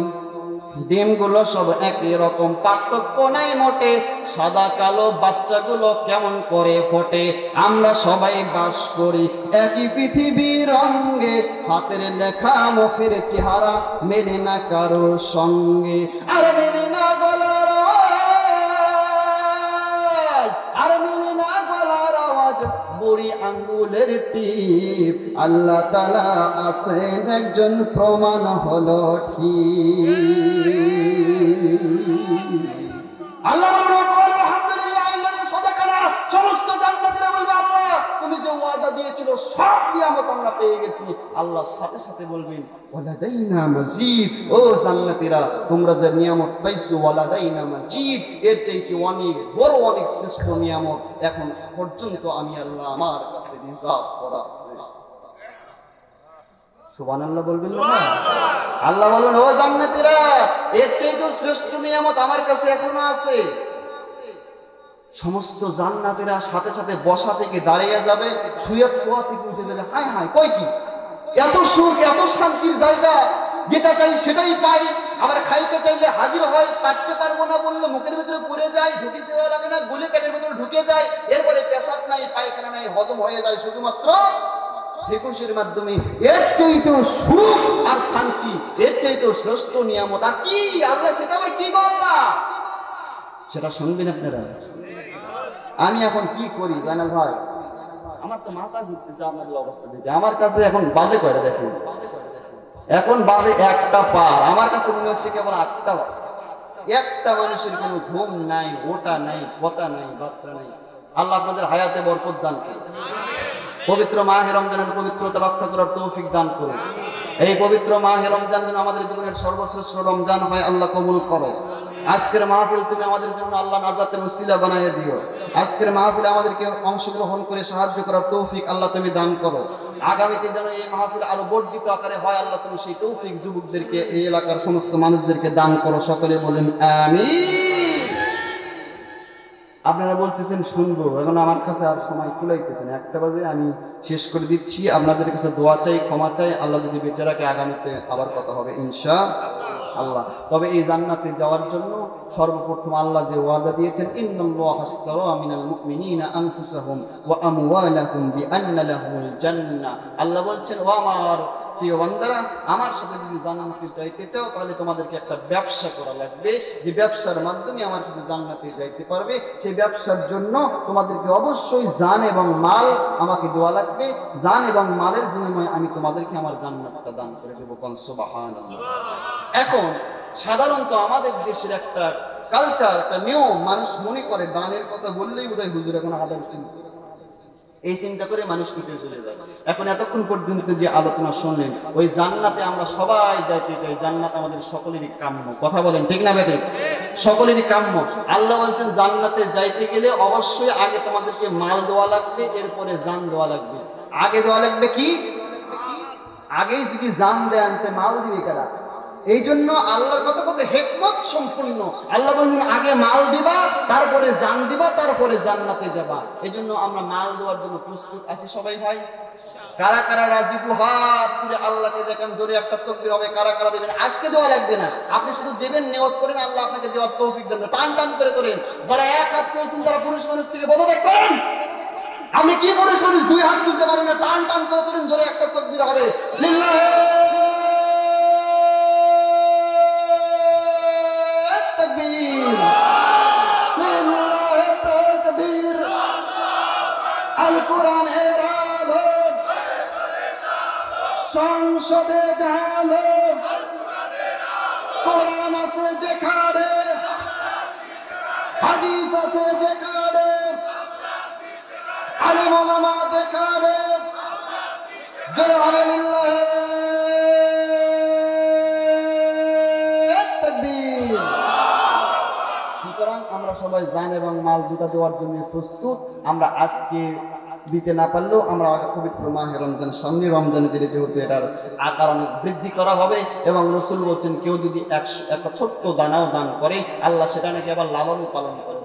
ডিমগুলো সব একই রকম পার্থক্য নাই মোটে, সাদা কালো বাচ্চাগুলো কেমন করে ফোটে। আমরা সবাই বাস করি একই পৃথিবীর রঙে, হাতের লেখা মুখের চেহারা মেলে না কারো সঙ্গে। আর মেলে না গলার আওয়াজ, আর মেলে না গলার আওয়াজ, বুড়ি আঙ্গুলের টিপ। আল্লাহ তাআলা আছেন একজন, প্রমাণ হলো ঠিক। আল্লাহ সমস্ত জান্নাতীরা বলবে, আল্লাহ তুমি যে ওয়াদা দিয়েছিল সব নিয়ামত আমরা পেয়ে গেছি। আল্লাহ সাথে সাথে বলবেন, ওয়ালাদাইনা মাজিদ, ও জান্নাতীরা তোমরা যে নিয়ামত পাইছো, ওয়ালাদাইনা মাজিদ, এর চাইতে অনেক বড় অনেক শ্রেষ্ঠ নিয়ামত এখন পর্যন্ত আমি আল্লাহ আমার কাছে রিজার্ভ করা আছে। সুবহানাল্লাহ বলবেন না? আল্লাহ বলবেন, ও জান্নাতীরা এর চাইতে শ্রেষ্ঠ নিয়ামত আমার কাছে এখনো আছে। সমস্ত জান্নাতীরা সাথে সাথে বসা থেকে দাঁড়িয়ে যাবে, শুয়ে শোয়া থেকে উঠে যাবে, হায় হায় কই কি এত সুখ, এত শান্তির জায়গা, যেটা চাই সেটাই পাই। আবার খাইতে চাইলে হাজির হয়, কাটতে পারবো না বললে মুখের ভিতরে পড়ে যায়, ঢুকে দেওয়া লাগে না, গুলে পেটের ভিতরে ঢুকে যায়, এরপরে পেশাব নাই, পায়খানা নাই, হজম হয়ে যায় শুধুমাত্র ফেকুশের মাধ্যমে। এর চাইতেও সুখ আর শান্তি, এর চাইতেও শ্রেষ্ঠ নিয়ামত আর কি? আল্লাহ সেটা আবার কি করলা, সেটা শুনবেন আপনারা। আমি এখন কি করি জানেন ভাই, আমার তো মাথা ঘুরতেছে আপনাদের অবস্থা দেখে। আমার কাছে এখন বাজে কয়টা দেখুন, এখন বাজে 1টা পার, আমার কাছে মনে হচ্ছে কেবল 8টা বাজে। একটা মানুষের কোনো ঘুম নাই, ওটা নাই, কথা নাই, বার্তা নাই। আল্লাহ আপনাদের হায়াতে বরকত দান করুন, পবিত্র মাহে রমজানের পবিত্রতা রক্ষা করার তৌফিক দান করুন। এই পবিত্র মাহে রমজান যেন আমাদের জীবনের সর্বশ্রেষ্ঠ রমজান হয়, আল্লাহ কবুল করো। আজকের মাহফিল তুমি আমাদের জন্য আল্লাহ নাজাতের ওসিলা বানিয়ে দিও। আজকের মাহফিলে আমাদেরকে অংশগ্রহণ করে সাহায্য করার তৌফিক আল্লাহ তুমি দান করো। আগামীতে যেন এই মাহফিল আরো বর্ধিত আকারে হয়, আল্লাহ তুমি সেই তৌফিক যুবকদেরকে, এই এলাকার সমস্ত মানুষদেরকে দান করো। সকলে বলেন আমিন। আপনারা বলতেছেন শুনবো, এখন আমার কাছে আর সময় কুলাইতেছেন, 1টা বাজে, আমি শেষ করে দিচ্ছি। আপনাদের কাছে দোয়া চাই, ক্ষমা চাই, আল্লাহ যদি বেঁচে রাখে আগামীতে আবার কথা হবে ইনশাআল্লাহ। তবে এই জান্নাতে যাওয়ার জন্য সর্বপ্রথম আল্লাহ যে ওয়াদা দিয়েছেন, ইন্নাল্লাহা আশতারা মিনাল মুমিনিনা আনফুসাহুম ওয়া আমওয়ালাহুম বিআন্না লাহুমুল জান্নাহ। আল্লাহ বলছেন, ও আমার প্রিয় বান্দারা, আমার সাথে যদি জান্নাতে যাইতে চাও তাহলে তোমাদেরকে একটা ব্যবসা করা লাগবে, যে ব্যবসার মাধ্যমে আমার সাথে জান্নাতে যাইতে পারবে। সেই ব্যবসার জন্য তোমাদেরকে অবশ্যই জান এবং মাল আমাকে দেওয়া লাগবে। জান এবং মালের বিনিময়ে আমি তোমাদেরকে আমার জান্নাতটা দান করে দেবো। সুবহানাল্লাহ। এখন সাধারণত আমাদের দেশের একটা কালচার, একটা নিয়ম, মানুষ মনে করে দানের কথা বললেই বোধহয় হুজুর এখন আদান চিন্তা, এই চিন্তা করে মানুষ নিতে চলে যায়। এখন এতক্ষণ পর্যন্ত যে আলোচনা শুনলেন, ওই জান্নাতে আমরা সবাই যাইতে চাই, জান্নাত আমাদের সকলেরই কাম্য। কথা বলেন ঠিক না বেঠিক? সকলেরই কাম্য। আল্লাহ বলছেন জান্নাতে যাইতে গেলে অবশ্যই আগে তোমাদেরকে মাল দেওয়া লাগবে, এরপরে জান দেওয়া লাগবে। আগে দেওয়া লাগবে কি? আগেই যদি জান দেয় আনতে মাল দিবে কারা? এই জন্য আল্লাহর কথা কত হিকমত সম্পূর্ণ। আল্লাহ বলেন আগে মাল দিবা, তারপরে জান দিবা, তারপরে জান্নাতে যাবা। এই জন্য আমরা মাল দেওয়ার জন্য প্রস্তুত আছি সবাই ভাই। কারা কারা রাজি? হাত তুলে আল্লাহকে দেখেন, জোরে একটা তাকবীর হবে। কারা কারা দেবেন? আজকে দেওয়া লাগবে না, আপনি শুধু দেবেন, নিয়ত করেন, আল্লাহ আপনাকে দেওয়ার তৌফিক দেন। টান টান করে তোলেন। যারা 1 হাত তুলছেন তারা পুরুষ মানুষ থেকে পদত্যাগ করেন। আপনি কি পুরুষ মানুষ 2 হাত তুলতে পারেন না? টান টান করে তোলেন, জোরে একটা তাকবীর হবে। কোরআনের আলো সংসদে আলো, কোরআন আছে যেখানে, হাদিস আছে যেখানে, আলেম ওলামা যেখানে, জোরে হবে লিল্লাহি তাকবীর। সুতরাং আমরা সবাই জান এবং মাল দুটা দেওয়ার জন্য প্রস্তুত। আমরা আজকে দিতে না পারলেও আমরা পবিত্র মাহে রমজান সামনে, রমজানে দিলে যেহেতু এটার আকার অনেক বৃদ্ধি করা হবে এবং রসুল বলছেন কেউ যদি একটা ছোট্ট দানাও দান করে আল্লাহ সেটা নাকি আবার লালন পালন করে।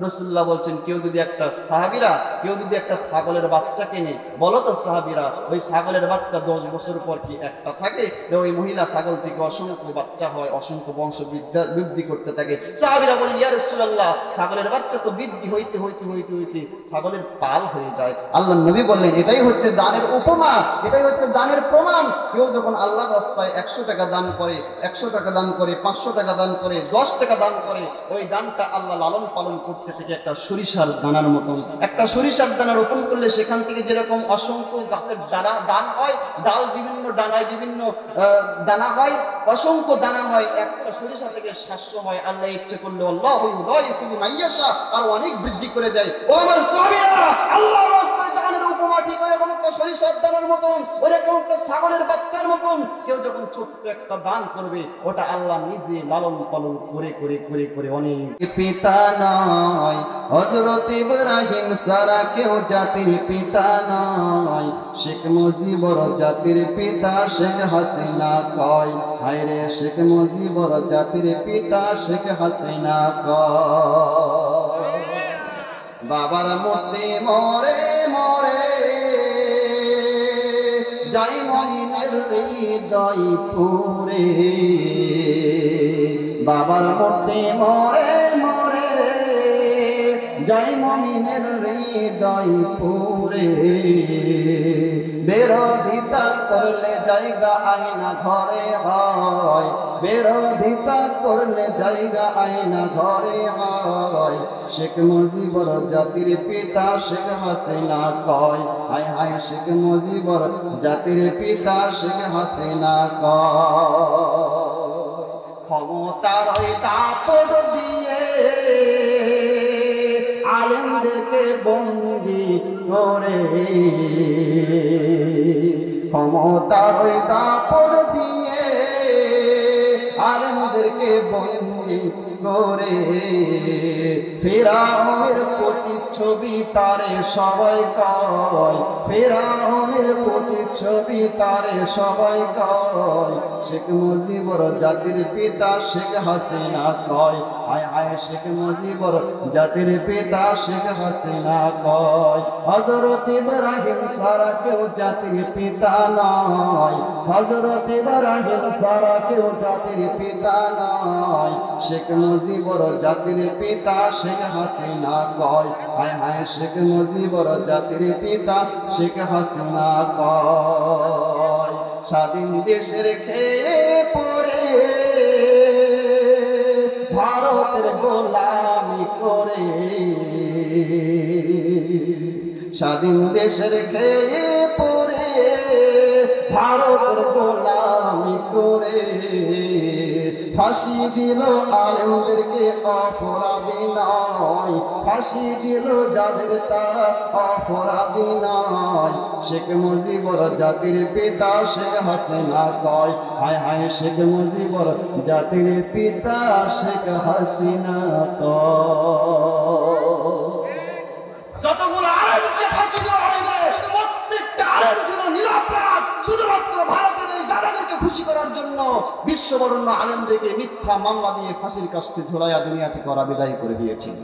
রসুল্লাহ বলছেন কেউ যদি একটা ছাগলের বাচ্চা কেনে, বলো তো সাহাবীরা ওই ছাগলের বাচ্চা 10 বছর পর কি একটা থাকে? ওই মহিলা ছাগল থেকে অসংখ্য বাচ্চা হয়, অসংখ্য বংশ বৃদ্ধি করতে থাকে। সাহাবীরা বলেন ইয়া রাসূলুল্লাহ, ছাগলের বাচ্চা তো বৃদ্ধি হইতে হইতে হইতে হইতে ছাগলের পাল হয়ে যায়। আল্লাহ নবী বললেন এটাই হচ্ছে দানের উপমা, এটাই হচ্ছে দানের প্রমাণ। কেউ যখন আল্লাহর রাস্তায় 100 টাকা দান করে, 100 টাকা দান করে, 500 টাকা দান করে, 10 টাকা দান করে, ওই দানটা আল্লাহ লালন পালন করতে থেকে একটা সরিষার দানার মতন। একটা সরিষার দানা রোপণ করলে সেখান থেকে যেরকম অসংখ্য গাছের দান হয়, ডাল বিভিন্ন ডানায় বিভিন্ন দানা হয়, অসংখ্য দানা হয়, একটা সরিষা থেকে 700 হয়। আল্লাহ ইচ্ছে করলে আল্লাহু ইউদাইফু লিমান ইয়াশা আর অনেক বৃদ্ধি করে দেয়। ও আমার সাহাবীরা, আল্লাহর রাস্তায় দানের উপমা ঠিক এরকম একটা সরিষার দানার মতন, ওরকম একটা ছাগলের বাচ্চার মতন। কেউ যখন ছোট্ট একটা দান করবে ওটা আল্লাহ নিজে লালন পালন করে করে করে করে অনেক। পিতা নয় হযরত ইব্রাহিম সারা কেউ জাতির পিতা নয়, শেখ মুজিবর জাতির পিতা শেখ হাসিনা কয়। হায়রে শেখ মুজিবর জাতির পিতা শেখ হাসিনা কয়। বাবার মতে মরে মরে যাই মহিনের হৃদয় পুরে, বাবার মতে মরে মরে যাই মহিনের হৃদয় পুরে। বিরোধিতা করলে জায়গা আয়না ঘরে হয়, বিরোধিতা করলে জায়গা আয়না ঘরে হয়। শেখ মুজিবর জাতির পিতা শেখ হাসিনা কয়। হায় হায় শেখ মুজিবর জাতির পিতা শেখ হাসিনা কয়। ক্ষমতার ওই দাপট দিয়ে আলেমদেরকে বন্দী করে, ক্ষমতার ওই দাপট দিয়ে আলেমদেরকে বন্দী করে। ফিরআউনের প্রতিচ্ছবি তারে সবাই কয়, ফিরআউনের প্রতিচ্ছবি তারে সবাই কয়। শেখ মুজিবর জাতির পিতা শেখ হাসিনা কয়। হায় হায় শেখ মুজিবর জাতির পিতা শেখ হাসিনা কয়। হযরত ইব্রাহিম ছাড়া কেউ জাতির পিতা নয়, হযরত ইব্রাহিম ছাড়া কেউ জাতির পিতা নয়, শেখ মুজিবর জাতির পিতা শেখ হাসিনা কয়। হায় হায় শেখ মুজিবর জাতির পিতা শেখ হাসিনা কয়। স্বাধীন দেশের খেয়ে পড়ে ভারতের গোলামি করে, স্বাধীন দেশের খেয়ে পড়ে ভারতের গোলামি করে। ফাঁসি দিল আলেমদেরকে অপরাধী নয়, ফাঁসি দিল যাদের তারা অপরাধী নয়। শেখ মুজিবর জাতির পিতা শেখ হাসিনা কয়। হায় হায় শেখ মুজিবর জাতির পিতা শেখ হাসিনা কয়। যতগুলো আলেমকে ফাঁসি দেওয়া হয়েছে প্রত্যেকটা আলেম ছিল নিরপরাধ, শুধুমাত্র ভারতের এই দাদাদেরকে খুশি করার জন্য বিশ্ববরণ্য আলেমদেরকে মিথ্যা মামলা দিয়ে ফাঁসির কাস্টে ঝোলাইয়া দুনিয়া থেকে ওরা বিদায় করে দিয়েছেন।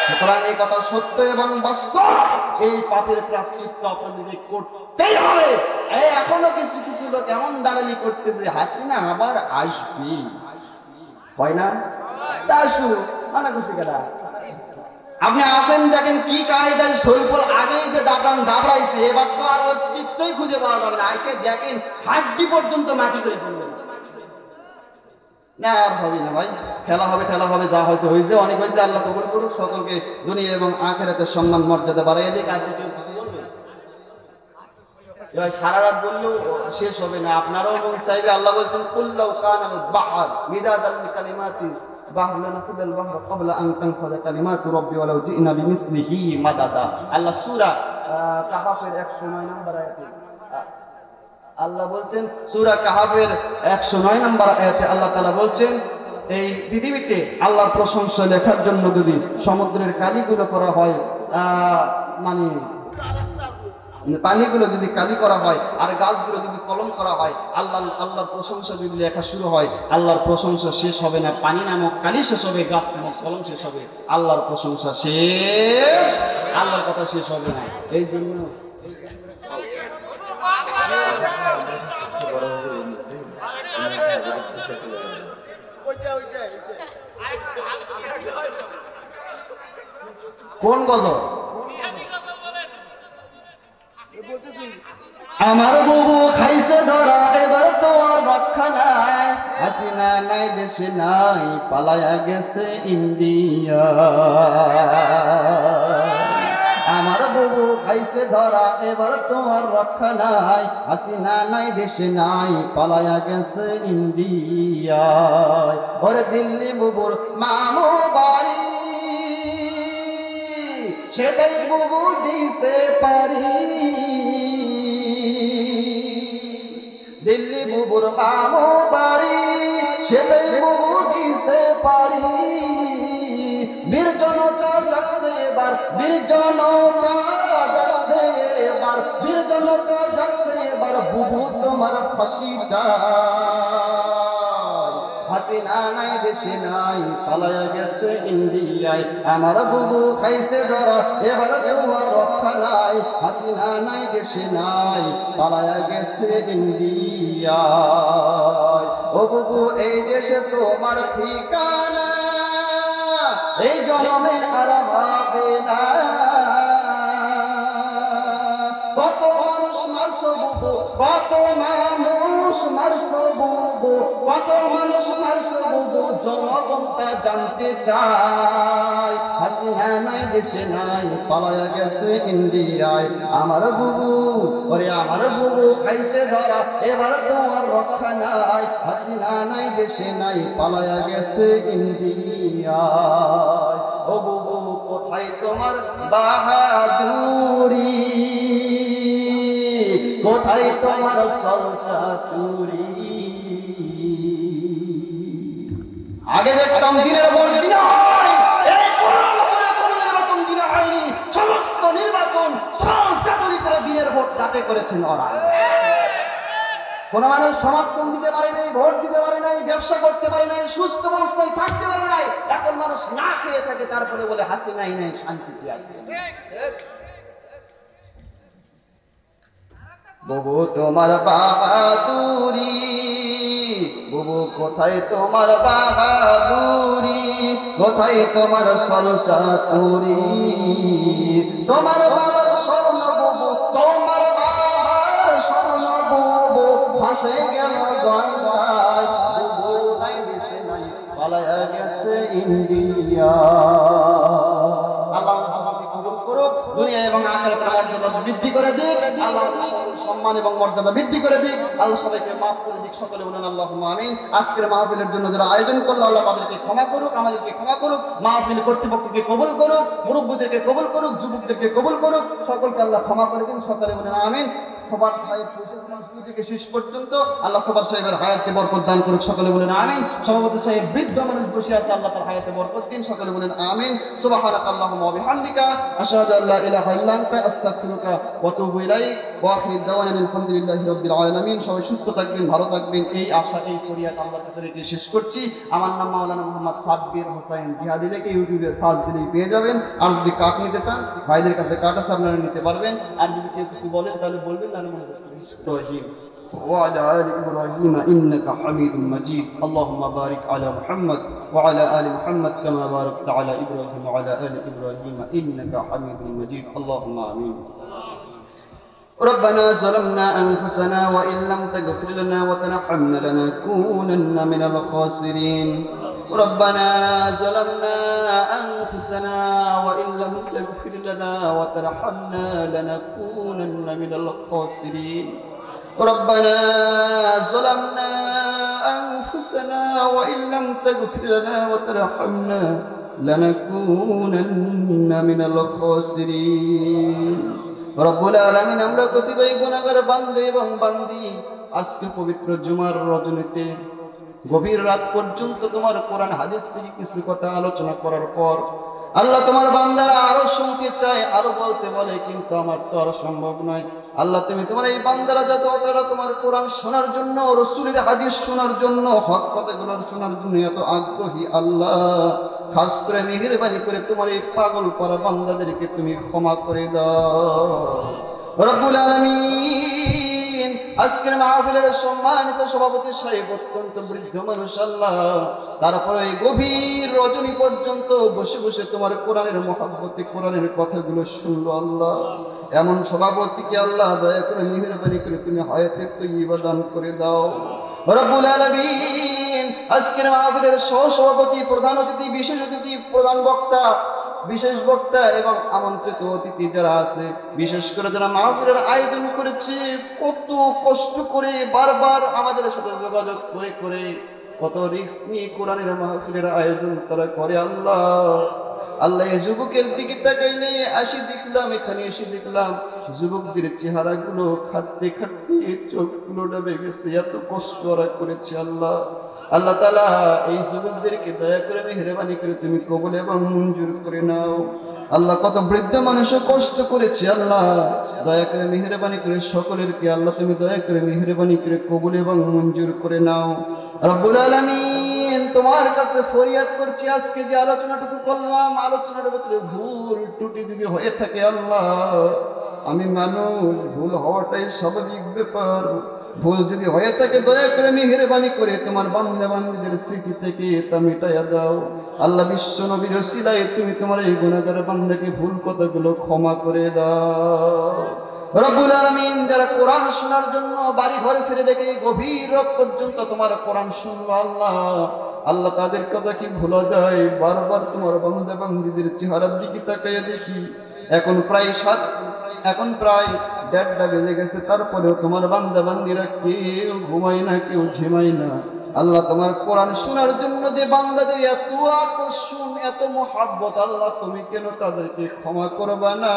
সুতরাং এই কথা সত্য এবং বাস্তব। এই পাপের প্রায়শ্চিত্ত আপনাদেরকে করতেই হবে। এখনো কিছু কিছু লোক এমন দালালি করতেছে হাসিনা আবার আসবে, হয় না? তা শুরু মানা খুশি কেনা আপনি আসেন দেখেন কি কায়দায় শরীফুল আগেই যে দাবড়াইছে, এবার তো আর অস্তিত্বই খুঁজে পাওয়া যাবে না। এসে দেখেন হাড্ডি পর্যন্ত মাটি করে ফেলবেন না, আর হবে না ভাই। খেলা হবে ঠেলা হবে, যা হয়েছে হয়েছে, অনেক হয়েছে। আল্লাহ কবুল করুক, সকলকে দুনিয়া এবং আখিরাতের সম্মান মর্যাদা বাড়াইয়া দিক। আর কেউ কিছু বলবে এবার সারা রাত বললেও শেষ হবে না, আপনারাও মন চাইবে। আল্লাহ বলছেন কুল্লাউ কানাল বাহর মিদাদাল লিকালিমাতি আল্লাহ সূরা কাহাফের 109 নম্বর আয়াতে আল্লাহ বলছেন, সূরা কাহাফের 109 নম্বর আয়াতে আল্লাহ তাআলা বলছেন, এই পৃথিবীতে আল্লাহর প্রশংসা লেখার জন্য যদি সমুদ্রের কালিগুলো করা হয়, মানে পানিগুলো যদি কালি করা হয় আর গাছগুলো যদি কলম করা হয়, আল্লাহর প্রশংসা যদি লেখা শুরু হয়, আল্লাহর প্রশংসা শেষ হবে না। পানি নামক কালি শেষ হবে, গাছ নামক কলম শেষ হবে, আল্লাহর প্রশংসা শেষ, আল্লাহর কথা শেষ হবে না। এই জন্য কোন গজল? আমার বুবু খাইছে ধরা, এবার তো আর রক্ষা নাই, হাসিনা নাই দেশে নাই, পালায়া গেছে ইন্ডিয়া। আমার বুবু খাইছে ধরা, এবার তো আর রক্ষা নাই, হাসিনা নাই দেশে নাই, পালায়া গেছে ইন্ডিয়া। ওরে দিল্লি বুবুর মামু বাড়ি, সেটাই বুবু দিছে পারি। দিল্লি বুবুর মামু বাড়ি, সেটাই বুবু দিছে পারি। বীর জনতা যাচ্ছে এবার, বীর জনতা যাচ্ছে এবার, বীর জনতা যাচ্ছে এবার, বুবু তোমার ফাঁসি চাই, হাসিনা নাই দেশে নাই, পালায়া গেছে ইন্ডিয়ায়। আমার বুবু খাইছে ধরা, এবার কেউ আর রক্ষা নাই, হাসিনা নাই দেশে নাই, পালায়া গেছে ইন্ডিয়ায়। ও বুবু এই দেশে তোমার ঠিকানা, এই জন্মে আর হবে না। কত মানুষ মারছো বুবু, কত মানুষ মারছো বুবু, কত মানুষ মারছো বুবু, জনগণটা জানতে চায়, হাসিনা নাই দেশে নাই, পালায়া গেছে ইন্ডিয়ায়। আমার বুবু, ওরে আমার বুবু খাইছে ধরা, এবার তোমার রক্ষা নাই, হাসিনা নাই দেশে নাই, পালায়া গেছে ইন্ডিয়ায়। ও বুবু কোথায় তোমার বাহাদুরি, কোথায় তোমার সলচাতুরি? আগে দেখতাম দিনের ভোট দিনে হয়, এই 15 বছরে কোনো নির্বাচন দিনে হয়নি। সমস্ত নির্বাচন সলচাতুরি করে দিনের ভোট রাতে করেছেন ওরা। কোন মানুষ সমর্থন দিতে পারে নাই, ভোট দিতে পারে নাই, ব্যবসা করতে পারে নাই, সুস্থ অবস্থায় থাকতে পারে নাই। এখন মানুষ না খেয়ে থাকে, তারপরে বলে হাসিনাই নাই, শান্তিতে আছে। বুবু তোমার বাহাদুরি, বুবু কোথায় তোমার বাহাদুরি, কোথায় তোমার সলচাতুরি? তোমার বাবার স্বর্ণ বুবু, তোমার বাবার স্বর্ণ বুবু, ফাঁসে গেল গঙ্গায়, বুবু নাই দেশে নাই, পালায়া গেছে ইন্ডিয়া। আল্লাহ আমাকে কবুল করুক, দুনিয়া এবং আখিরাতের মর্যাদা বৃদ্ধি করে দিক, আল্লাহ সম্মান এবং মর্যাদা বৃদ্ধি করে দিক, আল্লাহ সবাইকে মাফ করে দিক। সকলে বলুন আল্লাহুম্মা আমিন। আজকের মাহফিলের জন্য যারা আয়োজন করলো, আল্লাহ তাদেরকে ক্ষমা করুক, আমাদেরকে ক্ষমা করুক, মাহফিল কর্তৃপক্ষকে কবুল করুক, মুরব্বিদেরকে কবুল করুক, যুবকদেরকে কবুল করুক, সকলকে আল্লাহ ক্ষমা করে দিন। সকলে বলুন আমিন। সবার সাহেব পৌঁছেছিলাম শুরু থেকে শেষ পর্যন্ত, আল্লাহ সবার সাহেবের হায়াতে বরকত দান করুক। সকলে বলুন আমিন। সভাপতি সাহেব বৃদ্ধ মানুষ বসে আছে, আল্লাহ তার হায়াতে বরকত দিন। সকলে বলুন আমিন। সুবহানাকাল্লাহুম্মা ওয়া বিহামদিকা, আশহাদু আল্লা ইলাহা ইল্লা আনতা, আস্তাগফিরুকা ওয়া আতুবু ইলাইক, ওয়া আখিরু দাওয়ানা আলহামদুলিল্লাহি রাব্বিল আলামিন। সবাই সুস্থ থাকবেন, ভালো থাকবেন, এই আশা, এই ফরিয়াদ আল্লাহর কাছে রেখে শেষ করছি। আমার নাম মাওলানা মোহাম্মদ সাব্বির হোসেন জিহাদি, লিখে ইউটিউবে সার্চ দিলেই পেয়ে যাবেন। আর যদি কাঠ নিতে চান, ভাইদের কাছে কাঠ আছে, আপনারা নিতে পারবেন। আর যদি কেউ কিছু বলেন তাহলে বলবেন, নাহলে মনে করবেন ইব্রাহিম وعلى آل إبراهيم إنك حميد مجيد. اللهم بارك على محمد وعلى آل محمد كما باركت على إبراهيم وعلى آل إبراهيم إنك حميد مجيد. اللهم آمين. ربنا ظلمنا أنفسنا وإن لم تغفر لنا وترحمنا لنكونن من الخاسرين. ربنا ظلمنا أنفسنا وإن لم تغفر لنا وترحمنا لنكونن من الخاسرين. ربنا ظلمنا أنفسنا وإن لم تغفر لنا وترحمنا لنكونن من الخاسرين. রব্বুল আলামিন আমরা কতিপয় গুনাহগার বান্দে এবং বান্দি আজকে পবিত্র জুমার রজনীতে গভীর রাত পর্যন্ত তোমার কোরআন হাদিস থেকে কিছু কথা আলোচনা করার পর আল্লাহ তোমার বান্দারা আরো শুনতে চায়, আরো বলতে বলে, কিন্তু আমার তো আর সম্ভব নয়। আল্লাহ তুমি তোমার এই বান্দারা যত তোমার কোরআন শোনার জন্য, রাসূলের হাদিস শোনার জন্য, হক কথাগুলো শোনার জন্য এত আগ্রহী, আল্লাহ খাস করে মেহেরবানি করে তোমার এই পাগল পারা বান্দাদেরকে তুমি ক্ষমা করে দাও রব্বুল আলামিন। আজকের মাহফিলের সম্মানিত সভাপতি সাহেব অত্যন্ত বৃদ্ধ মানুষ আল্লাহ, তারপরে এই গভীর রজনী পর্যন্ত বসে বসে তোমার কোরআনের মহব্বতে কোরআনের কথাগুলো শুনলো আল্লাহ। এমন সভাপতিকে আল্লাহ দয়া করে মেহেরবানি করে তুমি হায়াতে তৈয়বা দান করে দাও রব্বুল আলামিন। আজকের মাহফিলের সহসভাপতি, প্রধান অতিথি, বিশেষ অতিথি, প্রধান বক্তা, বিশেষ বক্তা এবং আমন্ত্রিত অতিথি যারা আছে, বিশেষ করে যারা মাহফিলের আয়োজন করেছে, কত কষ্ট করে বারবার আমাদের সাথে যোগাযোগ করে করে কত রিস্ক নিয়ে কোরআনের মাহফিলের আয়োজন তারা করে আল্লাহ। আল্লাহ এই যুবকের দিকে তাকাইলে এখানে এসে দেখলাম যুবকদের চেহারাগুলো খাটতে খাটতে চোখগুলো ডুবে গেছে, এত কষ্ট ওরা করেছে আল্লাহ। আল্লাহ তাআলা এই যুবকদেরকে দয়া করে মেহেরবানি করে তুমি কবুল এবং মঞ্জুর করে নাও আল্লাহ। কত বৃদ্ধ মানুষও কষ্ট করেছে আল্লাহ, দয়া করে মেহেরবানি করে সকলেরকে আল্লাহ তুমি দয়া করে মেহেরবানি করে কবুল এবং মঞ্জুর করে নাও রব্বুল আলামিন। তোমার কাছে ফরিয়াদ করছি, আজকে যে আলোচনাটুকু করলাম, আলোচনার ভিতরে ভুল ত্রুটি যদি হয়ে থাকে আল্লাহ, আমি মানুষ, ভুল হওয়াটাই স্বাভাবিক ব্যাপার। ভুল যদি হয়ে থাকে দয়া করে মেহেরবানি করে তোমার বান্দা বান্দীদের স্মৃতি থেকে তা মিটাইয়া দাও আল্লাহ। বিশ্ব নবীর ওসিলায় তুমি তোমার এই গুনাহগার বান্দাকে ভুল কথাগুলো ক্ষমা করে দাও রব্বুল আলামিন। যারা কোরআন শোনার জন্য বাড়ি ঘরে ফিরে রেখে গভীর রাত পর্যন্ত তোমার কোরআন শুনলো আল্লাহ, আল্লাহ তাদের কথা কি ভোলা যায়? বারবার তোমার বান্দা বান্দীদের চেহারার দিকে তাকাইয়া দেখি, এখন প্রায় 1:30 বেজে গেছে, তারপরেও তোমার বান্দা বান্দীরা কেউ ঘুমায় না, কেউ ঝিমায় না আল্লাহ। তোমার কোরআন শোনার জন্য যে বান্দাদের এত আকর্ষণ, এত মহাব্বত আল্লাহ, তুমি কেন তাদেরকে ক্ষমা করবা না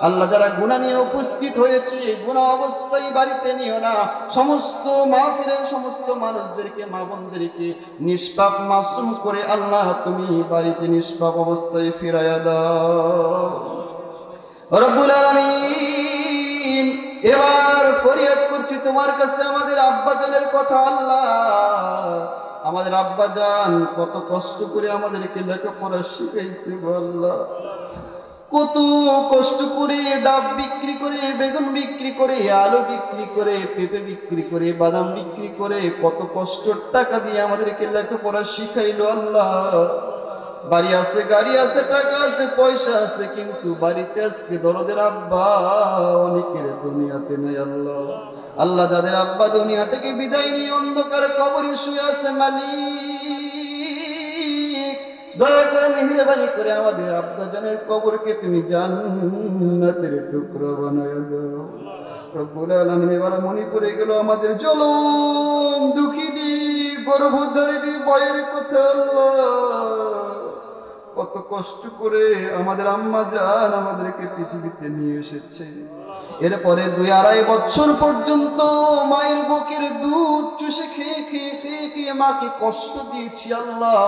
আল্লাহ? যারা গুনাহ নিয়ে উপস্থিত হয়েছে, গুনাহ অবস্থায় বাড়িতে নিও না। সমস্ত মাহফিলের সমস্ত মানুষদেরকে, মা বোনদেরকে নিষ্পাপ মাসুম করে আল্লাহ তুমি বাড়িতে নিষ্পাপ অবস্থায় ফিরাইয়া দাও রব্বুল আলামিন। এবার ফরিয়াদ করছি তোমার কাছে আমাদের আব্বাজানের কথা আল্লাহ। আমাদের আব্বাজান কত কষ্ট করে আমাদেরকে লেখাপড়া শিখাইছে গো আল্লাহ, কত কষ্ট করে ডাব বিক্রি করে, বেগুন বিক্রি করে, আলু বিক্রি করে, পেঁপে বিক্রি করে, বাদাম বিক্রি করে, কত কষ্ট টাকা দিয়ে আমাদেরকে লেখাপড়া শিখাইলো আল্লাহ। বাড়ি আছে, গাড়ি আছে, টাকা আছে, পয়সা আছে, কিন্তু বাড়িতে আজকে দরদের আব্বা অনেকের দুনিয়াতে নেই আল্লাহ। আল্লাহ যাদের আব্বা দুনিয়া থেকে বিদায় নিয়ে অন্ধকার কবরে শুয়ে আছে, মালিক দয়া করে মেহেরবানি করে আমাদের আব্বাজানের কবরকে তুমি জান্নাতের টুকরা বানায় দাও রব্বুল আলামিন। এবার মনে পড়ে গেল আমাদের জলম দুঃখিনী গর্ভধারিণী বয়ের কথা আল্লাহ, কত কষ্ট করে আমাদের আম্মা জান আমাদেরকে পৃথিবীতে নিয়ে এসেছে। এরপরে 2-2.5 বছর পর্যন্ত মায়ের বুকের দুধ চুষে খেয়ে খেয়ে খেয়ে খেয়ে মাকে কষ্ট দিয়েছি আল্লাহ।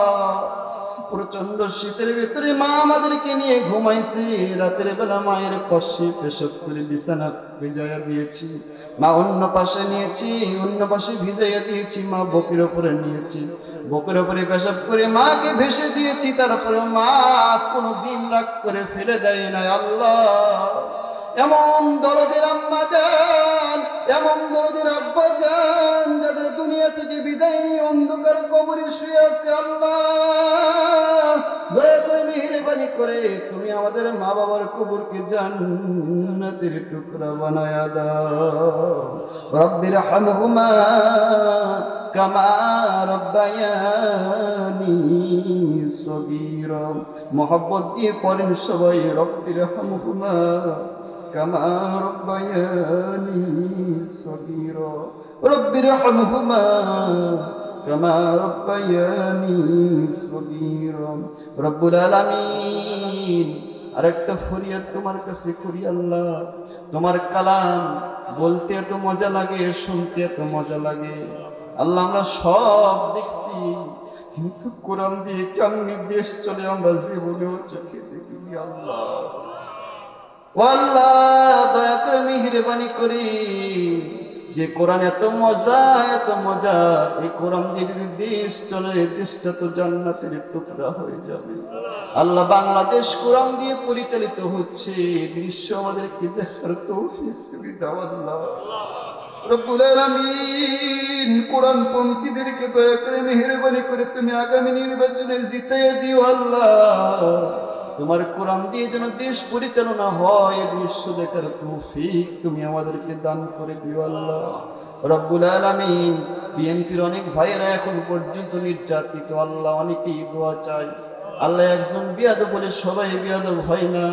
প্রচন্ড শীতের ভিতরে মা আমাদেরকে নিয়ে ঘুমাইছে, রাতের বেলা মায়ের পাশে পেশাব করে বিছানা ভিজাইয়া দিয়েছি, মা অন্য পাশে নিয়েছি, অন্য পাশে ভিজাইয়া দিয়েছি, মা বুকের উপরে নিয়েছি, বুকের উপরে পেশাব করে মাকে ভেসে দিয়েছি। তারপরে মা কোনো দিন রাগ করে ফেলে দেয় না আল্লাহ। এমন দরদের আম্মা জান, এমন দরদের আব্বা জান যাদের দুনিয়া থেকে বিদায় নিয়ে অন্ধকার কবরে শুয়ে আছে আল্লাহ, দয়া করে মেহেরবানি করে তুমি আমাদের মা বাবার কবরকে জান্নাতের টুকরা বানায়া দাও। রব্বির হামহুমা কামা রব্বায়ানি সগীরা। মোহাব্বত দিয়ে পড়েন সবাই, রব্বির হামহুমা কামা রব্বায়ানি সগীরা, রব্বির হামহুমা কামা রব্বায়ানি সগীরা। রব্বুল আলামিন আরেকটা ফরিয়াদ তোমার কাছে করি আল্লাহ, তোমার কালাম বলতে এত মজা লাগে, শুনতে এত মজা লাগে আল্লাহ, আমরা সব দেখছি, কিন্তু কোরআন দিয়ে কেমনি দেশ চলে আমরা জীবনেও চোখে দেখিনি আল্লাহ। ও আল্লাহ, দয়া করে মেহেরবানি করে, যে কোরআন এত মজা, এত মজা, এই কোরআন দিয়ে যদি দেশ চলে, দেশটা তো জান্নাতের টুকরা হয়ে যাবে আল্লাহ। বাংলাদেশ কোরআন দিয়ে পরিচালিত হচ্ছে, দৃশ্য আমাদেরকে দেখার তৌফিক তুমি দাও আল্লাহ। রব্বুল আলামিন, কোরআনপন্থীদেরকে দয়া করে মেহেরবানি করে তুমি আগামী নির্বাচনে জিতাইয়া দিও আল্লাহ। তোমার কোরআন দিয়ে যেন দেশ পরিচালনা হয়, দৃশ্য দেখার তৌফিক তুমি আমাদেরকে দান করে দিও আল্লাহ। রব্বুল আলামিন, বিএনপির অনেক ভাইয়েরা এখন পর্যন্ত নির্যাতিত আল্লাহ, অনেকেই দোয়া চাই আল্লাহ। একজন বিয়াদব বলে সবাই বিয়াদব হয় না,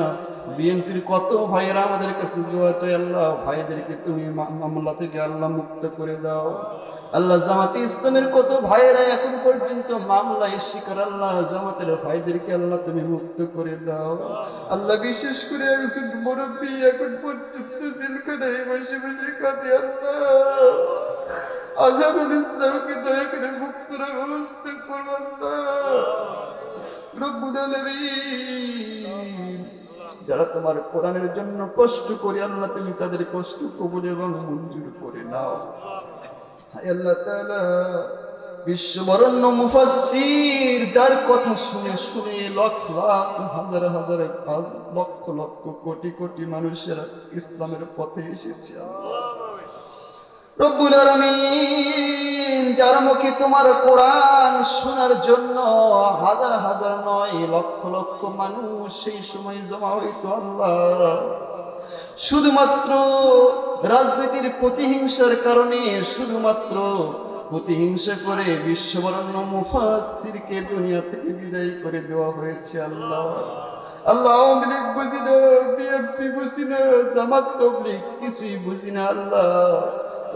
বিএনপির কত ভাইয়েরা আমাদের কাছে দোয়া চাই আল্লাহ, ভাইদেরকে তুমি মামলা থেকে আল্লাহ মুক্ত করে দাও আল্লাহ। জামাতে ইসলামের কত ভাইয়েরা এখন পর্যন্ত মামলায় শিকার আল্লাহ, জামাতের ভাইদেরকে আল্লাহ তুমি মুক্ত করে দাও আল্লাহ। বিশেষ করে একজন মুরব্বী এখন পর্যন্ত জেলখানায় বসে বসে কাঁদে আল্লাহ, আজহারুল ইসলামকে দয়া করে মুক্তর ব্যবস্থা করো আল্লাহ। রব্বুল আলামিন, যারা তোমার কোরআনের জন্য কষ্ট করে আল্লাহ, তুমি তাদের কষ্ট কবুল এবং মঞ্জুর করে নাও আল্লাহ তাআলা। বিশ্ববরণ্য মুফাসসির, যার কথা শুনে শুনে লক্ষ লাখ হাজার হাজার লক্ষ লক্ষ কোটি কোটি মানুষেরা ইসলামের পথে এসেছে আল্লাহ। রব্বুল আলামিন, যার মুখে তোমার কোরআন শোনার জন্য হাজার হাজার নয় লক্ষ লক্ষ মানুষ সেই সময় জমা হইতো আল্লাহ, শুধুমাত্র রাজনীতির প্রতিহিংসার কারণে, শুধুমাত্র প্রতিহিংসা করে বিশ্ববরণ্য মুফাসসিরকে দুনিয়া থেকে বিদায় করে দেওয়া হয়েছে আল্লাহ। আল্লাহ, আওয়ামী লীগ বুঝি না, বিএনপি বুঝি না, জামাত তাবলীগ কিছুই বুঝি না আল্লাহ।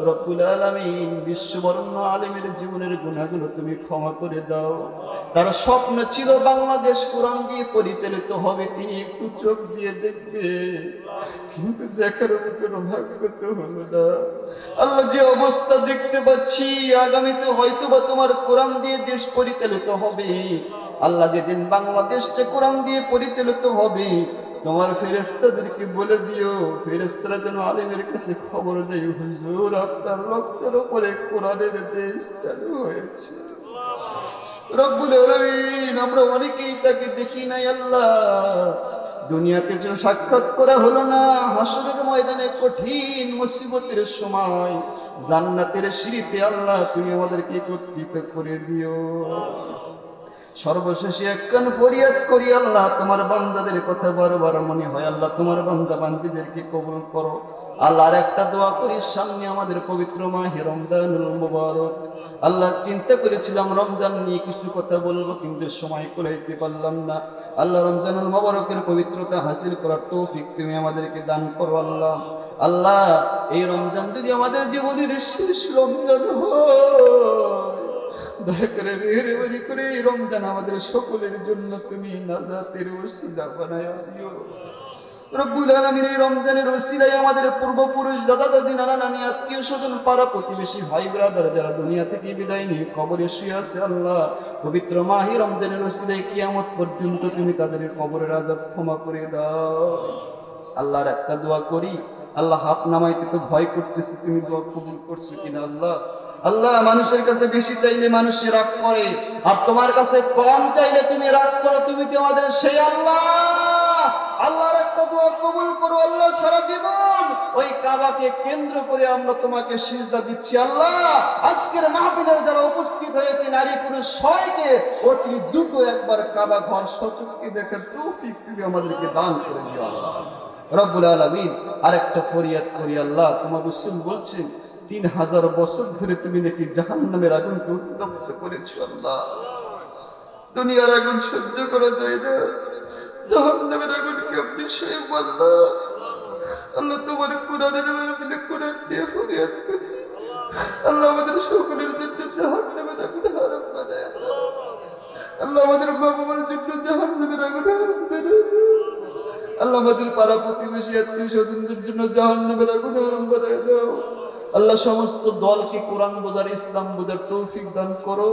রব্বুল আলামিন, বিশ্ববরণ্য আলেমের জীবনের গুনাহগুলো তুমি ক্ষমা করে দাও। তার স্বপ্ন ছিল বাংলাদেশ কোরআন দিয়ে পরিচালিত হবে, তিনি একটু চোখ দিয়ে দেখবে, কিন্তু দেখার মতো ভাগ্য তো হলো না আল্লাহ। যে অবস্থা দেখতে পাচ্ছি, আগামীতে হয়তো বা তোমার কোরআন দিয়ে দেশ পরিচালিত হবে আল্লাহ। যেদিন বাংলাদেশটা কোরআন দিয়ে পরিচালিত হবে, তোমার ফেরেশতাদেরকে বলে দিও, ফেরেশতারা যেন আলেমের কাছে খবর দেয়, হুজুর আপনার রক্তের উপরে কোরআনের দেশ চালু হয়েছে। রব্বুল আলামিন, আমরা অনেকেই তাকে দেখি নাই আল্লাহ, দুনিয়াতে যে সাক্ষাৎ করা হলো না, হাসরের ময়দানে কঠিন মুসিবতের সময় জান্নাতের সিঁড়িতে আল্লাহ তুমি আমাদেরকে একত্রিত করে দিও। সর্বশেষে একখান ফরিয়াদ করি আল্লাহ, তোমার বান্দাদের কথা বারবার মনে হয় আল্লাহ, তোমার বান্দা বান্দীদেরকে কবুল করো আল্লাহ। আর একটা দোয়া করি, সামনে আমাদের পবিত্র মাহে রমজানুল মুবারক আল্লাহ, চিন্তা করেছিলাম রমজান নিয়ে কিছু কথা বলবো, কিন্তু সময় কুলাইতে পারলাম না আল্লাহ। রমজানুল মুবারকের পবিত্রতা হাসিল করার তৌফিক তুমি আমাদেরকে দান করো আল্লাহ। আল্লাহ, এই রমজান যদি আমাদের জীবনের শেষ রমজান হয়, দয়া করে মেহেরবানি করে এই রমজান আমাদের সকলের জন্য তুমি নাজাতের ওসিলা বানায়া দিও। রব্বুল আলামিন, এই রমজানের ওসিলায় আমাদের পূর্বপুরুষ, দাদা দাদি, নানা নানি, আত্মীয় স্বজন, পাড়া প্রতিবেশী, ভাই ব্রাদার যারা দুনিয়া থেকে বিদায় নিয়ে কবরে শুয়ে আছে আল্লাহ, পবিত্র মাহে রমজানের ওসিলায় কিয়ামত পর্যন্ত তুমি তাদের কবরের আযাব ক্ষমা করে দাও আল্লাহর একটা দোয়া করি আল্লাহ, হাত নামাইতে তো ভয় করতেছি, তুমি দোয়া কবুল করছো কিনা আল্লাহ। আল্লাহ, মানুষের কাছে বেশি চাইলে মানুষে রাগ করে, আর তোমার কাছে কম চাইলে তুমি রাগ করো, তুমি তো আমাদের সেই আল্লাহ। আল্লাহর একটা দোয়া কবুল করো আল্লাহ। সারা জীবন ওই কাবাকে কেন্দ্র করে আমরা তোমাকে সিজদা দিচ্ছি আল্লাহ। আজকের মাহফিলের যারা উপস্থিত হয়েছে, নারী পুরুষ সবাইকে অতি দ্রুত একবার কাবা ঘর সচক্ষে দেখার তৌফিক তুমি আমাদেরকে দান করে দিও আল্লাহ। রব্বুল আলামিন, আরেকটা ফরিয়াদ করি আল্লাহ, তোমার রাসূল বলছেন 3000 বছর ধরে তুমি নাকি জাহান্নামের আগুনকে উত্তপ্ত করেছো আল্লাহ। দুনিয়ার আগুন সহ্য করা যায় না, জাহান্নামের আগুনকে আপনি সইব আল্লাহ। আল্লাহ, তোমার কোরআনের মাহফিলে কোরআন দিয়ে ফরিয়াদ করছি আল্লাহ, আমাদের সকলের জন্য জাহান্নামের আগুন হারাম বানায় দাও আল্লাহ। আমাদের মা বাবার জন্য জাহান্নামের আগুন হারাম বানায় দাও আমাদের পাড়া প্রতিবেশী আত্মীয় স্বজনদের জন্য জাহান্নামের আগুন হারাম বানায় দাও। আল্লাহ সমস্ত দলকে কোরআন বোঝার ইসলাম বোঝার তৌফিক দান করো।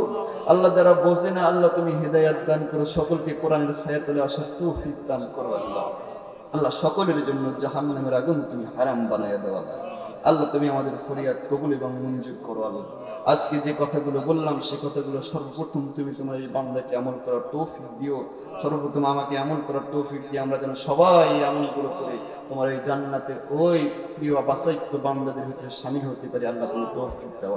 আল্লাহ যারা বোঝে না আল্লাহ তুমি হিদায়াত দান করো, সকলকে কোরআনের ছায়াতলে আসার তৌফিক দান করো। আল্লাহ আল্লাহ সকলের জন্য জাহান্নামের আগুন তুমি হারাম বানায় দাও। আল্লাহ তুমি আমাদের ফরিয়াদ কবুল এবং মঞ্জুর করো। আল্লাহ আজকে যে কথাগুলো বললাম সে কথাগুলো সর্বপ্রথম তুমি তোমার এই বান্দাকে আমল করার তৌফিক দিও। সর্বপ্রথম আমাকে আমল করার তৌফিক দিয়ে আমরা যেন সবাই আমলগুলো করে তোমার এই জান্নাতের ওই প্রিয় বাছাইকৃত বান্দাদের ভিতরে শামিল হতে পারি। আল্লাহ তুমি তৌফিক দাও।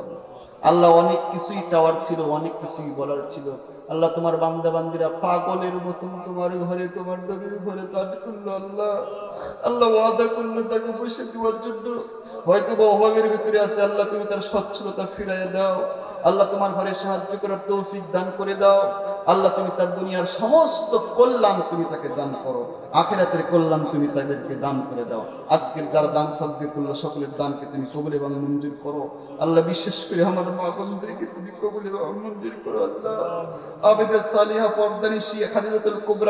আল্লাহ অনেক কিছুই চাওয়ার ছিল, অনেক কিছুই বলার ছিল। আল্লাহ তোমার বান্দা বান্দিরা পাগলের মতন তোমার ঘরে তোমার নবীর ঘরে দান করলো। আল্লাহ আল্লাহ ওয়াদা করলো টাকা পয়সা দেওয়ার জন্য, হয়তো বা অভাবের ভিতরে আছে। আল্লাহ তুমি তার সচ্ছলতা ফিরাইয়া দাও। আল্লাহ তোমার ঘরে সাহায্য করার তৌফিক দান করে দাও। আল্লাহ তুমি তার দুনিয়ার সমস্ত কল্যাণ তুমি তাকে দান করো, আখিরাতের কল্যাণ তুমি তাদেরকে দান করে দাও। আজকের যারা দান সাজদা করলো সকলের দানকে তুমি কবুল এবং মঞ্জুর করো। আল্লাহ বিশেষ করে আমার মা বোনদেরকে তুমি কবুল এবং মঞ্জুর করো। আল্লাহ আবেদে সালিহা পর্দানিশি খাদিজাতুল কুবরা